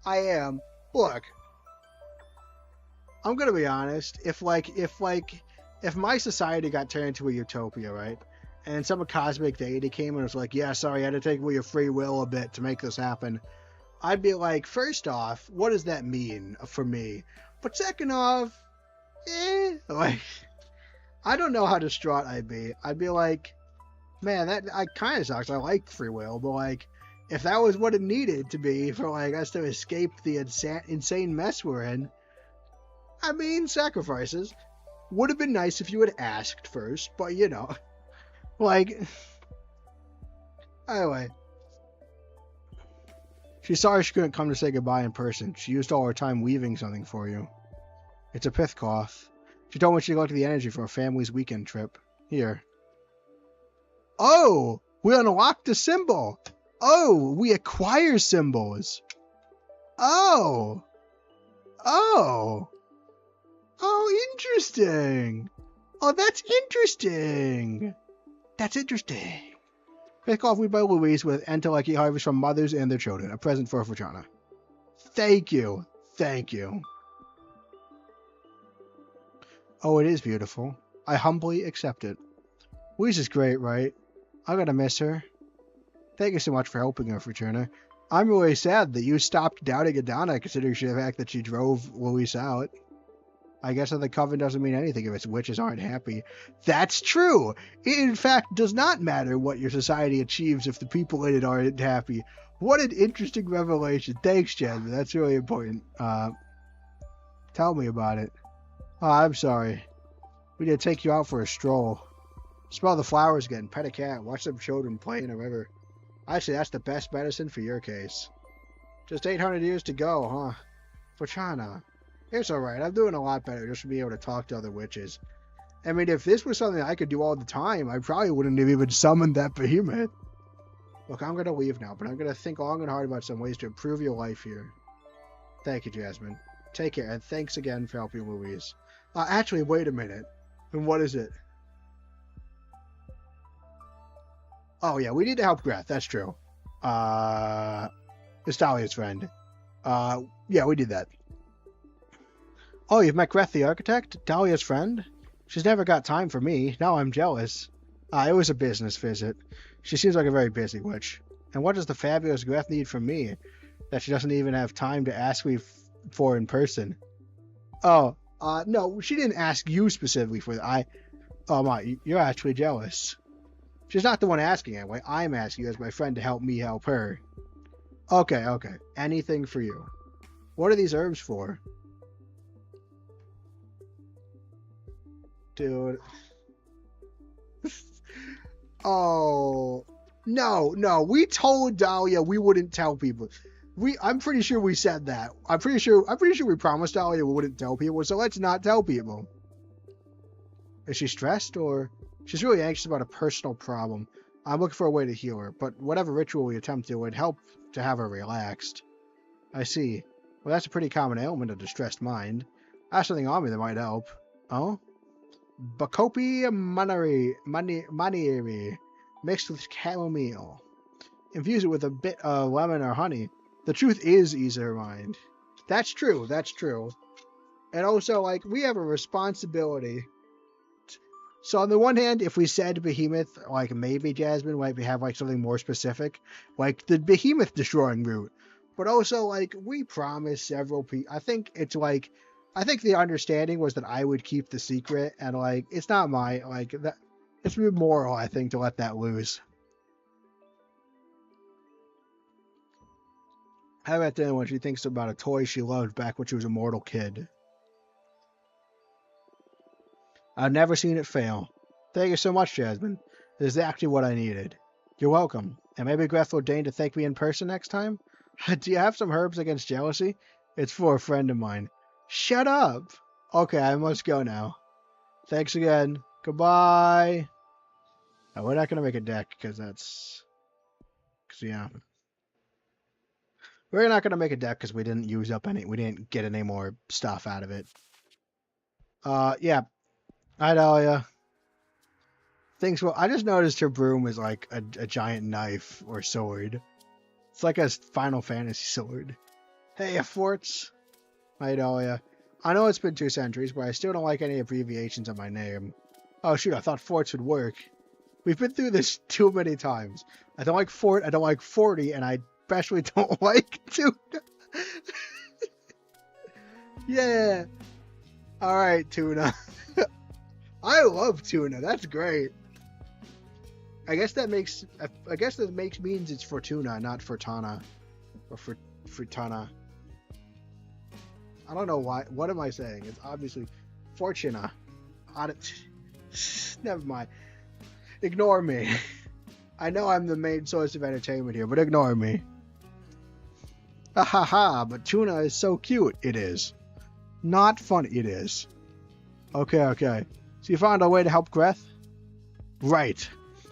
I am. Look, I'm gonna be honest. If my society got turned into a utopia, right? And some cosmic deity came and was like, yeah, sorry, I had to take away your free will a bit to make this happen. I'd be like, first off, what does that mean for me? But second off, like, I don't know how distraught I'd be. I'd be like, man, that I kind of sucks. I like free will, but like, if that was what it needed to be for like us to escape the insane mess we're in, I mean, sacrifices. Would have been nice if you had asked first, but you know, like, anyway. She's sorry she couldn't come to say goodbye in person. She used all her time weaving something for you. It's a pith cloth. She told me she'd go to the energy for a family's weekend trip. Here. Oh! We unlocked a symbol! Oh! We acquire symbols! Oh! Oh! Oh, interesting! Oh, that's interesting! That's interesting. Pick off we by Louise with Enteleki harvest from mothers and their children. A present for Fujana. Thank you. Thank you. Oh, it is beautiful. I humbly accept it. Louise is great, right? I'm gonna miss her. Thank you so much for helping her, Fujana. I'm really sad that you stopped doubting Adana considering the fact that she drove Louise out. I guess that the coven doesn't mean anything if its witches aren't happy. That's true! It, in fact, does not matter what your society achieves if the people in it aren't happy. What an interesting revelation. Thanks, Jasmine. That's really important. Tell me about it. Oh, I'm sorry. We need to take you out for a stroll. Smell the flowers again, pet a cat, watch some children play in a river. Actually, that's the best medicine for your case. Just 800 years to go, huh? Fujana. It's alright, I'm doing a lot better just to be able to talk to other witches. I mean, if this was something I could do all the time, I probably wouldn't have even summoned that behemoth. Look, I'm gonna leave now, but I'm gonna think long and hard about some ways to improve your life here. Thank you, Jasmine. Take care, and thanks again for helping Louise. Actually, wait a minute. And what is it? Oh, yeah, we need to help Greth, that's true. It's Dahlia's friend. Yeah, we did that. Oh, you've met Greth the architect? Dahlia's friend? She's never got time for me. Now I'm jealous. It was a business visit. She seems like a very busy witch. And what does the fabulous Greth need from me that she doesn't even have time to ask me for in person? Oh, no, she didn't ask you specifically for that. Oh my, you're actually jealous. She's not the one asking anyway. I'm asking you as my friend to help me help her. Okay. Anything for you. What are these herbs for? Dude. Oh. No. We told Dahlia we wouldn't tell people. I'm pretty sure we said that. I'm pretty sure we promised Dahlia we wouldn't tell people, so let's not tell people. Is she stressed, or she's really anxious about a personal problem? I'm looking for a way to heal her, but whatever ritual we attempt to would help to have her relaxed. I see. Well, that's a pretty common ailment, a distressed mind. I have something on me that might help. Oh? Bacopi manieri, mixed with chamomile. Infuse it with a bit of lemon or honey. The truth is ease her mind. That's true, that's true. And also, like, we have a responsibility. So on the one hand, if we said behemoth, like maybe Jasmine, like we have like something more specific, like the behemoth destroying route. But also, like, we promised several people. I think the understanding was that I would keep the secret, and like it's not my like that. It's immoral, I think, to let that lose. How about then when she thinks about a toy she loved back when she was a mortal kid? I've never seen it fail. Thank you so much, Jasmine. This is exactly what I needed. You're welcome. And maybe Greth will deign to thank me in person next time? Do you have some herbs against jealousy? It's for a friend of mine. Shut up! Okay, I must go now. Thanks again. Goodbye! Oh, we're not going to make a deck, because that's... yeah. We're not going to make a deck because we didn't use up any... We didn't get any more stuff out of it. Yeah. Hi, Dahlia. Things well. I just noticed her broom is like a giant knife or sword. It's like a Final Fantasy sword. Hey, Forts. Hi, Dahlia. I know it's been 2 centuries, but I still don't like any abbreviations of my name. Oh, shoot, I thought Forts would work. We've been through this too many times. I don't like Fort, I don't like 40, and I especially don't like Tuna. Yeah. Alright, Tuna. I love Tuna. That's great. I guess that means it's Fortuna, not Fortana. Or Fortana. I don't know why. What am I saying? It's obviously Fortuna. Never mind. Ignore me. I know I'm the main source of entertainment here, but ignore me. Ha ha ha, but Tuna is so cute. It is. Not funny. It is. Okay. So you found a way to help Greth? Right.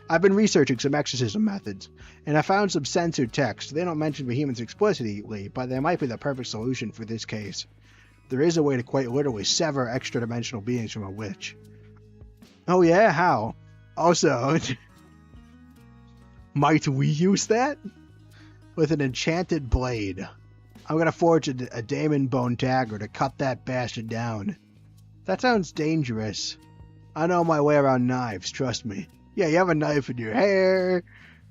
I've been researching some exorcism methods, and I found some censored text. They don't mention behemoths explicitly, but they might be the perfect solution for this case. There is a way to quite literally sever extra-dimensional beings from a witch. Oh yeah? How? Also, might we use that? With an enchanted blade. I'm gonna forge a daemon bone dagger to cut that bastard down. That sounds dangerous. I know my way around knives, trust me. Yeah, you have a knife in your hair.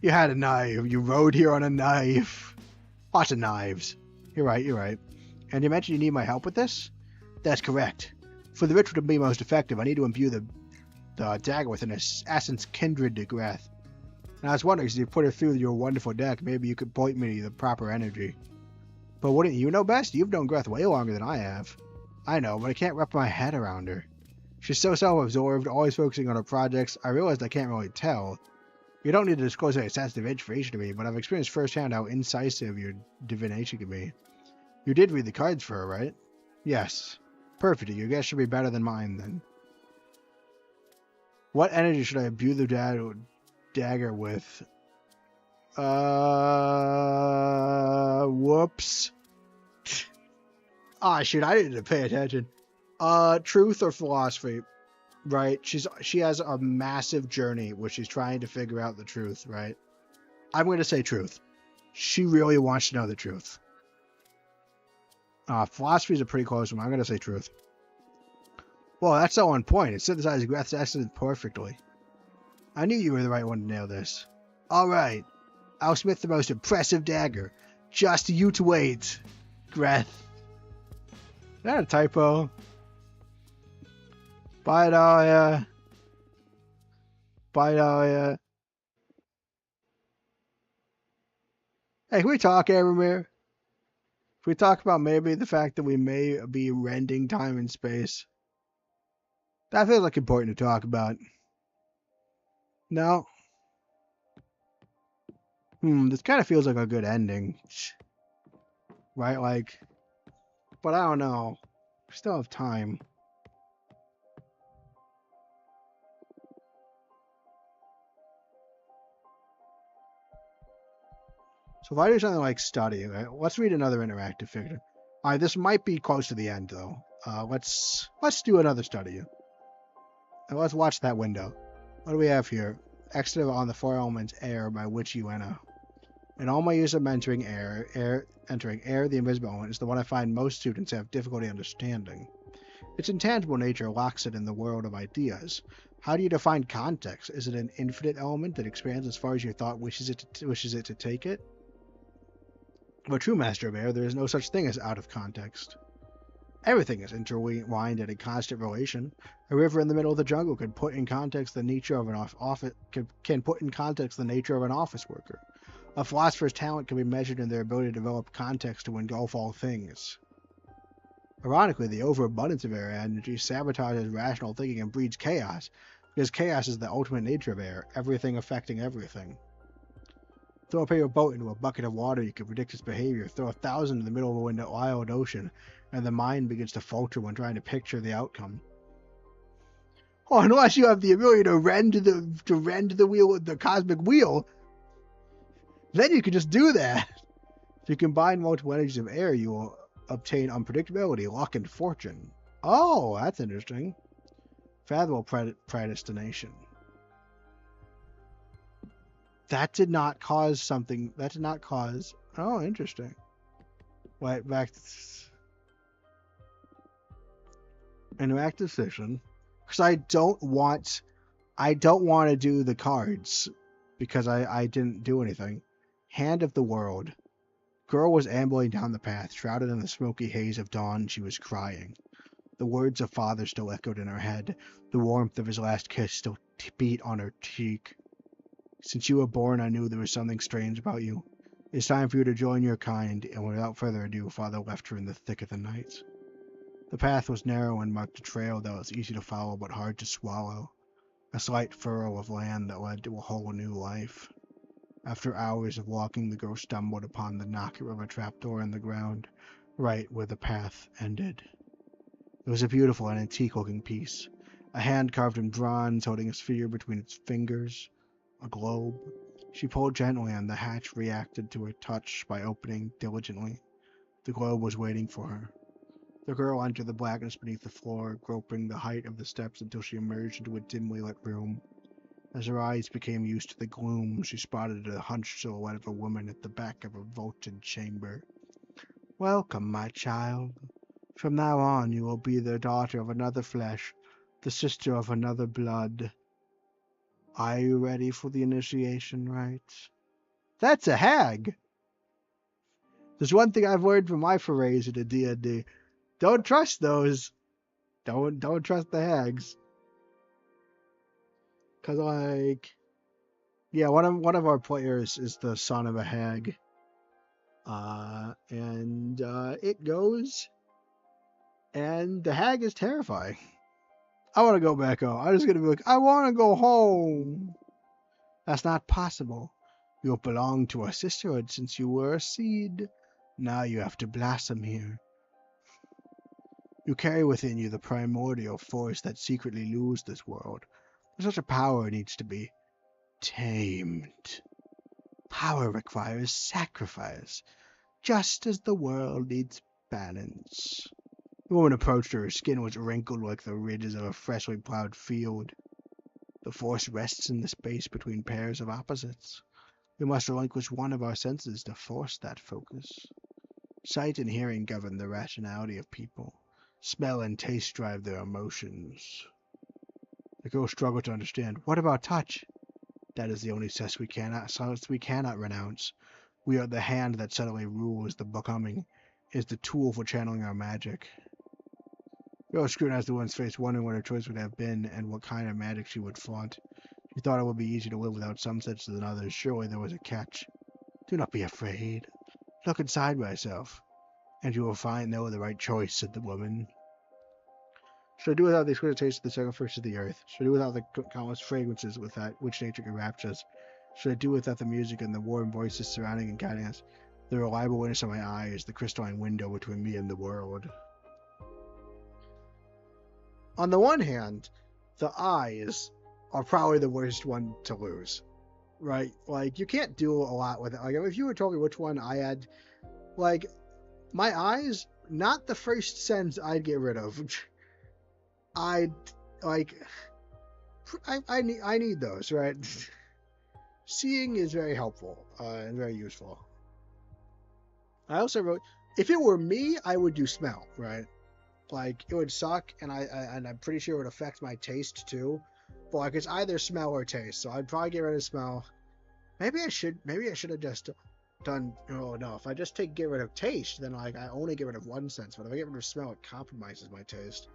You had a knife. You rode here on a knife. Lots of knives. You're right. And you mentioned you need my help with this? That's correct. For the ritual to be most effective, I need to imbue the dagger with an essence kindred to Greth. And I was wondering, as you put it through your wonderful deck, maybe you could point me to the proper energy. But wouldn't you know best? You've known Greth way longer than I have. I know, but I can't wrap my head around her. She's so self-absorbed, always focusing on her projects, I realized I can't really tell. You don't need to disclose any sensitive information to me, but I've experienced firsthand how incisive your divination can be. You did read the cards for her, right? Yes. Perfect. Your guess should be better than mine, then. What energy should I imbue the dagger with? Whoops. Ah, shoot, I didn't even pay attention. Truth or philosophy, right? She has a massive journey where she's trying to figure out the truth, right? I'm going to say truth. She really wants to know the truth. Philosophy is a pretty close one. I'm going to say truth. Well, that's so on point. It synthesizes Greth's essence perfectly. I knew you were the right one to nail this. Alright. I'll smith the most impressive dagger. Just you to wait, Greth. Is that a typo? Bye, Dahlia. Bye, Dahlia. Hey, can we talk, Aramir? Can we talk about maybe the fact that we may be rending time and space? That feels like important to talk about. No? This kind of feels like a good ending. right? Like, but I don't know. We still have time. So if I do something like study, right? Let's read another interactive figure. All right, this might be close to the end though. Let's do another study. And let's watch that window. What do we have here? Extra on the Four Elements Air by Witchy Wenna. In all my years of mentoring entering air, the invisible element, is the one I find most students have difficulty understanding. Its intangible nature locks it in the world of ideas. How do you define context? Is it an infinite element that expands as far as your thought wishes it to take it? For a true master of air, there is no such thing as out of context. Everything is intertwined in a constant relation. A river in the middle of the jungle can put in context the nature of an office worker. A philosopher's talent can be measured in their ability to develop context to engulf all things. Ironically, the overabundance of air energy sabotages rational thinking and breeds chaos, because chaos is the ultimate nature of air, everything affecting everything. Throw a paper boat into a bucket of water, you can predict its behavior. Throw 1,000 in the middle of a wild ocean, and the mind begins to falter when trying to picture the outcome. Oh, unless you have the ability to rend the wheel with the cosmic wheel, then you can just do that. If you combine multiple energies of air, you will obtain unpredictability, luck, and fortune. Oh, that's interesting. Fathomable predestination. That did not cause something. That did not cause. Oh, interesting. Wait, back. Interactive session. Because I don't want to do the cards because I didn't do anything. Hand of the World. Girl was ambling down the path, shrouded in the smoky haze of dawn. She was crying. The words of father still echoed in her head. The warmth of his last kiss still beat on her cheek. Since you were born, I knew there was something strange about you. It's time for you to join your kind, and without further ado, father left her in the thick of the night. The path was narrow and marked a trail that was easy to follow but hard to swallow. A slight furrow of land that led to a whole new life. After hours of walking, the girl stumbled upon the knocker of a trapdoor in the ground, right where the path ended. It was a beautiful and antique-looking piece. A hand carved in bronze holding a sphere between its fingers. A globe. She pulled gently and the hatch reacted to her touch by opening diligently. The globe was waiting for her. The girl entered the blackness beneath the floor, groping the height of the steps until she emerged into a dimly lit room. As her eyes became used to the gloom, she spotted a hunched silhouette of a woman at the back of a vaulted chamber. Welcome, my child. From now on you will be the daughter of another flesh, the sister of another blood. Are you ready for the initiation rites? That's a hag! There's one thing I've learned from my forays into D&D. Don't trust those. Don't trust the hags. Cause like, yeah, one of our players is the son of a hag. And it goes, and the hag is terrifying. I want to go back home. I'm just gonna be like, I want to go home. That's not possible. You belong to a sisterhood since you were a seed. Now you have to blossom here. You carry within you the primordial force that secretly rules this world. Such a power needs to be tamed. Power requires sacrifice, just as the world needs balance. The woman approached her. Her skin was wrinkled like the ridges of a freshly plowed field. The force rests in the space between pairs of opposites. We must relinquish one of our senses to force that focus. Sight and hearing govern the rationality of people. Smell and taste drive their emotions. The girl struggled to understand. What about touch? That is the only sense we cannot renounce. We are the hand that subtly rules the becoming, is the tool for channeling our magic. The girl scrutinized the woman's face, wondering what her choice would have been and what kind of magic she would flaunt. She thought it would be easy to live without some senses than others. Surely there was a catch. Do not be afraid. Look inside myself, and you will find no the right choice, said the woman. Should I do without the exquisite taste of the sacrifice of the earth? Should I do without the countless fragrances with that which nature enraptures us? Should I do without the music and the warm voices surrounding and guiding us? The reliable witness of my eyes, the crystalline window between me and the world. On the one hand, the eyes are probably the worst one to lose, right? Like, you can't do a lot with it. Like, if you were told me which one I had, like, my eyes, not the first sense I'd get rid of. I'd, like, I need those, right? Seeing is very helpful and very useful. I also wrote, if it were me, I would do smell, right? Like, it would suck, and I'm pretty sure it would affect my taste too. But like, it's either smell or taste, so I'd probably get rid of smell. Maybe I should have just done. Oh no, if I just get rid of taste, then like I only get rid of one sense. But if I get rid of smell, it compromises my taste.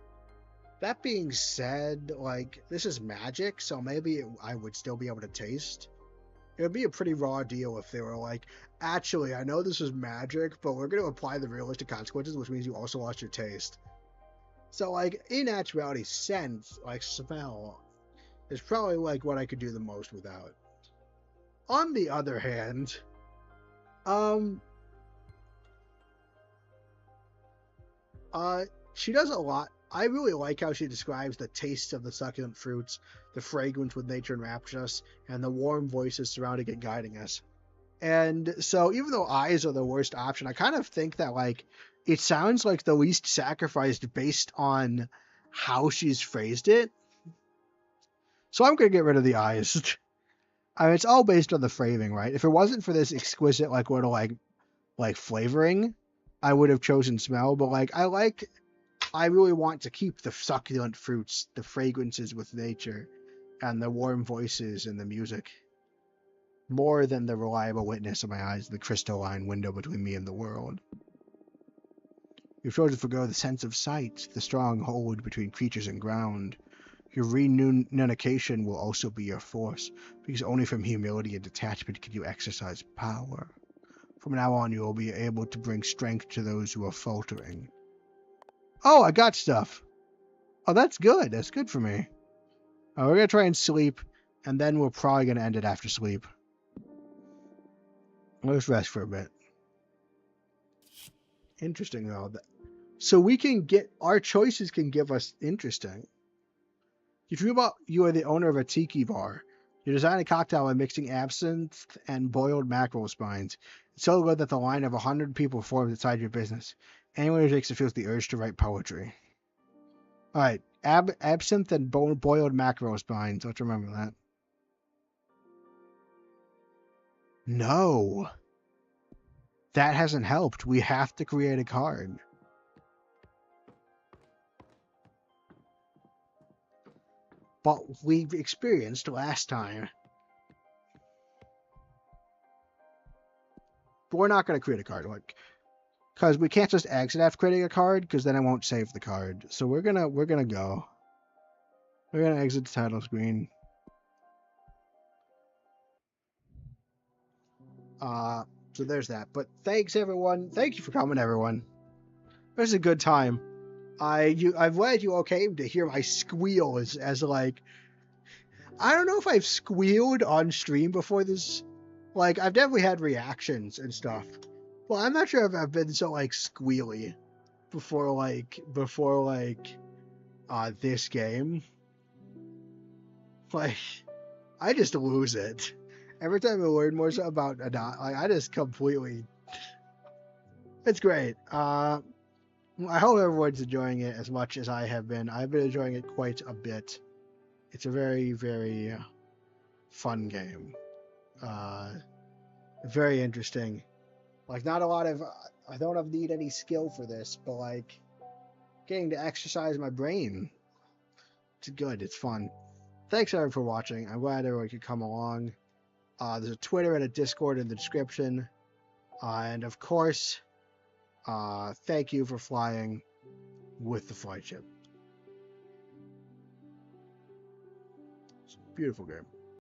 That being said, like, this is magic, so maybe I would still be able to taste. It would be a pretty raw deal if they were like, actually, I know this is magic, but we're going to apply the realistic consequences, which means you also lost your taste. So, like, in actuality, sense, like, smell, is probably, like, what I could do the most without. On the other hand, she does a lot. I really like how she describes the taste of the succulent fruits, the fragrance with nature enwraps us, and the warm voices surrounding and guiding us. And so even though eyes are the worst option, I kind of think that, like, it sounds like the least sacrificed based on how she's phrased it. So I'm going to get rid of the eyes. I mean, it's all based on the framing, right? If it wasn't for this exquisite, like, what like flavoring, I would have chosen smell. But, like, I really want to keep the succulent fruits, the fragrances with nature, and the warm voices and the music, more than the reliable witness of my eyes, the crystalline window between me and the world. You've chosen to forgo the sense of sight, the strong hold between creatures and ground. Your renunciation will also be your force, because only from humility and detachment can you exercise power. From now on, you will be able to bring strength to those who are faltering. Oh, I got stuff. Oh, that's good. That's good for me. We're going to try and sleep, and then we're probably going to end it after sleep. Let's rest for a bit. Interesting, though. So we can get, our choices can give us interesting. You dream about you are the owner of a tiki bar. You design a cocktail by mixing absinthe and boiled mackerel spines. It's so good that the line of 100 people forms inside your business. Anyone who takes it feels the urge to write poetry. All right, absinthe and boiled mackerel spines. Let's remember that. No, that hasn't helped. We have to create a card. But we experienced last time. But we're not going to create a card, like, because we can't just exit after creating a card, because then I won't save the card. So we're gonna go. We're gonna exit the title screen. So there's that. But thanks everyone. Thank you for coming, everyone. It was a good time. I'm glad you all came to hear my squeal as like, I don't know if I've squealed on stream before this. Like, I've definitely had reactions and stuff. Well, I'm not sure if I've been so like squealy before this game. Like, I just lose it. Every time I learn more about Adot, like, I just completely... It's great. I hope everyone's enjoying it as much as I have been. I've been enjoying it quite a bit. It's a very, very fun game. Very interesting. Like, not a lot of... I don't need any skill for this, but, like, getting to exercise my brain. It's good. It's fun. Thanks, everyone, for watching. I'm glad everyone could come along. There's a Twitter and a Discord in the description. And, of course, thank you for flying with the Flightship. It's a beautiful game.